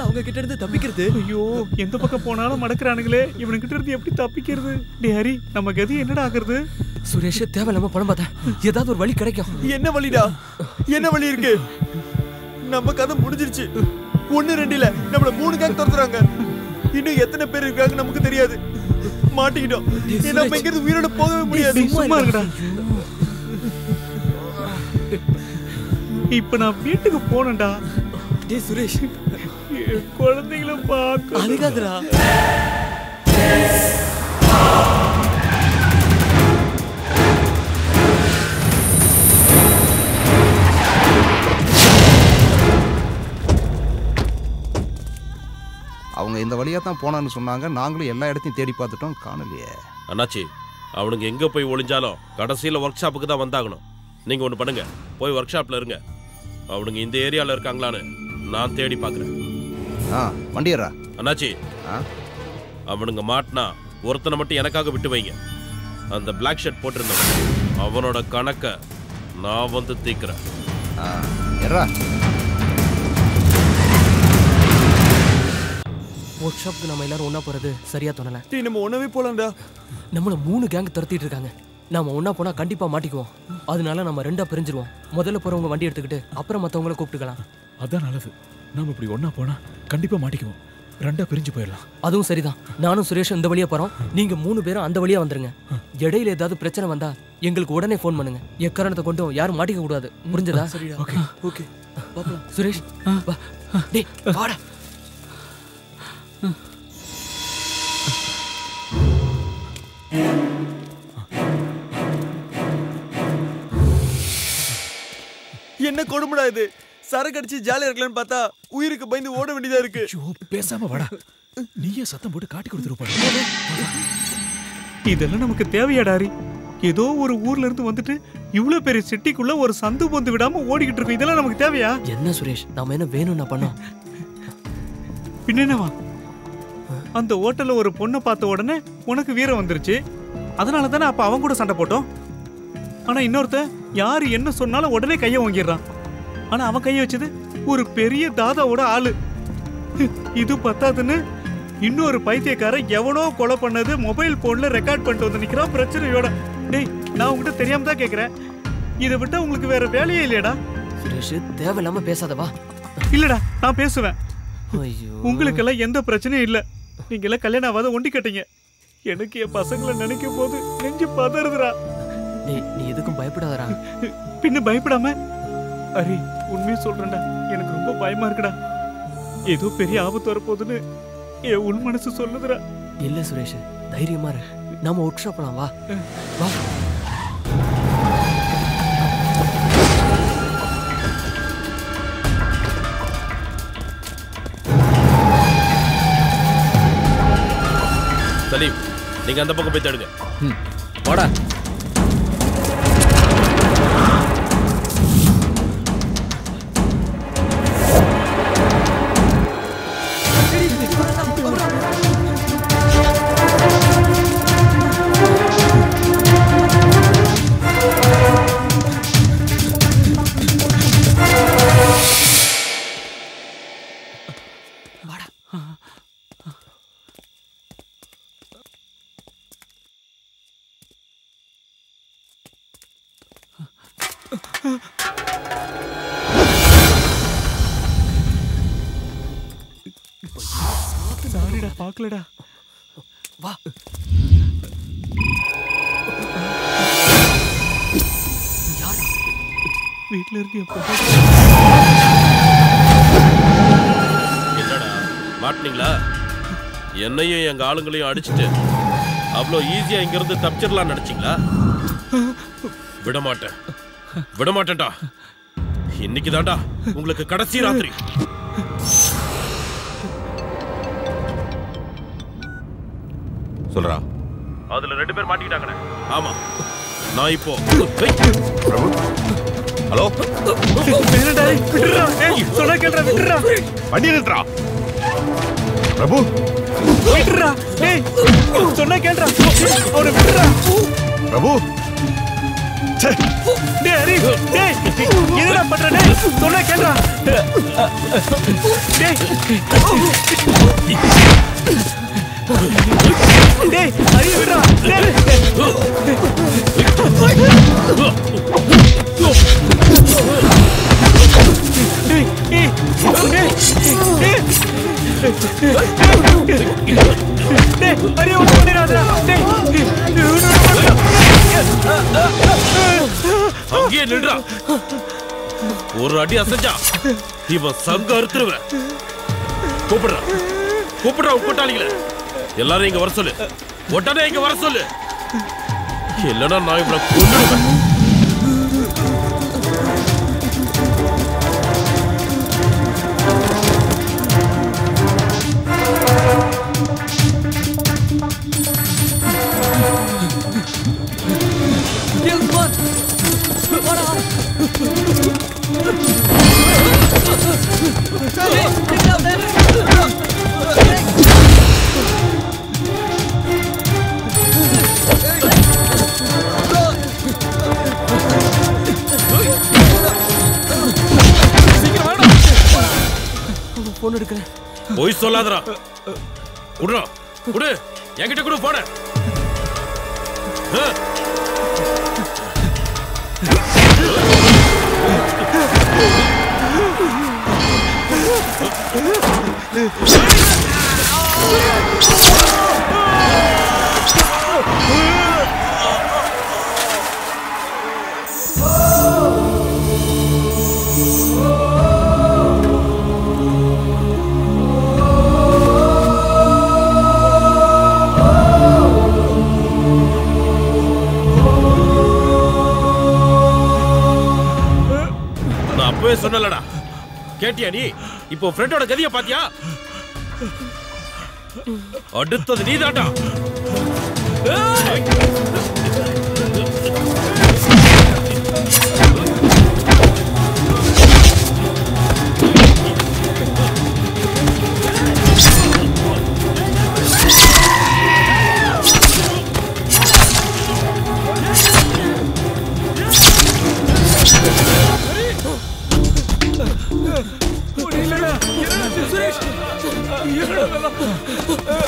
அவங்க கிட்ட இருந்து தப்பிக்கிறது? ஐயோ, எந்த பக்கம் போனாலும் மடக்குறானுங்களே. இவனு கிட்ட இருந்து எப்படி தப்பிக்கிறது? டேய் ஹரி, நம்ம கதி என்னடா ஆகுறது? சுரேஷ் தேவையில்லாம பணம் பார்த்தா ஏதாவது ஒரு வழி கிடைக்கும். என்ன வழிடா? என்ன வழி இருக்கு? நம்ம கதை முடிஞ்சிருச்சு. 1-2 இல்ல, நம்மள 3 கேங் துரத்துறாங்க. இன்னும் எத்தனை பேர் இருக்காங்க நமக்கு தெரியாது. மாட்டிக்கிட்டோம். நம்ம இங்க இருந்து உயிரோட போகவே முடியாது. சும்மா இருடா. இப்ப நான் வீட்டுக்கு போனேன்டா. டேய் சுரேஷ், குழந்தைகளை பார்க்க அழுகாதடா. அவங்க இந்த வழியா தான் போனான்னு சொன்னாங்க. நாங்களும் எல்லா இடத்தையும் தேடி பார்த்துட்டோம், காணலையே. அண்ணாச்சி, அவனுங்க எங்க போய் ஒளிஞ்சாலும் கடைசியில ஒர்க் ஷாப்புக்கு தான் வந்தாகணும். நீங்க ஒண்ணு பண்ணுங்க, போய் ஒர்க் ஷாப்ல இருங்க. அவனுங்க இந்த ஏரியால இருக்காங்களான்னு நான் தேடி பாக்குறேன். வண்டியரா அண்ணாச்சி, அவனுங்க மாட்டினா ஒருத்தனை மட்டும் எனக்காக விட்டு வைங்க. அந்த பிளாக் ஷர்ட் போட்டிருந்தவன், அவனோட கணக்க நான் வந்து தீக்கிறேன். ஒர்க் ஷாப்க்கு நம்ம எல்லாரும் ஒண்ணா போறது சரியா தோணல. டேய் நம்ம ஒண்ணாவே போலாம்டா. நம்மள 3 கேங் துரத்திட்டு இருக்காங்க. நாம ஒண்ணா போனா கண்டிப்பா மாட்டிக்குவோம். அதனால நம்ம 2ஆ பிரிஞ்சிருவோம். முதல்ல போறவங்க வண்டி எடுத்துக்கிட்டு அப்புறம் மத்தவங்கள கூப்பிட்டுக்கலாம். அதான் நல்லது. நாம இப்படி ஒண்ணா போனா கண்டிப்பா மாட்டிக்குவோம். 2ஆ பிரிஞ்சு போயிடலாம். அதுவும் சரிதான். நானும் சுரேஷ் இந்த வழியா போறோம். நீங்க 3 பேரும் அந்த வழியா வந்துருங்க. இடையில ஏதாவது பிரச்சனை வந்தா எங்களுக்கு உடனே ஃபோன் பண்ணுங்க. எக்காரணத்தை கொண்டும் யாரும் மாட்டிக்க கூடாது. புரிஞ்சதா? சரிடா. Okay okay. பாப்பா. சுரேஷ் வா. டேய் வாடா. என்ன கொடுமைடா இது. சரக்கு அடிச்சு ஜாலியா இருக்கலாம்னு பார்த்தா உயிருக்கு பயந்து ஓட வேண்டியதா இருக்கு. பேசாம வாடா. நீயே சத்தம் போட்டு காட்டி கொடுத்துருப்பா. இதெல்லாம் நமக்கு தேவையாடாரி? ஏதோ ஒரு ஊர்ல இருந்து வந்துட்டு இவ்வளவு பெரிய சிட்டிக்குள்ள ஒரு சந்து பொந்து விடாம ஓடிக்கிட்டு இருக்கோம். இதெல்லாம் நமக்கு தேவையா? என்ன சுரேஷ், நாம என்ன வேணும்னா பண்ணோம்? பின்னவா அந்த ஹோட்டல்ல ஒரு பொண்ணை பார்த்த உடனே உனக்கு வீரம் வந்துருச்சு. அதனால தானே அப்ப அவன் கூட சண்டை போட்டோம். ஆனா இன்னொருத்த யாரு என்ன சொன்னாலும் உடனே கையை வாங்கிடுறான். ஆனா அவன் கையை வச்சது ஒரு பெரிய தாதாவோட ஆளு. இது பத்தாதுன்னு இன்னொரு பைத்தியக்காரன் எவனோ கொலை பண்ணது மொபைல் போன்ல ரெக்கார்ட் பண்ணிட்டு வந்து நிக்கிறான் பிரச்சனையோட. டேய் நான் உங்ககிட்ட தெரியாம தான் கேக்குறேன். இதை விட்டா உங்களுக்கு வேற வேலையே இல்லையடா? சுரேஷ் தேவையில்லாம பேசாதவா. இல்லடா நான் பேசுவேன். ஐயோ உங்களுக்கெல்லாம் எந்த பிரச்சனையும் இல்ல. நீங்க எல்லாம் கல்யாணம் ஆகாத ஒண்டி கட்டீங்க. எனக்கு என் பசங்களை நினைக்கும் போது நெஞ்சு பதறுதுடா. நீ எதுக்கும் பயப்படாதடா. பின்ன பயப்படாம அரே உண்மையை சொல்றேன்டா. எனக்கு ரொம்ப பயமா இருக்குடா. ஏதோ பெரிய ஆபத்து வரப்போகுதுன்னு என் உள் மனசு சொல்லுதுடா. இல்ல சுரேஷ் தைரியமா இரு. நாம ஒர்க் ஷாப் போலாம். வா வா. சலீம் நீங்க அந்த பக்கம் போய் தேடுங்க. வாடா. சாரிடா பாக்கலடா. வா. வீட்டுல இருந்து என்னடா மாட்டினீங்களா? என்னையும் எங்க ஆளுங்களையும் அடிச்சுட்டு அவ்வளோ ஈஸியா இங்க இருந்து தப்பிச்சிடலாம் நினைச்சீங்களா? விடமாட்டேன் விடமாட்டேன்டா. இன்னைக்கு தான்டா உங்களுக்கு கடைசி ராத்திரி. சொல்றா. அதுல 2 பேர் மாட்டிக்கிட்டாங்கண்ணே. ஆமா நான் இப்போ ஹலோ சொன்னா கேள்றா. விட்டுறா வண்டி நிறுத்துறா. பிரபு விட்டுறா. டேய் சொன்னா கேள்றா. அவனை விட்டுறா. பிரபு டேய் ஹரி டேய் என்னடா பண்ற? டேய் சொன்னா கேள்றா. டேய் டேய் ஹரி விடுறா. அங்கேயே நின்றா. ஒரு அடி அசைஞ்சா இவன் சங்க அறுத்துருவேன். கூப்பிடுறா கூப்பிடுறா கூட்டாளிகளை எல்லாரும் இங்க வர சொல்லு. உடனே இங்க வர சொல்லு. இல்லைன்னா நான் இவனை கொன்னுடுவேன். போன் எடுக்கிறேன். போய் சொல்லாதடா. குடுறா குடு என்கிட்ட குடு போன சொன்னலடா கேட்டியா நீ இப்போ ஃப்ரெண்டோட கதியை பாத்தியா அடுத்தது நீதாடா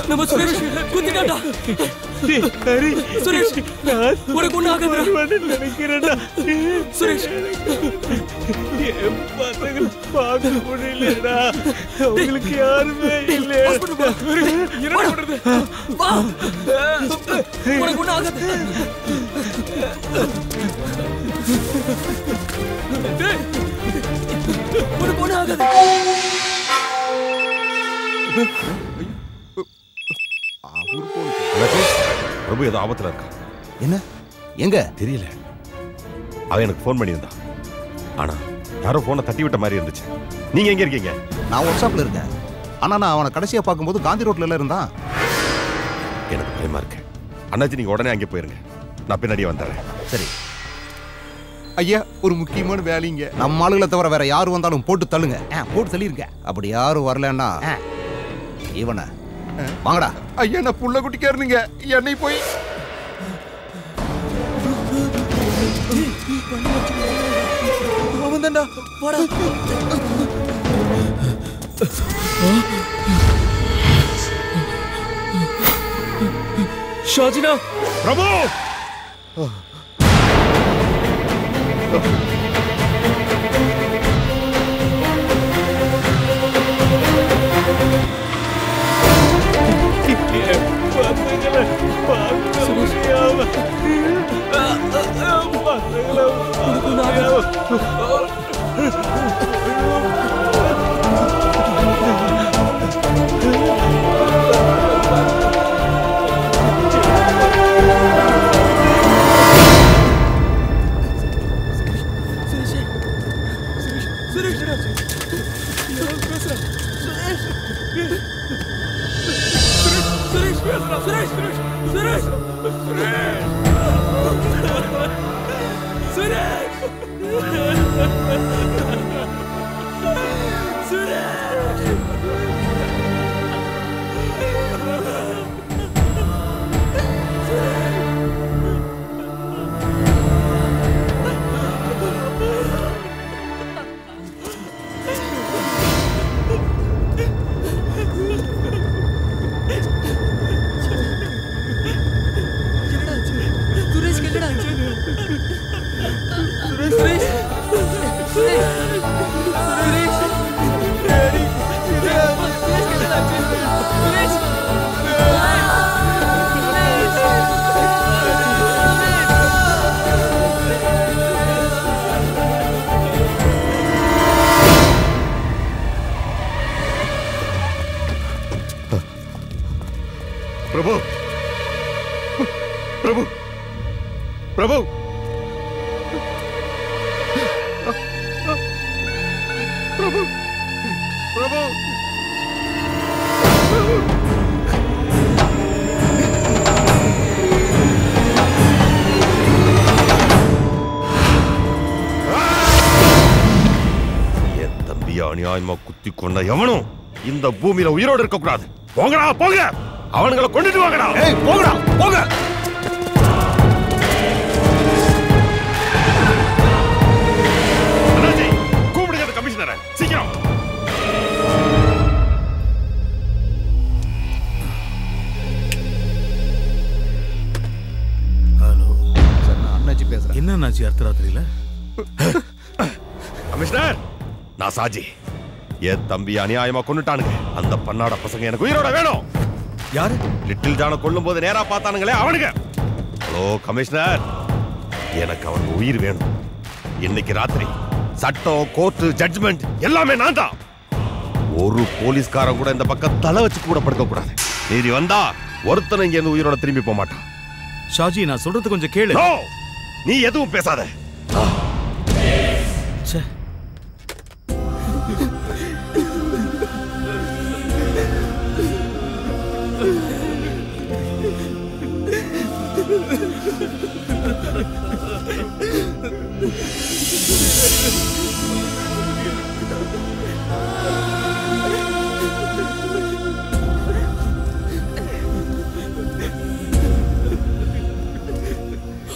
நம்ம சுரேஷ் குத்திட்டாடா. ஹரி சுரேஷ் உனக்கு ஒண்ணு ஆகாதுடா நினைக்கிறேன்டா. சுரேஷ் பசங்க பார்க்க முடியலடா. அவங்களுக்கு யாருமே இல்ல. என்ன பண்றது? வா உனக்கு ஒண்ணு ஆகாது. உனக்கு ஒண்ணு ஆகாது. பிரபு ஏதோ ஆபத்துல இருக்கா. என்ன எங்க தெரியல. அவன் எனக்கு போன் பண்ணியிருந்தான். ஆனா யாரோ போனை தட்டி விட்ட மாதிரி இருந்துச்சு. நீங்க எங்க இருக்கீங்க? நான் வாட்ஸ்அப்ல இருக்கேன். ஆனா நான் அவனை கடைசியா பார்க்கும்போது காந்தி ரோட்ல இருந்தான். எனக்கு பயமா இருக்கு. அண்ணாச்சி நீங்க உடனே அங்கே போயிருங்க. நான் பின்னாடியே வந்துடுறேன். சரி ஐயா, ஒரு முக்கியமான வேலைங்க. நம்ம ஆளுகளை தவிர வேற யாரு வந்தாலும் போட்டு தள்ளுங்க. போட்டு தள்ளிருங்க. அப்படி யாரும் வரலன்னா இவனை வாங்கடா. ஐயா, நான் புள்ள குட்டிக்காரனுங்க. என்னை போய் அவன் தான்டா. வாடா. ஷாஜினா பிரபு பிரபு பிரபு பிரபு பிரபு பிரபு என் தம்பியை அநியாயமா குத்தி கொண்ட எவனும் இந்த பூமியில உயிரோடு இருக்க கூடாது. போங்கடா போங்க. அவனுங்களை கொண்டுட்டு வாங்கடா. போங்கடா போங்க. கூப்பிடுங்க கமிஷனரை சீக்கிரம். தெரியல. கமிஷனர், நான் சாஜி. என் தம்பி அநியாயமா கொன்னுட்டானுங்க. அந்த பண்ணாட பசங்க எனக்கு உயிரோட வேணும். யாரு? லிட்டில் ஜான கொல்லும் போது நேரா பார்த்தானுங்களே அவனுங்க. ஹலோ கமிஷனர், எனக்கு அவன் உயிர் வேணும். இன்னைக்கு ராத்திரி சட்டம், கோர்ட்டு, ஜட்ஜ்மெண்ட் எல்லாமே நான் தான். ஒரு போலீஸ்காரன் கூட இந்த பக்கம் தலை வச்சு கூட படுக்க கூடாது. நீதி வந்தா ஒருத்தனை இங்க இருந்து உயிரோட திரும்பி போக மாட்டான். ஷாஜி, நான் சொல்றது கொஞ்சம் கேளு. நீ எதுவும் பேசாத.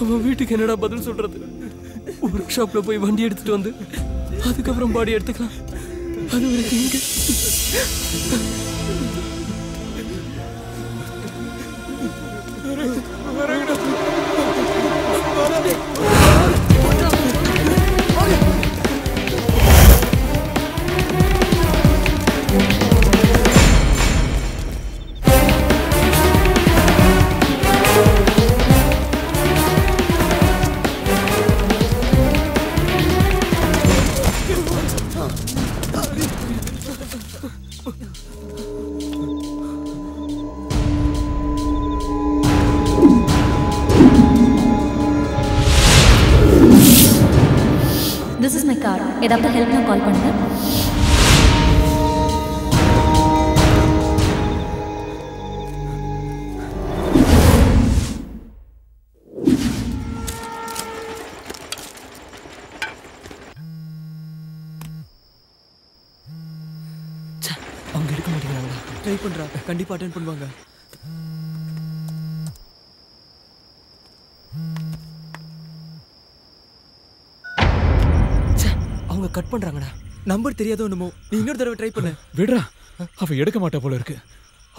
அவன் வீட்டுக்கு என்னடா பதில் சொல்றது? ஒர்க் ஷாப்ல போய் வண்டி எடுத்துட்டு வந்து அதுக்கப்புறம் பாடி எடுத்துக்கலாம். அது வரைக்கும் இங்க This is my car. ஏதாவது ஹெல்ப்னா கால் பண்ணுங்க. அவங்க எடுக்க மாட்டேங்கிறாங்களா? ட்ரை பண்றா, கண்டிப்பா அட்டெண்ட் பண்ணுவாங்க. அவங்க கட் பண்றாங்கடா. நம்பர் தெரியாதோ என்னமோ. நீ இன்னொரு தடவை ட்ரை பண்ணு. விடுறா, அவ எடுக்க மாட்டா போல இருக்கு.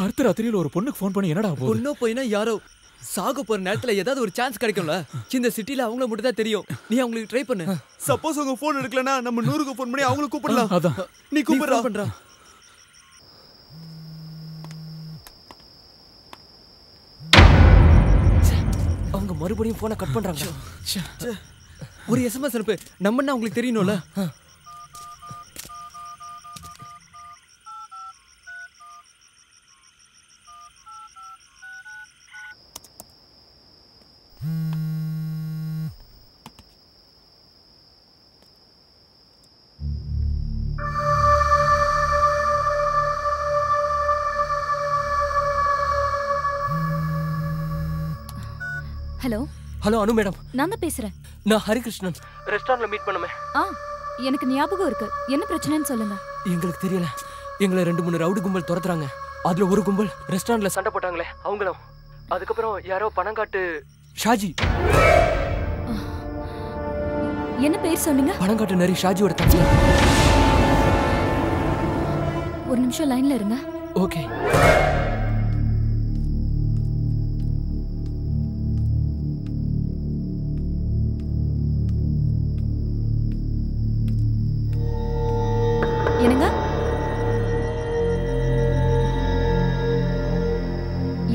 அடுத்த ராத்திரியில ஒரு பொண்ணுக்கு ஃபோன் பண்ணி என்னடா போகுது? பொண்ணோ போயினா யாரோ சாக போற நேரத்துல ஏதாவது ஒரு சான்ஸ் கிடைக்கும்ல. இந்த சிட்டில அவங்கள மட்டும் தான் தெரியும். நீ அவங்களுக்கு ட்ரை பண்ணு. சப்போஸ் அவங்க ஃபோன் எடுக்கலனா நம்ம 100க்கு ஃபோன் பண்ணி அவங்கள கூப்பிடலாம். அதான் நீ கூப்பிடுறா. அவங்க மறுபடியும் போனை கட் பண்றாங்க. ஒரு எஸ்எம்எஸ் அனுப்பு. நம்மன்னா உங்களுக்கு தெரியணும்ல. ஹலோ ஹலோ அனு மேடம். நான் தான் பேசுறேன். நான் ஹரிகிருஷ்ணன். ரெஸ்டாரண்ட்ல மீட் பண்ணுமே. எனக்கு ஞாபகம் இருக்கு. என்ன பிரச்சனைன்னு சொல்லுங்க. எங்களுக்கு தெரியல. எங்களை 2-3 ரவுடி கும்பல் துரத்துறாங்க. அதுல ஒரு கும்பல் ரெஸ்டாரண்ட்ல சண்டை போட்டாங்களே அவங்களும். அதுக்கப்புறம் யாரோ பணங்காட்டு ஷாஜி. என்ன பேர் சொன்னீங்க? பணங்காட்டு நரி ஷாஜியோட தம்பி. ஒரு நிமிஷம் லைன்ல இருங்க. ஓகே. என்னங்க?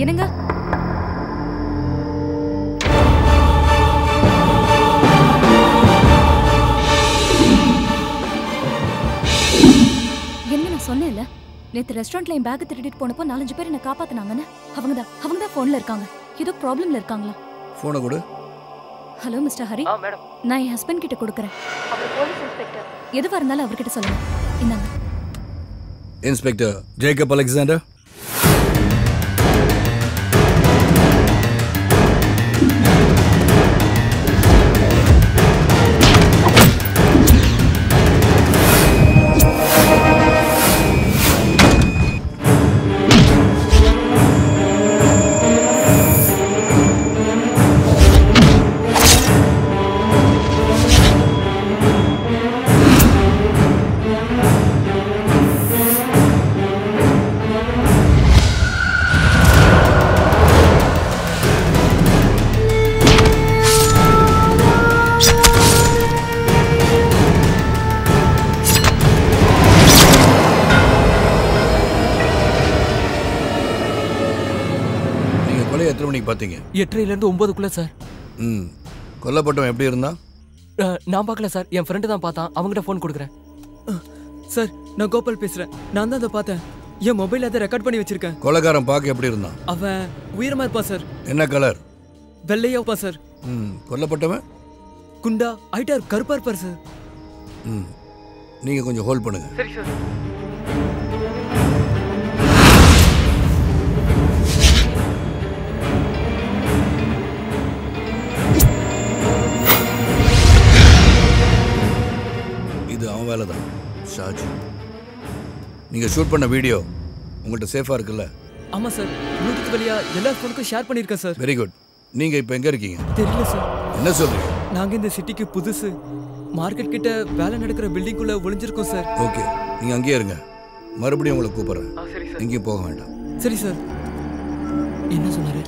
என்னங்க? என்ன நான் சொன்னேன்ல, நேத்து ரெஸ்டாரண்ட்ல என் பேக் திருடிட்டு போனப்போ 4-5 பேர் என்ன காப்பாத்துனாங்கன்னு. அவங்க தான் போன்ல இருக்காங்க. ஏதோ ப்ராப்ளம்ல இருக்காங்களா? போனை கொடு. Hello mister Hari. மேடம். நான் என் ஹஸ்பண்ட் கிட்ட கொடுக்கறேன். அவர் போலீஸ் இன்ஸ்பெக்டர். எதுவா இருந்தாலும் அவர்கிட்ட சொல்லுங்க. இந்தாங்க. Inspector Jacob Alexander. எத்தனை மணிக்கு பார்த்தீங்க? 8:30 இருந்து 9க்குள்ள சார். கொல்லப்பட்டவன் எப்படி இருந்தான்? நான் பார்க்கல சார், என் ஃப்ரெண்டு தான் பார்த்தான். அவங்ககிட்ட ஃபோன் கொடுக்குறேன். சார் நான் கோபால் பேசுறேன். நான் தான் அதை பார்த்தேன். என் மொபைல் அதை ரெக்கார்ட் பண்ணி வச்சிருக்கேன். கொலைகாரன் பார்க்க எப்படி இருந்தான்? அவன் உயரமா இருப்பான் சார். என்ன கலர்? வெள்ளையா இருப்பான் சார். கொல்லப்பட்டவன் குண்டா ஐட்டார் கருப்பா இருப்பார் சார். நீங்க கொஞ்சம் ஹோல்ட் பண்ணுங்க. சரி சார். இது அவன் வேலை தான் ஷாஜி. நீங்க ஷூட் பண்ண வீடியோ உங்கள்கிட்ட சேஃபா இருக்குல்ல? ஆமா சார், ப்ளூடூத் வழியா எல்லா ஃபோனுக்கும் ஷேர் பண்ணிருக்கேன் சார். Very good. நீங்க இப்போ எங்க இருக்கீங்க? தெரியல சார். என்ன சொல்றீங்க? நாங்க இந்த சிட்டிக்கு புதுசு. மார்க்கெட் கிட்ட வேலை நடக்கிற பில்டிங்குள்ள ஒளிஞ்சிருக்கோம் சார். ஓகே, நீங்க அங்கேயே இருங்க. மறுபடியும் உங்களை கூப்பிடுறேன். சரி சார். எங்கேயும் போக வேண்டாம். சரி சார். என்ன சொன்னாரு?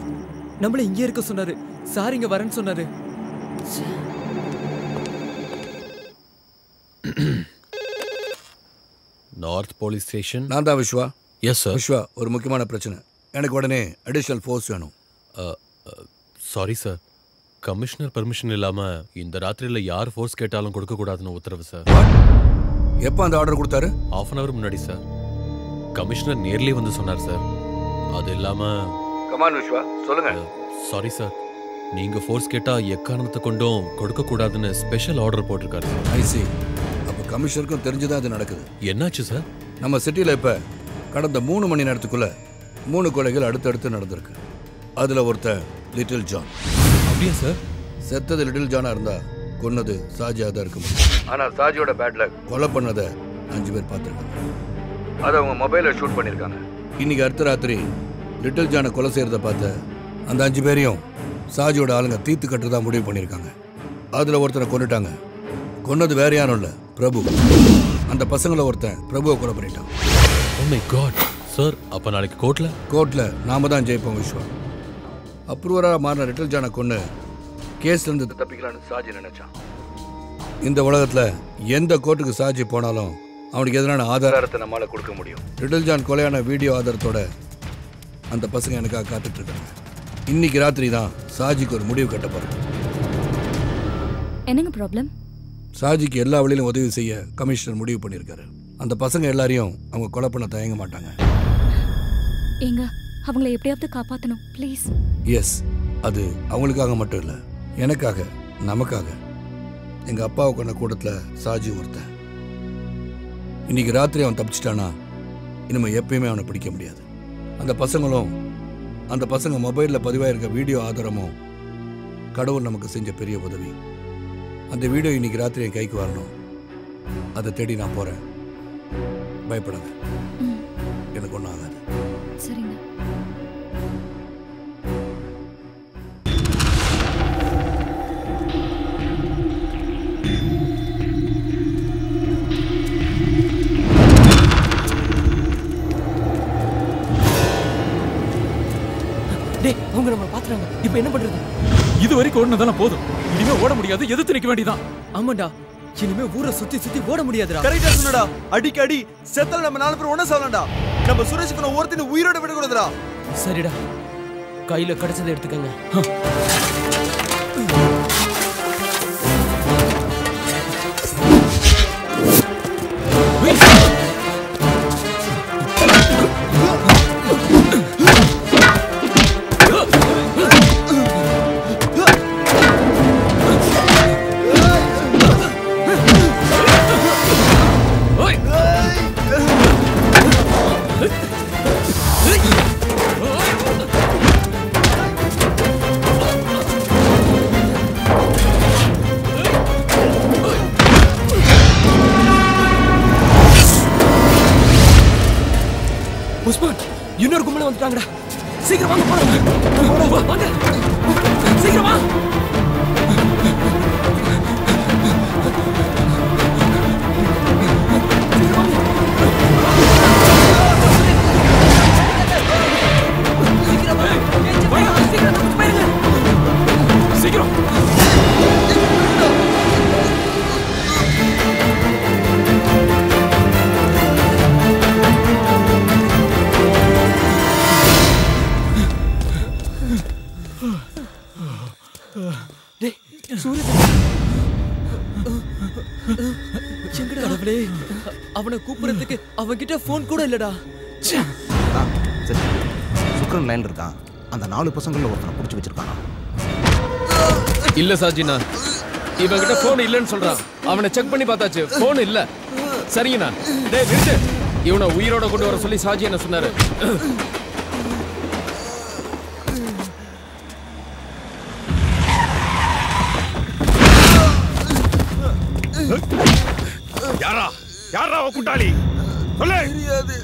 நம்மள இங்கே இருக்க சொன்னாரு. சார் இங்க வரேன்னு சொன்னாரு. North police station. நான் தான் விஸ்வா. Yes sir. விஸ்வா, ஒரு முக்கியமான பிரச்சனை. எனக்கு உடனே அடிஷனல் ஃபோர்ஸ் வேணும். சாரி சார், கமிஷனர் பெர்மிஷன் இல்லாம இந்த ராத்திரியில யார் ஃபோர்ஸ் கேட்டாலும் கொடுக்க கூடாதுன்னு உத்தரவு சார். எப்போ அந்த ஆர்டர் கொடுத்தாரு? ½ hour முன்னாடி சார். கமிஷனர் நேர்லயே வந்து சொன்னார் சார். அது இல்லாம கமான் விஸ்வா, சொல்லுங்க. சாரி சார், நீங்க ஃபோர்ஸ் கேட்டா எக்காரணத்தை கொண்டும் கொடுக்க கூடாதுன்னு ஸ்பெஷல் ஆர்டர் போட்டிருக்காரு. ஐ சி. அப்போ கமிஷனருக்கும் தெரிஞ்சுதான் அது நடக்குது. என்னாச்சு சார்? நம்ம சிட்டியில் இப்போ கடந்த 3 மணி நேரத்துக்குள்ள 3 கொலைகள் அடுத்தடுத்து நடந்திருக்கு. அதில் ஒருத்தன் லிட்டில் ஜான். அப்படியா சார்? செத்தது லிட்டில் ஜானா இருந்தா கொன்னது சாஜியாக தான் இருக்க முடியும். ஆனால் சாஜியோட பேட்ல கொலை பண்ணதை 5 பேர் பார்த்துருக்காங்க. அதை அவங்க மொபைலில் ஷூட் பண்ணியிருக்காங்க. இன்னைக்கு அடுத்த ராத்திரி லிட்டில் ஜானை கொலை செய்கிறத பார்த்த அந்த 5 பேரையும் சாஜியோட ஆளுங்க தீர்த்து கட்டுறதா முடிவு பண்ணியிருக்காங்க. அதில் ஒருத்தனை கொண்டுட்டாங்க. கொன்னது வேற யாரும் இல்லை, பிரபு. அந்த பசங்களை ஒருத்தன் பிரபுவை கொலை பண்ணிட்டான். ஓ மை காட் சார், அப்போ நாளைக்கு கோர்ட்ல நாம தான் ஜெயிப்போம் விஸ்வா. அப்ரூவராக மாறின லிட்டில் ஜானை கொண்டு கேஸ்லேருந்து தப்பிக்கலான்னு சாஜி நினைச்சான். இந்த உலகத்தில் எந்த கோர்ட்டுக்கு சாஜி போனாலும் அவனுக்கு எதிரான ஆதாரத்தை நம்மளால கொடுக்க முடியும். லிட்டில் ஜான் கொலையான வீடியோ ஆதாரத்தோட அந்த பசங்க எனக்காக காத்துட்டு இருக்காங்க. இன்னைக்கு ராத்திரி தான் சாஜிக்கு ஒரு முடிவு கட்ட போறேன். என்னங்க ப்ராப்ளம்? சாஜிக்கு எல்லா வழியிலும் உதவி செய்ய கமிஷனர் முடிவு பண்ணியிருக்காரு. அந்த பசங்க எல்லாரையும் அவங்க கொலை பண்ண தயங்க மாட்டாங்க. ஏங்க, அவங்களை எப்படியாவது காப்பாற்றணும் ப்ளீஸ். எஸ், அது அவங்களுக்காக மட்டும் இல்லை, எனக்காக, நமக்காக. எங்கள் அப்பாவை கொண்ட கூட்டத்தில் சாஜி ஒருத்தன். இன்னைக்கு ராத்திரி அவன் தப்பிச்சிட்டானா இனிமேல் எப்பயுமே அவனை பிடிக்க முடியாது. அந்த பசங்க மொபைலில் பதிவாயிருக்க வீடியோ ஆதாரமும் கடவுள் நமக்கு செஞ்ச பெரிய உதவி. அந்த வீடியோ இன்னைக்கு ராத்திரி என் கைக்கு வரணும். அதை தேடி நான் போகிறேன். பயப்படாத, எனக்கு ஒன்றும் ஆகாது. சரிங்க. டேய், அவங்க நம்ம பாத்துறாங்க. இப்போ என்ன பண்றது? இது வரைக்கும் ஓடுனதெல்லாம் போதும். இனிமே ஓட முடியாது, எதிர்த்து நிக்க வேண்டியதான். ஆமாண்டா, இனிமே ஊரை சுத்தி ஓட முடியாதுடா. கரெக்டா சொன்னடா. அடிக்கடி செத்தல நம்ம 4 பேர் ஒண்ணா சாவலாம்டா. நம்ம சுரேஷ்க்கு ஒருத்தனை உயிரோட விட கூடாதுடா. சரிடா, கையில கிடைச்சதை எடுத்துக்கங்க. உஸ்மான், இன்னொரு கும்பல வந்துட்டாங்கடா. சீக்கிரம் வாங்க போறோம். வாங்க சீக்கிரம் வா. சீக்கிரம் எங்கடா கடவுளே, அவனை கூப்பிடுறதுக்கு அவன்கிட்ட போன் கூட இல்லடா. சரி, சுக்ரன் லைன்ல இருக்கான். அந்த 4 பசங்கள்ல ஒருத்தனை புடிச்சு வச்சிருக்கானா? இல்ல சாஜினா, இவன்கிட்ட போன் இல்லன்னு சொல்றான். அவனை செக் பண்ணி பார்த்தாச்சு, போன் இல்ல. சரிங்கண்ணா. டேய் நிறுத்து. இவனை உயிரோட கொண்டு வர சொல்லி சாஜி என்ன சொன்னாரு. யாரா யாரா கூட்டாளி சொல்லு. தெரியாது.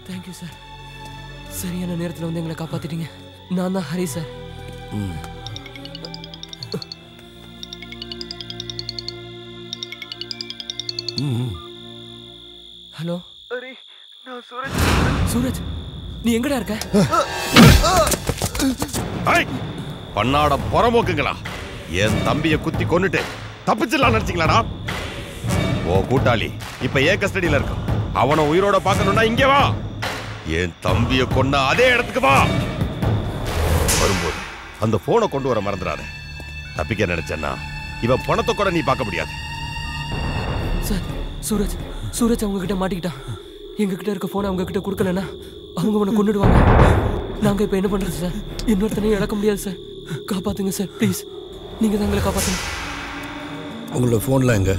Thank you sir. சரியான நேரத்தில் வந்து எங்களை காப்பாத்திட்டீங்க. நான் தான் ஹரி சார். ஹலோ ஹரி, நான் சூரஜ். சூரஜ், நீ எங்கடா இருக்க? பண்ணாட புறம்போக்குங்களா, என் தம்பியை குத்தி கொன்னுட்டு தப்பிச்சிடலாம் நினைச்சீங்களாடா? ஓ கூட்டாளி இப்ப ஏன் கஸ்டடியில இருக்கான். அவனை உயிரோட பார்க்கணும்னா இங்கே வா. என் தம்பியை கொன்ன அதே இடத்துக்கு வா. வரும்போது அந்த போனை கொண்டு வர மறந்துடாத. தப்பிக்க நினைச்சேன்னா இவன் பணத்தை கூட நீ பார்க்க முடியாது. சார், சூரஜ் சூரஜ் அவங்க கிட்ட மாட்டிக்கிட்டான். எங்க கிட்ட இருக்க போனை அவங்க கிட்ட கொடுக்கலன்னா அவங்க உன்னை கொன்னுடுவாங்க. நாங்க இப்ப என்ன பண்றது சார்? இன்னொருத்தனையும் இழக்க முடியாது சார். காப்பாத்துங்க சார் ப்ளீஸ். நீங்க தான் எங்களை காப்பாத்துங்க. உங்களோட போன்ல எங்க?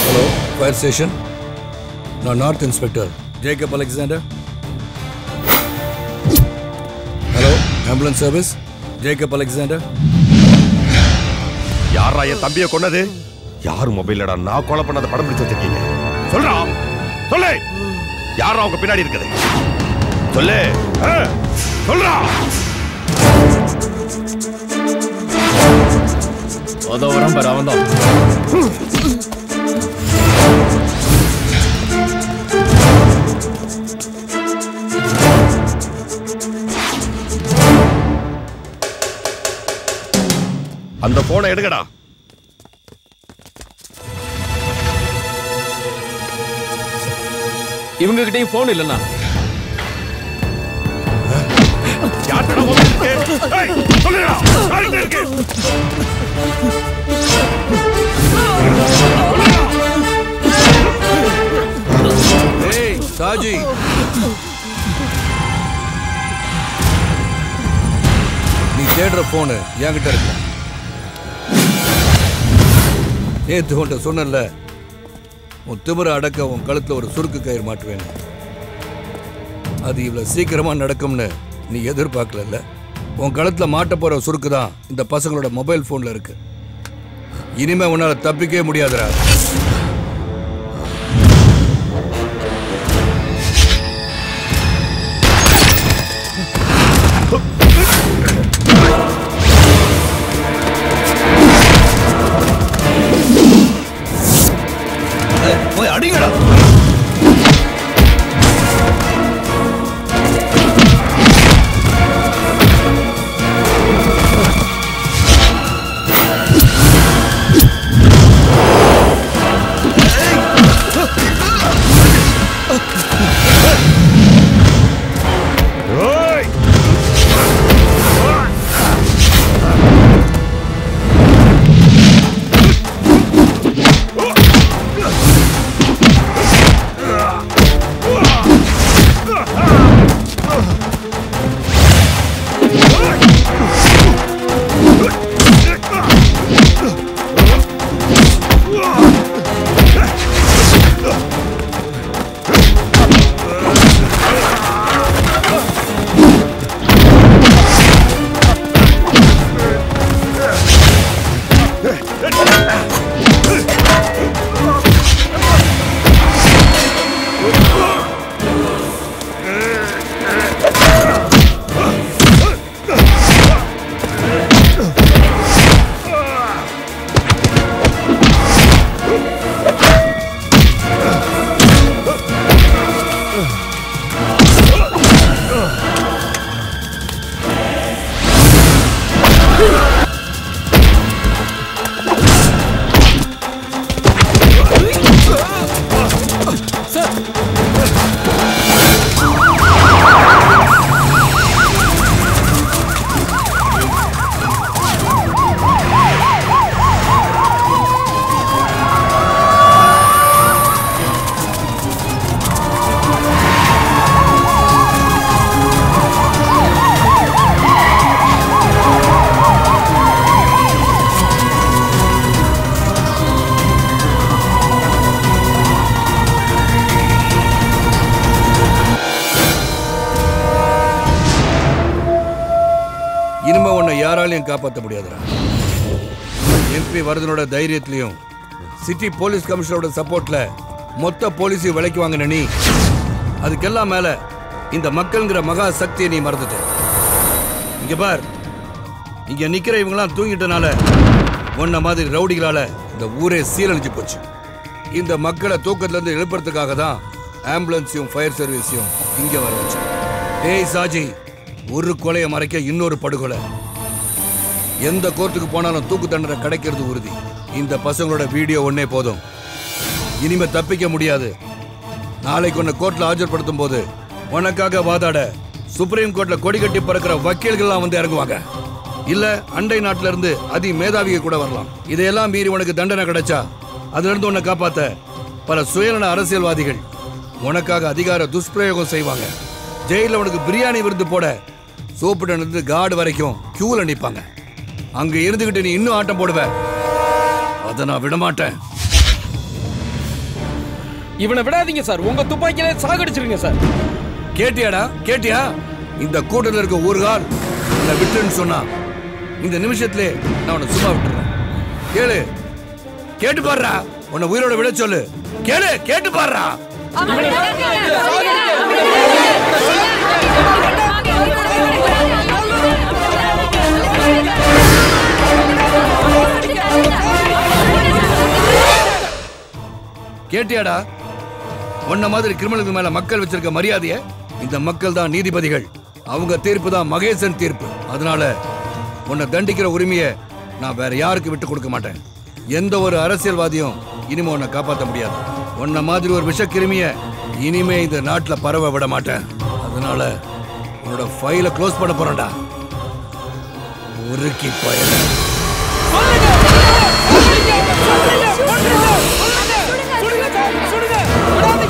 Hello, fire station. நான் north inspector Jacob Alexander. Hello, ambulance service Jacob Alexander. யாரா என் தம்பியை கொன்னது? யார் மொபைல்லடா நான் கொலை பண்ணாத படம் பிடிச்சு வச்சிருக்கீங்க? சொல்றா, சொல்லு. யாரா உங்க பின்னாடி இருக்குது? சொல்லு, சொல்றா. அதோ வரம் பாரு, அவன் தான். அந்த போனை எடுங்கடா. இவங்க கிட்டயும் போன் இல்லைன்னா சாஜி, நீ தேடுற போனு என்கிட்ட இருக்கு. நேத்து உன்ட்ட சொன்னல, உன் திமிர அடக்க உன் கழுத்துல ஒரு சுருக்கு கயிறு மாட்டுவேன். அது இவ்வளவு சீக்கிரமா நடக்கும்னு நீ எதிர்பார்க்கல. உன் கழுத்துல மாட்ட போற சுருக்கு தான் இந்த பசங்களோட மொபைல் போன்ல இருக்கு. இனிமே உன்னால தப்பிக்கவே முடியாதுடா. போய் அடிங்கடா. யாராலையும் காப்பாற்ற முடியாதுடா. எம்பி வரதனோட தைரியத்திலையும் சிட்டி போலீஸ் கமிஷனரோட சப்போர்ட்ல மொத்த போலீஸையும் விலைக்கு வாங்கின நீ, அதுக்கெல்லாம் மேல இந்த மக்கள்ங்கிற மகா சக்தியை நீ மறந்துட்ட. இங்க பார், இங்க நிக்கிற இவங்கெல்லாம் தூங்கிட்டனால உன்ன மாதிரி ரவுடிகளால இந்த ஊரே சீரழிஞ்சு போச்சு. இந்த மக்களை தூக்கத்துல இருந்து எழுப்புறதுக்காக தான் ஆம்புலன்ஸையும் ஃபயர் சர்வீஸையும் இங்க வர வச்சு. ஏய் சாஜி, ஒரு கொலையை மறைக்க இன்னொரு படுகொலை. எந்த கோர்ட்டுக்கு போனாலும் தூக்கு தண்டனை கிடைக்கிறது உறுதி. இந்த பசங்களோட வீடியோ ஒன்னே போதும். இனிமே தப்பிக்க முடியாது. நாளைக்கு உன்னை கோர்ட்ல ஆஜர்படுத்தும் போது உனக்காக வாதாட சுப்ரீம் கோர்ட்ல கொடி கட்டி பறக்கிற வக்கீல்கள்லாம் வந்து இறங்குவாங்க. இல்ல அண்டை நாட்டில இருந்து அதி மேதாவியை கூட வரலாம். இதையெல்லாம் மீறி உனக்கு தண்டனை கிடைச்சா அதுல இருந்து உன்னை காப்பாத்த பல சுயநல அரசியல்வாதிகள் உனக்காக அதிகார துஷ்பிரயோகம் செய்வாங்க. ஜெயில உனக்கு பிரியாணி விருந்து போட சோப்புடன் இருந்து கார்டு வரைக்கும் கியூல நிப்பாங்க. அங்க இருந்துகிட்டு நீ இன்னும் ஆட்டம் போடுவ. அத நான் விட மாட்டேன். இவனை விடாதீங்க சார், உங்க துப்பாக்கியில சாகடிச்சிருங்க சார். கேட்டியாடா, கேட்டியா? இந்த கூட்டத்தில் இருக்க ஒரு கால் உன்னை விட்டுன்னு சொன்னா இந்த நிமிஷத்திலே நான் உன்னை சும்மா விட்டுறேன். கேளு, கேட்டு பாடுறா. உன்னை உயிரோட விட சொல்லு. கேளு, கேட்டு பாடுறா. கேட்டியாடா? உன்ன மாதிரி கிரிமினலுக்கு மேல மக்கள் வச்சிருக்க மரியாதைய இந்த மக்கள் தான் நீதிபதிகள். அவங்க தீர்ப்பு தான் மகேசன் தீர்ப்பு. அதனால உன்னை தண்டிக்கிற உரிமையை நான் வேற யாருக்கு விட்டு கொடுக்க மாட்டேன். எந்த ஒரு அரசியல்வாதியும் இனிமே உன்னை காப்பாற்ற முடியாது. உன்ன மாதிரி ஒரு விஷக்கிருமிய இனிமே இந்த நாட்டுல பரவ விட மாட்டேன். அதனால உன்னோட ஃபைலை க்ளோஸ் பண்ண போறேன்டா. உருக்கி பயல. சுடுங்க